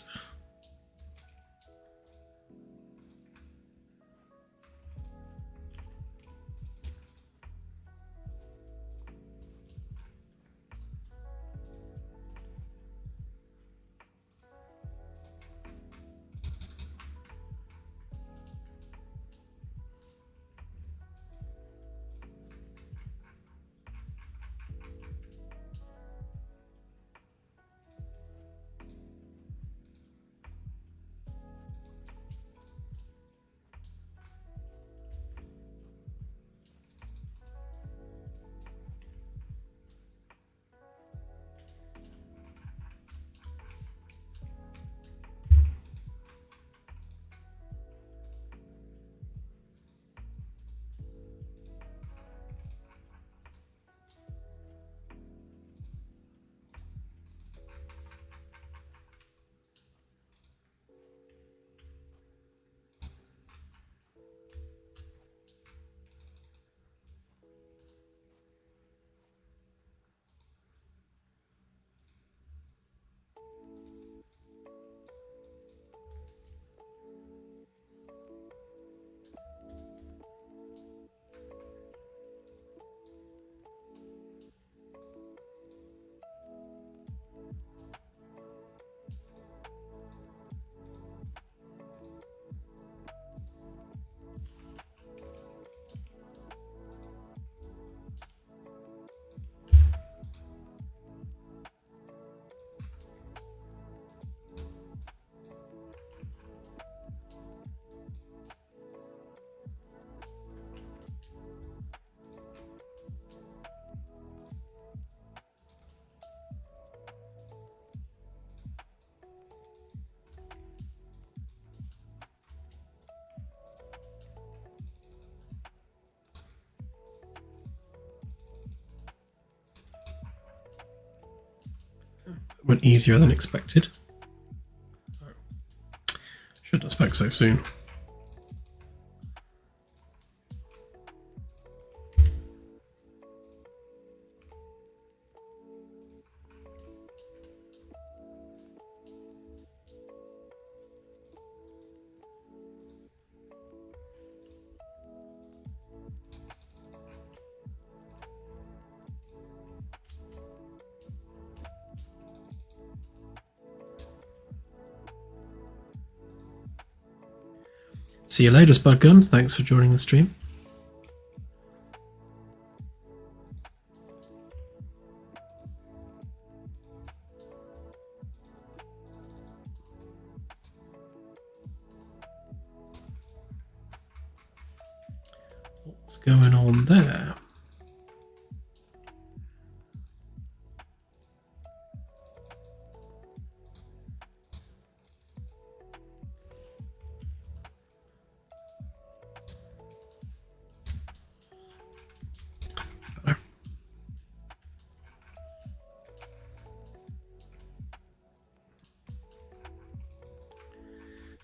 went easier than expected. Shouldn't have spoke so soon. See you later, Spudgun. Thanks for joining the stream. What's going on there?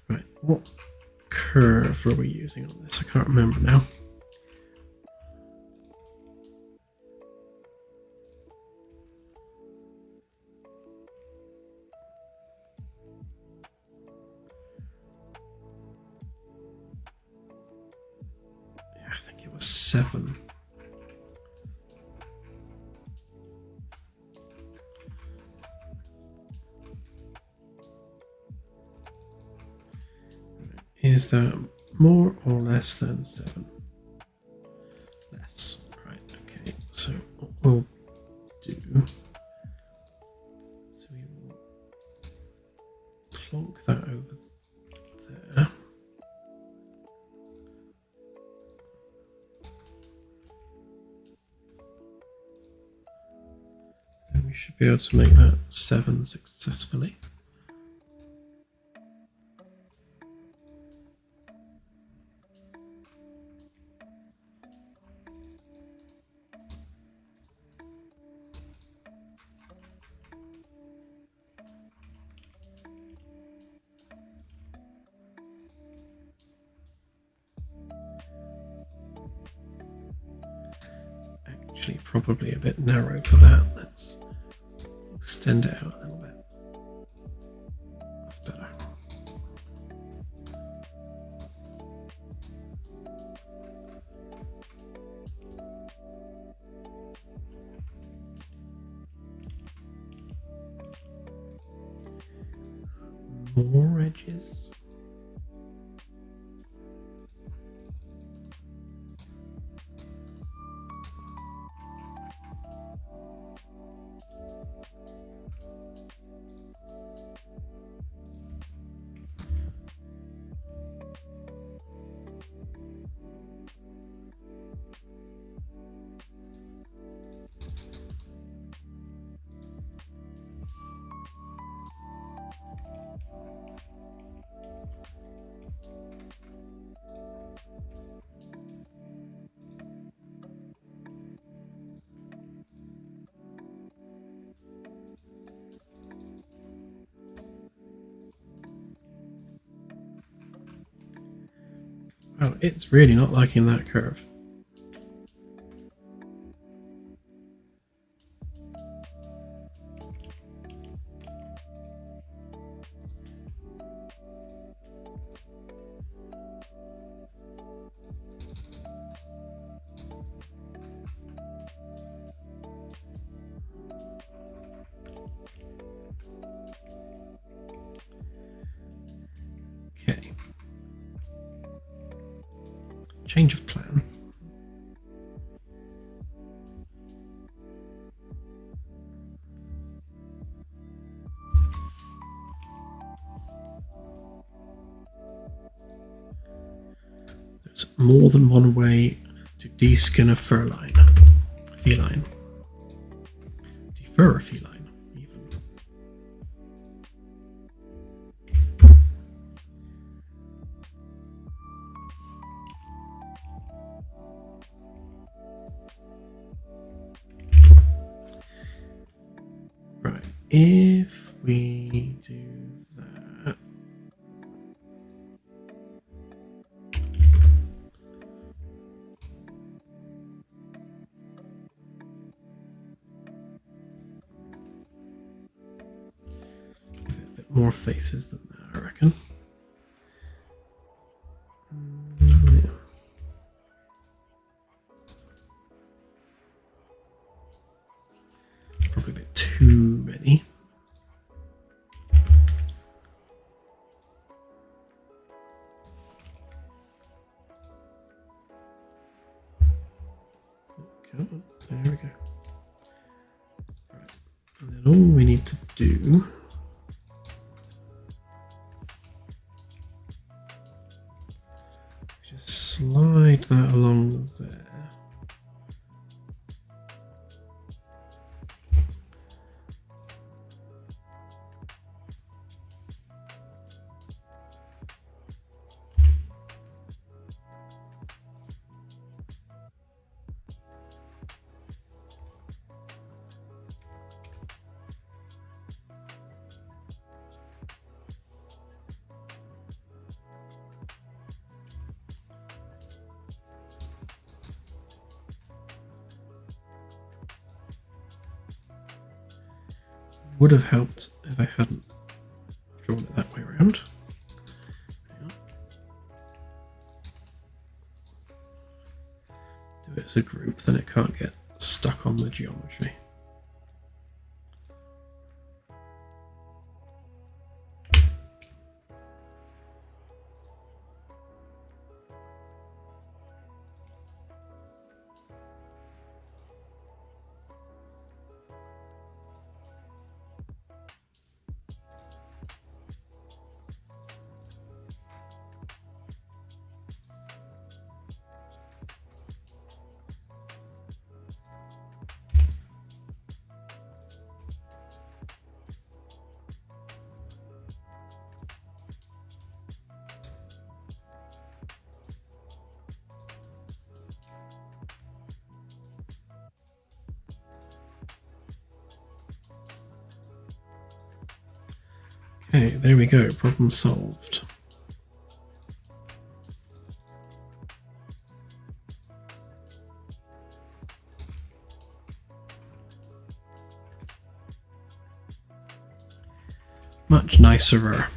Right, what curve were we using on this? I can't remember now. Yeah, I think it was 7. Is that more or less than 7? Less. Right, okay. So what we'll do, so we will plonk that over there. And we should be able to make that 7 successfully. Actually, probably a bit narrow for that. Let's extend it out a little bit. That's better. More edges. Oh, it's really not liking that curve. Okay. Change of plan. There's more than one way to deskin a feline. Defer a feline, even. Right, if we do that, give it a bit more faces than that, I reckon. Probably a bit too many. Okay, there we go. Right. And then all we need to do is just slide that along there. Would have helped if I hadn't drawn it that way around. Do it as a group, then it can't get stuck on the geometry. Okay, there we go, problem solved. Much nicer.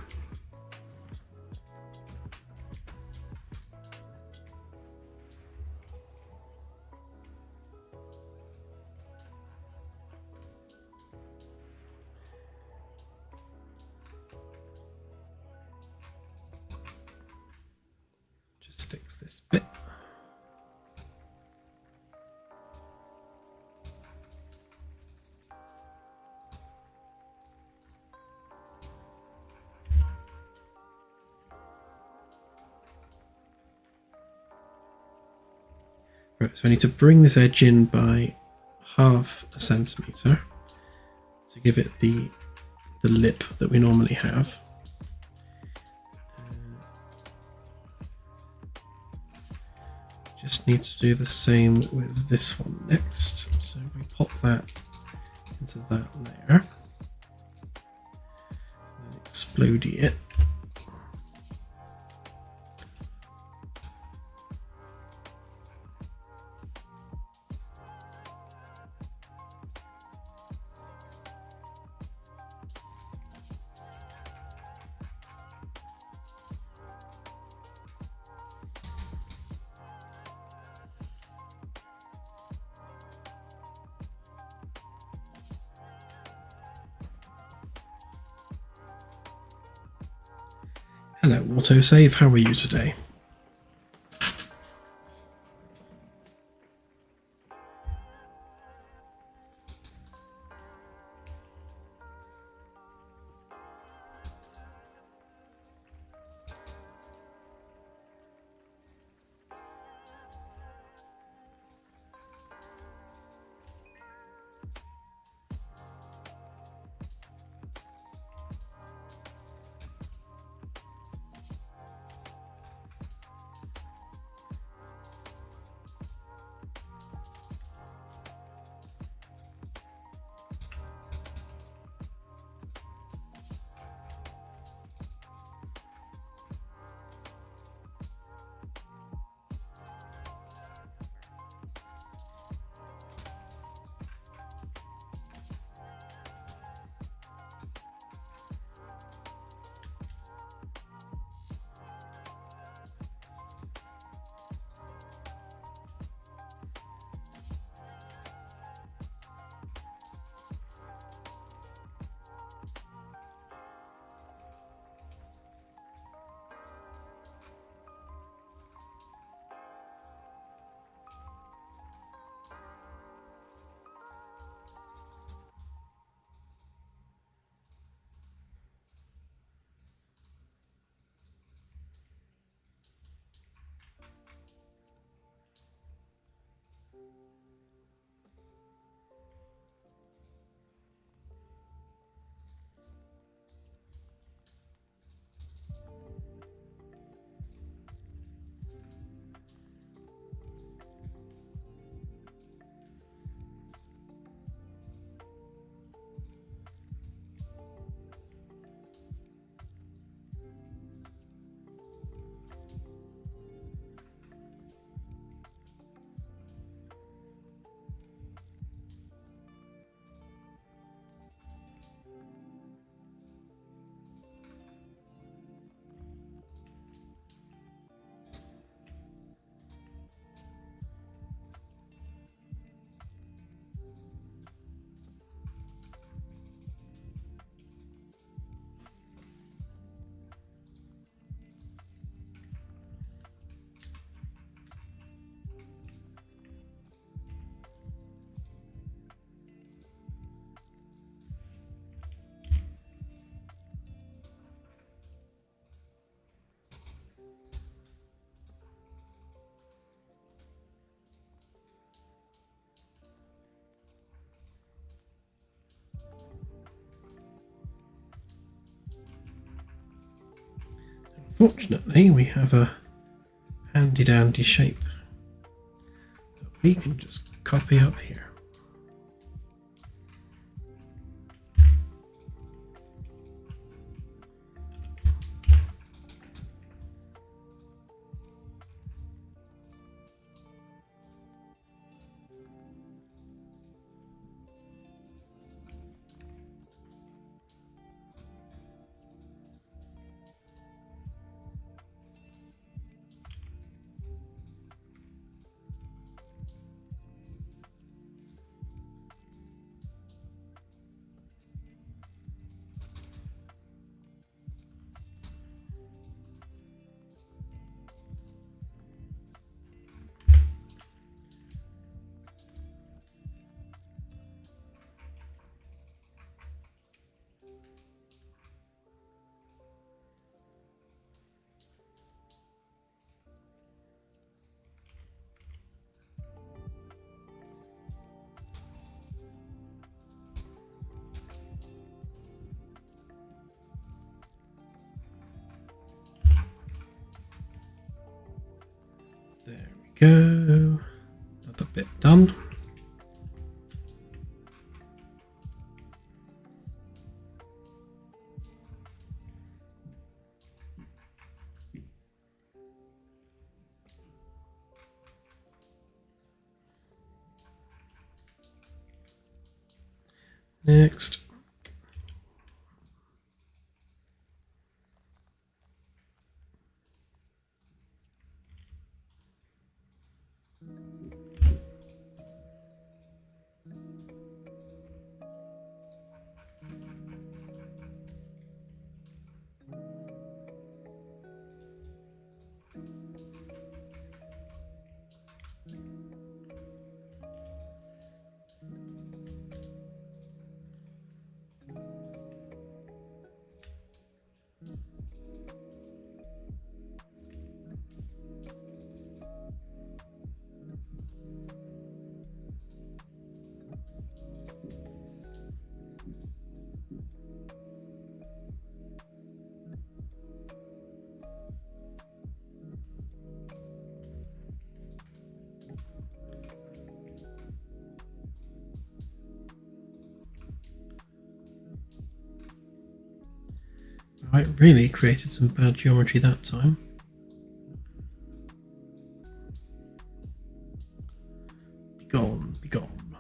Just fix this bit. Right, so I need to bring this edge in by half a centimetre to give it the lip that we normally have. Just need to do the same with this one next. So we pop that into that layer, and explode it. Hello, autosave, how are you today? Fortunately, we have a handy dandy shape that we can just copy up here. There we go. Another bit done. Next. Right, really created some bad geometry that time. Be gone, be gone.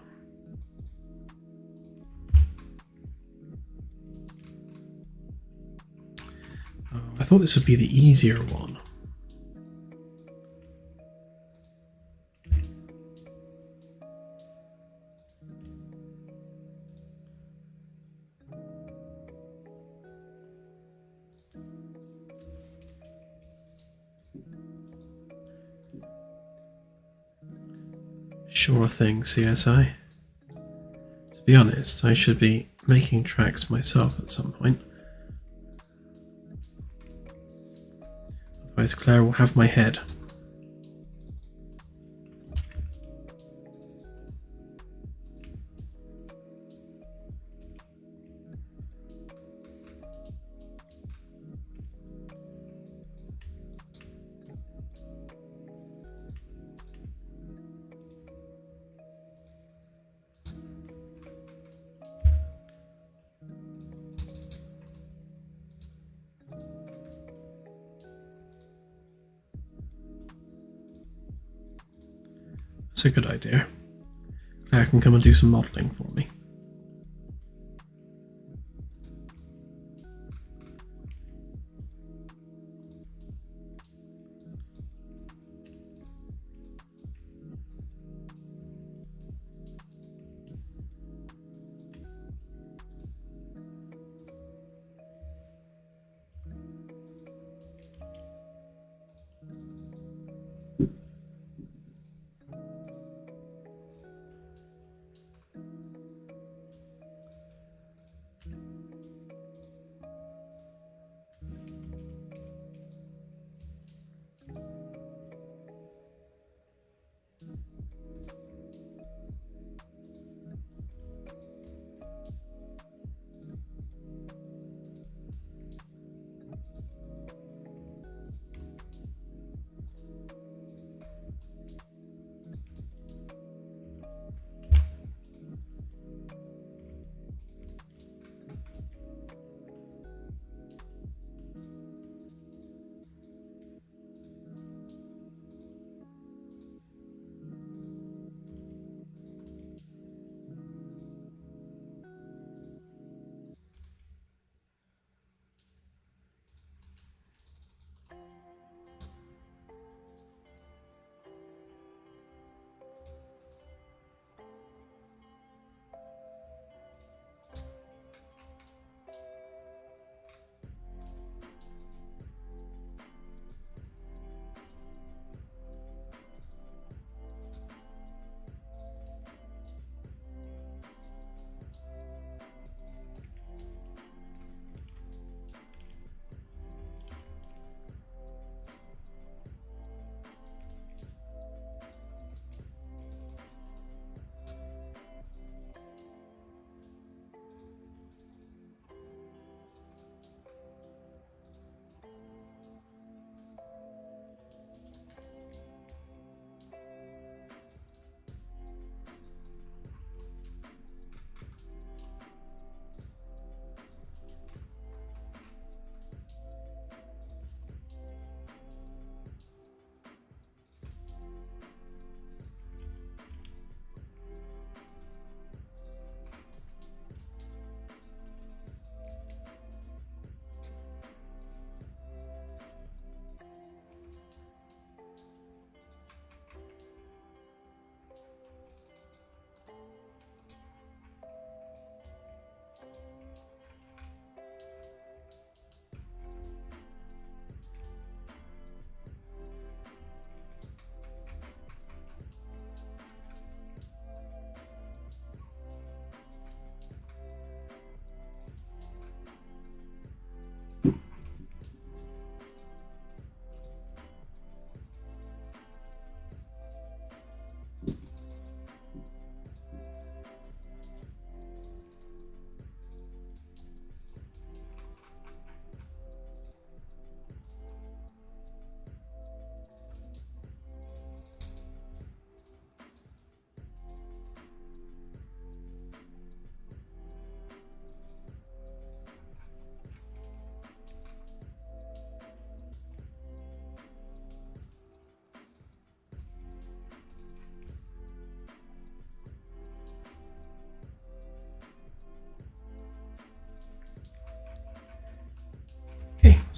Oh, I thought this would be the easier one. Sure thing, CSI. To be honest, I should be making tracks myself at some point. Otherwise Claire will have my head. That's a good idea. Claire can come and do some modelling for me.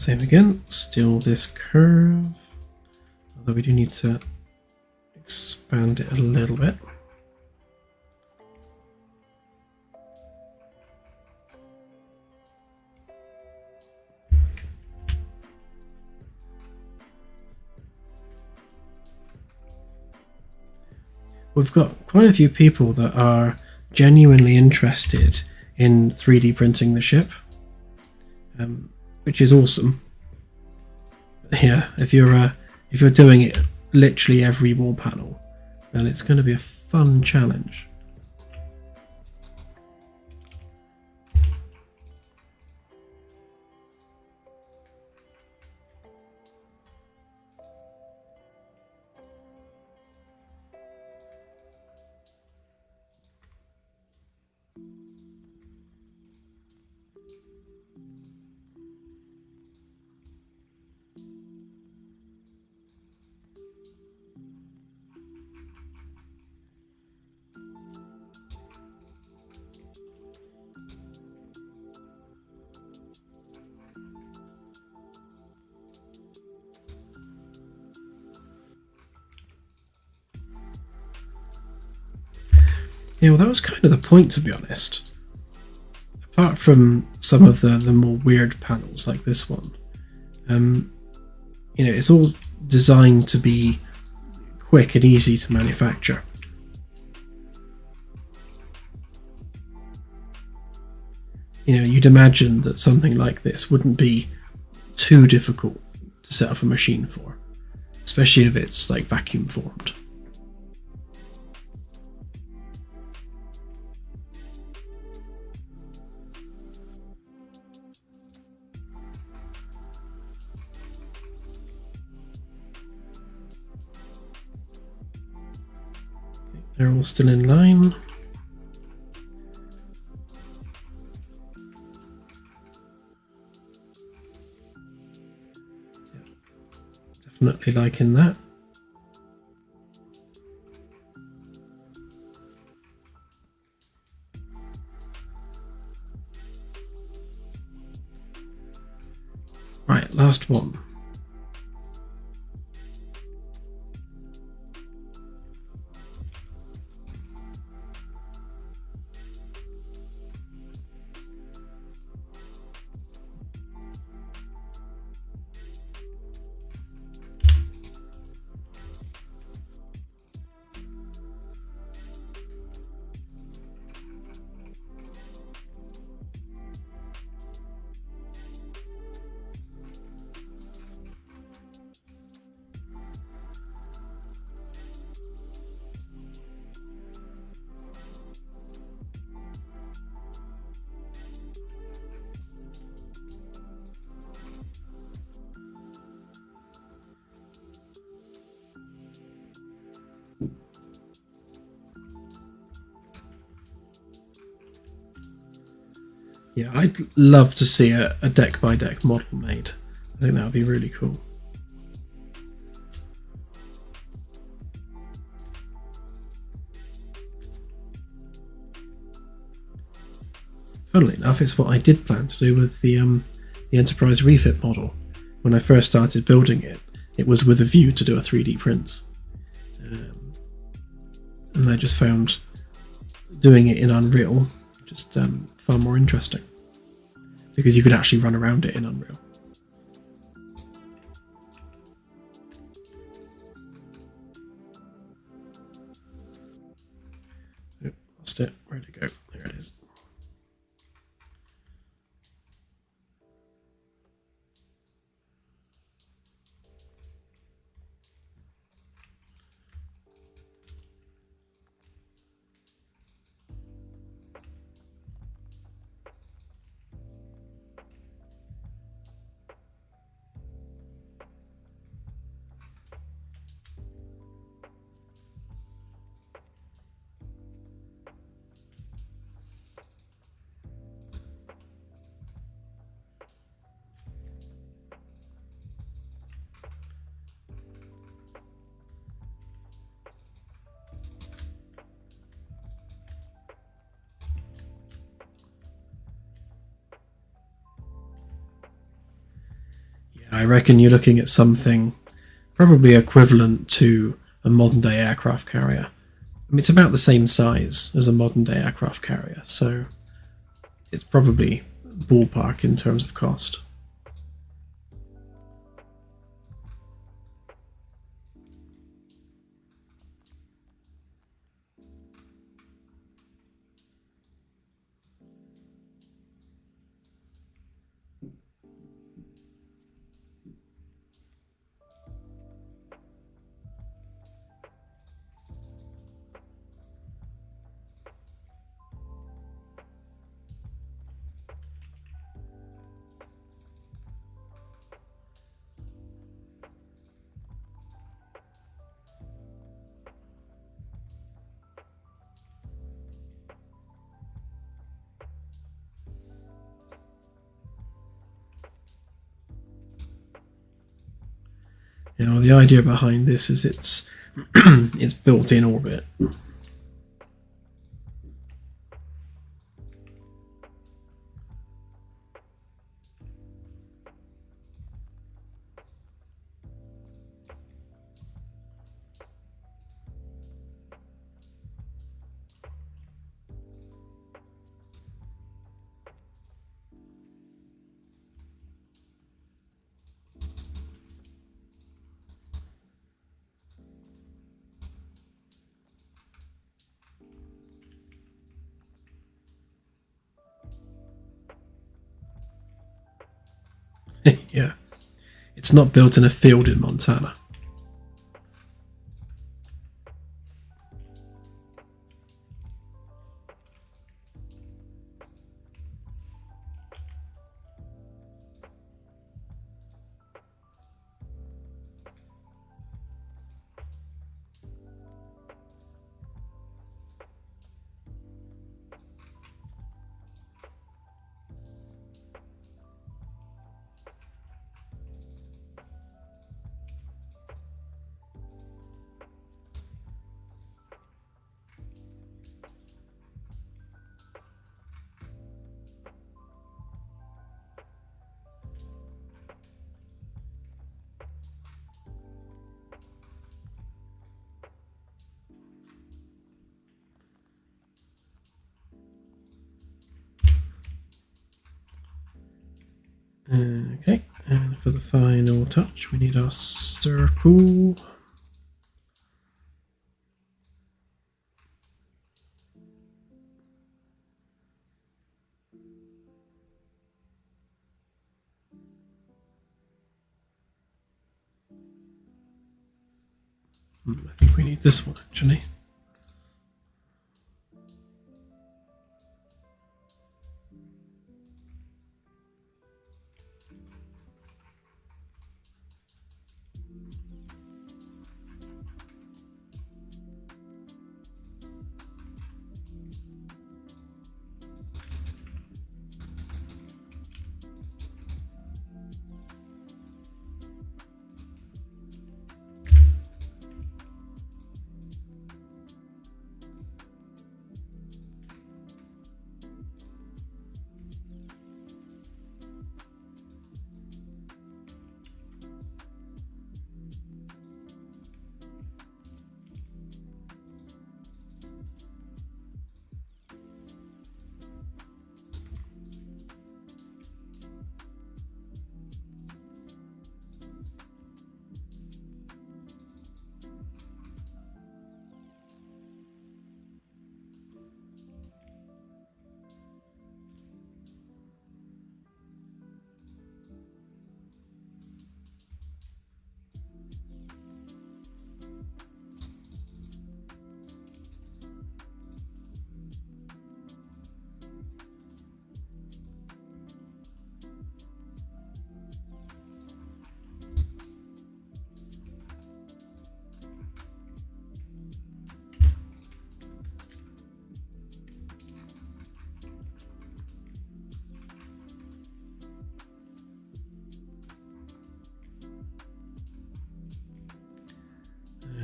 Same again, still this curve, although we do need to expand it a little bit. We've got quite a few people that are genuinely interested in 3D printing the ship, which is awesome. Yeah, if you're doing it literally every wall panel, then it's going to be a fun challenge. Yeah, well, that was kind of the point, to be honest. Apart from some of the more weird panels like this one, you know, it's all designed to be quick and easy to manufacture. You know, you'd imagine that something like this wouldn't be too difficult to set up a machine for, especially if it's like vacuum formed. They're all still in line. Definitely liking that. Right, last one. Yeah, I'd love to see a deck by deck model made. I think that would be really cool. Funnily enough, it's what I did plan to do with the Enterprise refit model. When I first started building it, it was with a view to do a 3D print. And I just found doing it in Unreal just far more interesting, because you could actually run around it in Unreal. Oh, lost it. Where'd it go? There it is. I reckon you're looking at something probably equivalent to a modern day aircraft carrier. I mean, it's about the same size as a modern day aircraft carrier, so it's probably ballpark in terms of cost. You know, the idea behind this is it's it's built in orbit. Yeah, it's not built in a field in Montana. Okay, and for the final touch, we need our circle. I think we need this one actually.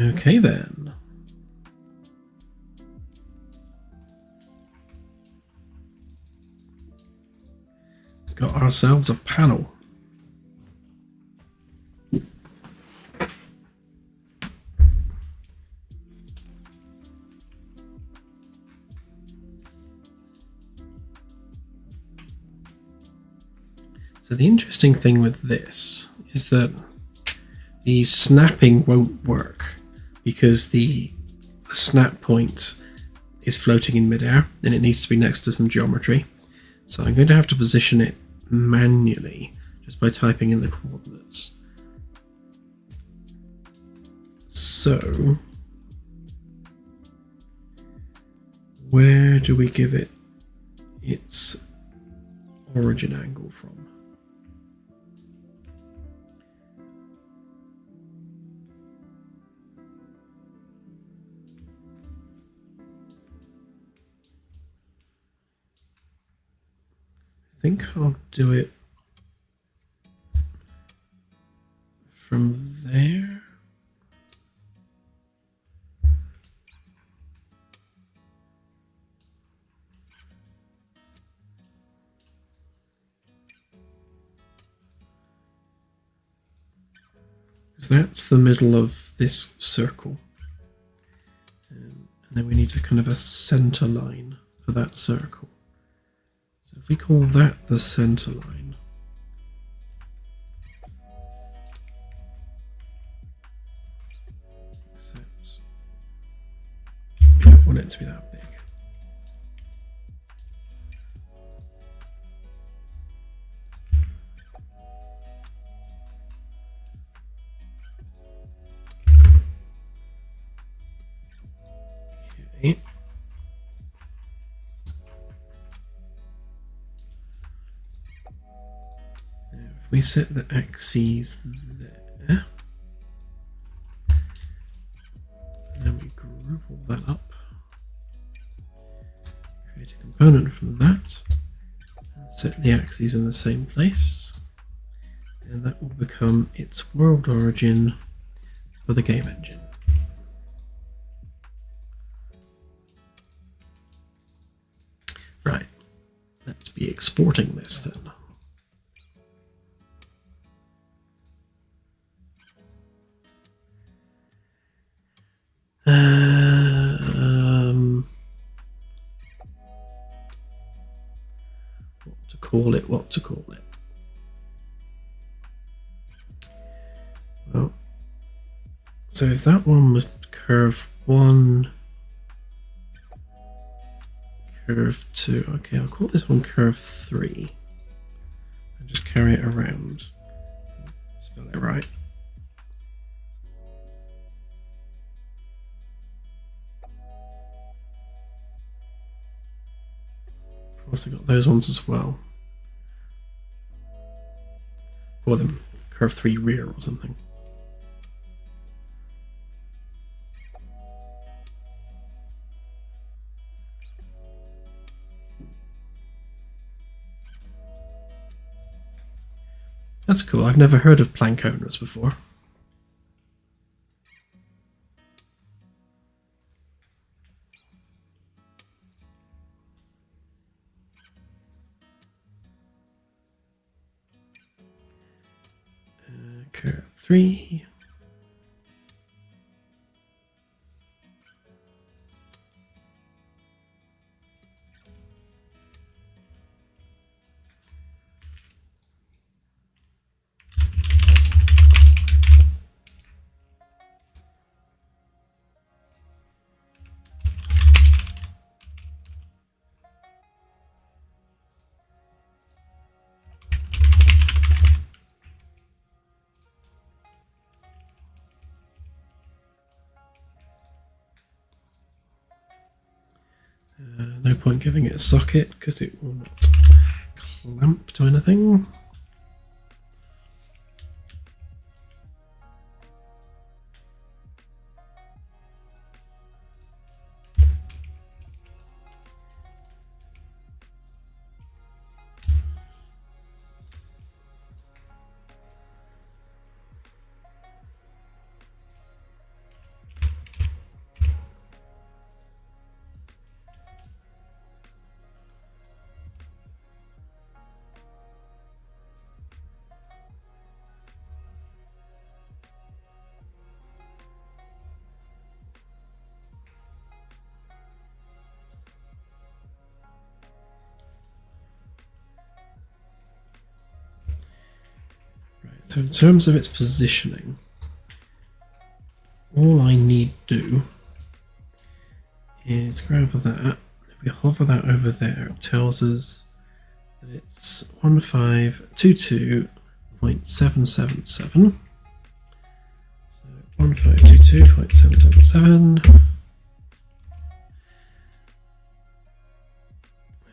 Okay then. Got ourselves a panel. So the interesting thing with this is that the snapping won't work because the snap point is floating in midair and it needs to be next to some geometry. So I'm going to have to position it manually just by typing in the coordinates. So where do we give it its origin angle from? I think I'll do it from there. Because that's the middle of this circle. And then we need a kind of a center line for that circle. So if we call that the center line, except we don't want it to be that big. Okay. Now if we set the axes there, and then we group all that up, create a component from that, and set the axes in the same place, and that will become its world origin for the game engine. Right, let's be exporting this then. What to call it? Well, so if that one was curve 1, curve 2, okay, I'll call this one curve 3 and just carry it around. Spell it right. I've also got those ones as well. Call them curve 3 rear or something. That's cool. I've never heard of plank owners before. Curve 3. No point giving it a socket because it will not clamp to anything. So in terms of its positioning, all I need to do is grab that. If we hover that over there, it tells us that it's 1522.777. So 1522.777.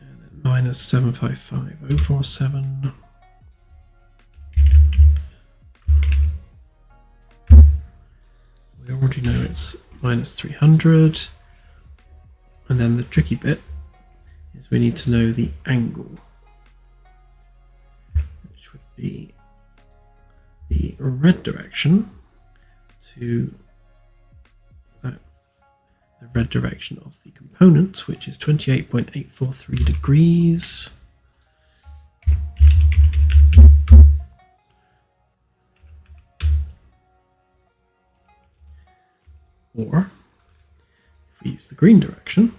And then minus 755047. We already know it's minus 300. And then the tricky bit is we need to know the angle, which would be the red direction to that, the red direction of the component, which is 28.843 degrees. Or if we use the green direction,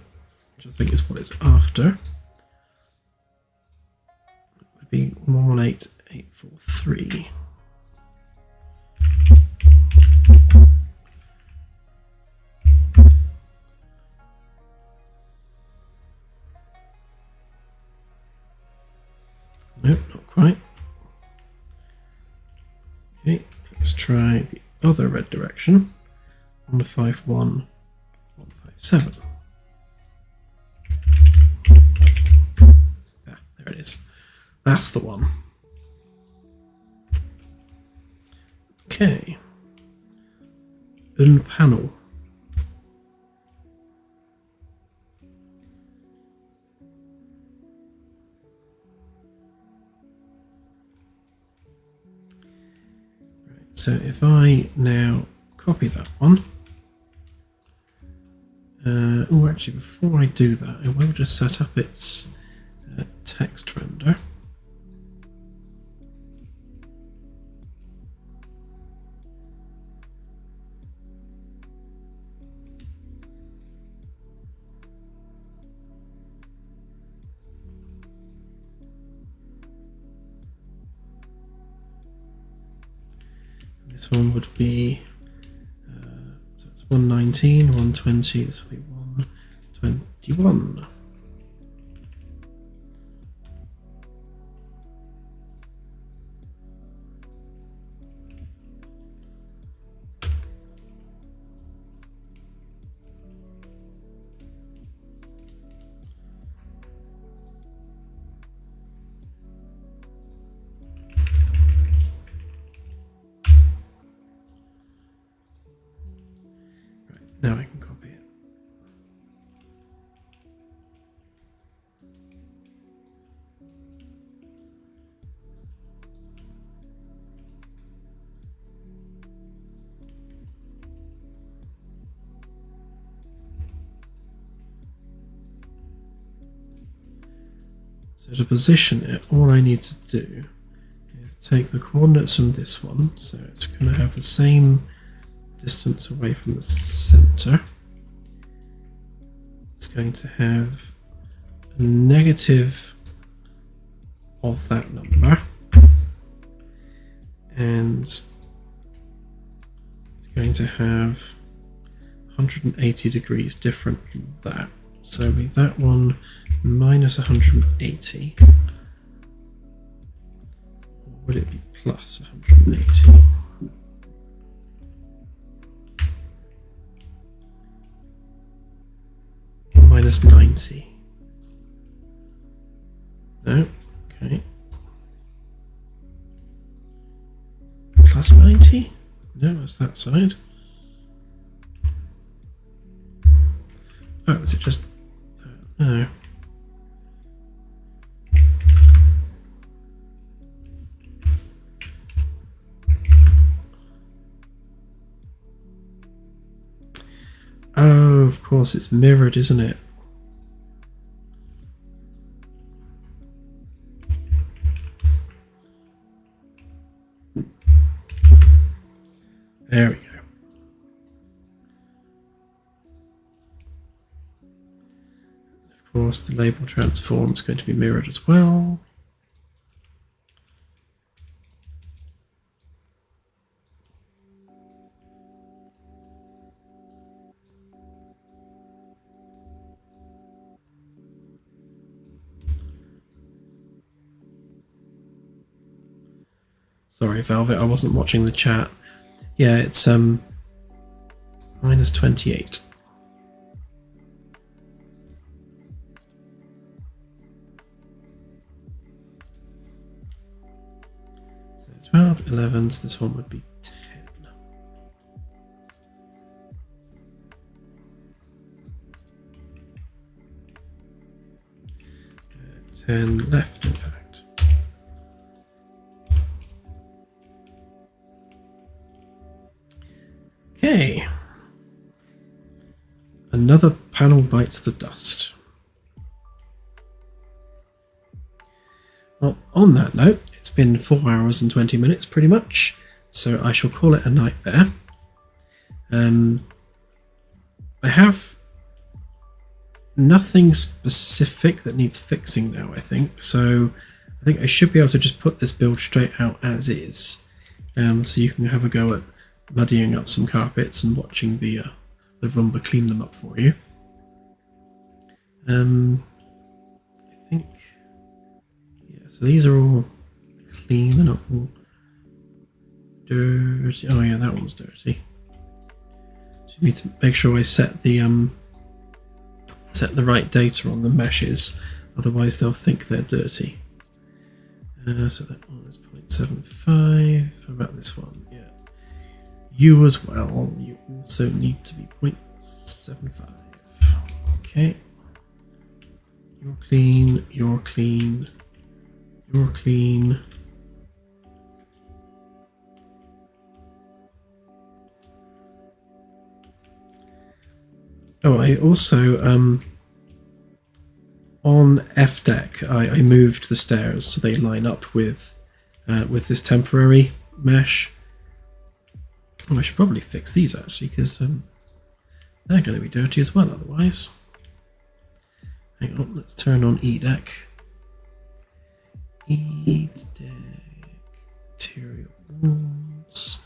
which I think is what it's after, it would be 118.843. Nope, not quite. Okay, let's try the other red direction. 151.157. Ah, there it is. That's the one. Okay. Unpanel. Right, so if I now copy that one. Oh, actually, before I do that, I will just set up its text render. This one would be 119, 120, this will be 121. Now I can copy it. So to position it, all I need to do is take the coordinates from this one, so it's going to have the same distance away from the center. It's going to have a negative of that number, and it's going to have 180 degrees different from that. So with that one minus 180, or would it be plus 180? Minus 90. No, okay. Plus 90? No, that's that side. Oh, is it just... no. Oh, of course, it's mirrored, isn't it? There we go. Of course, the label transform is going to be mirrored as well. Sorry, Velvet, I wasn't watching the chat. Yeah, it's minus 28. So 12, 11, so this one would be 10. 10 left, in fact. Okay. Another panel bites the dust. Well, on that note, it's been 4 hours and 20 minutes pretty much, so I shall call it a night there. I have nothing specific that needs fixing now, I think, so I think I should be able to just put this build straight out as is, so you can have a go at muddying up some carpets and watching the Roomba clean them up for you. I think, yeah, so these are all clean, they're not all dirty. Oh yeah, that one's dirty. So you need to make sure I set the right data on the meshes, otherwise they'll think they're dirty. So that one is 0.75. How about this one? Yeah. You as well, you also need to be 0.75. Okay. You're clean, you're clean, you're clean. Oh, I also, on F deck, I moved the stairs so they line up with this temporary mesh. Oh, I should probably fix these actually, because they're going to be dirty as well otherwise. Hang on, let's turn on E deck. E deck, material walls.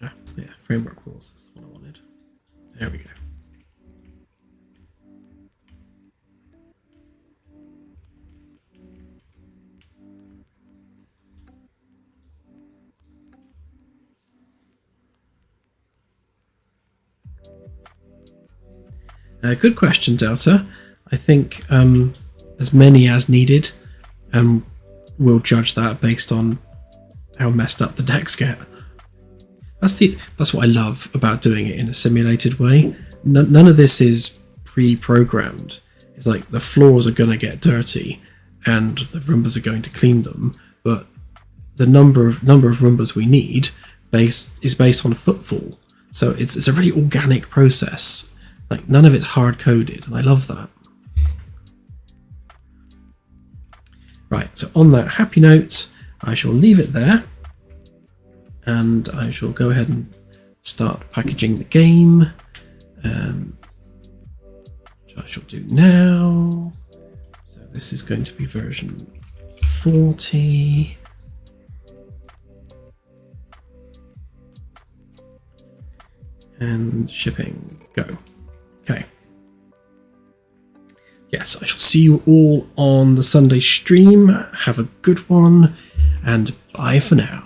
Ah, yeah, framework walls, that's the one I wanted. There we go. Good question, Delta. I think as many as needed, and we'll judge that based on how messed up the decks get. That's what I love about doing it in a simulated way. None of this is pre-programmed. It's like the floors are going to get dirty, and the Roombas are going to clean them. But the number of Roombas we need is based on footfall. So it's a really organic process. Like, none of it's hard-coded, and I love that. Right, so on that happy note, I shall leave it there, and I shall go ahead and start packaging the game, which I shall do now. So this is going to be version 40. And shipping, go. Okay. Yes, I shall see you all on the Sunday stream. Have a good one, and bye for now.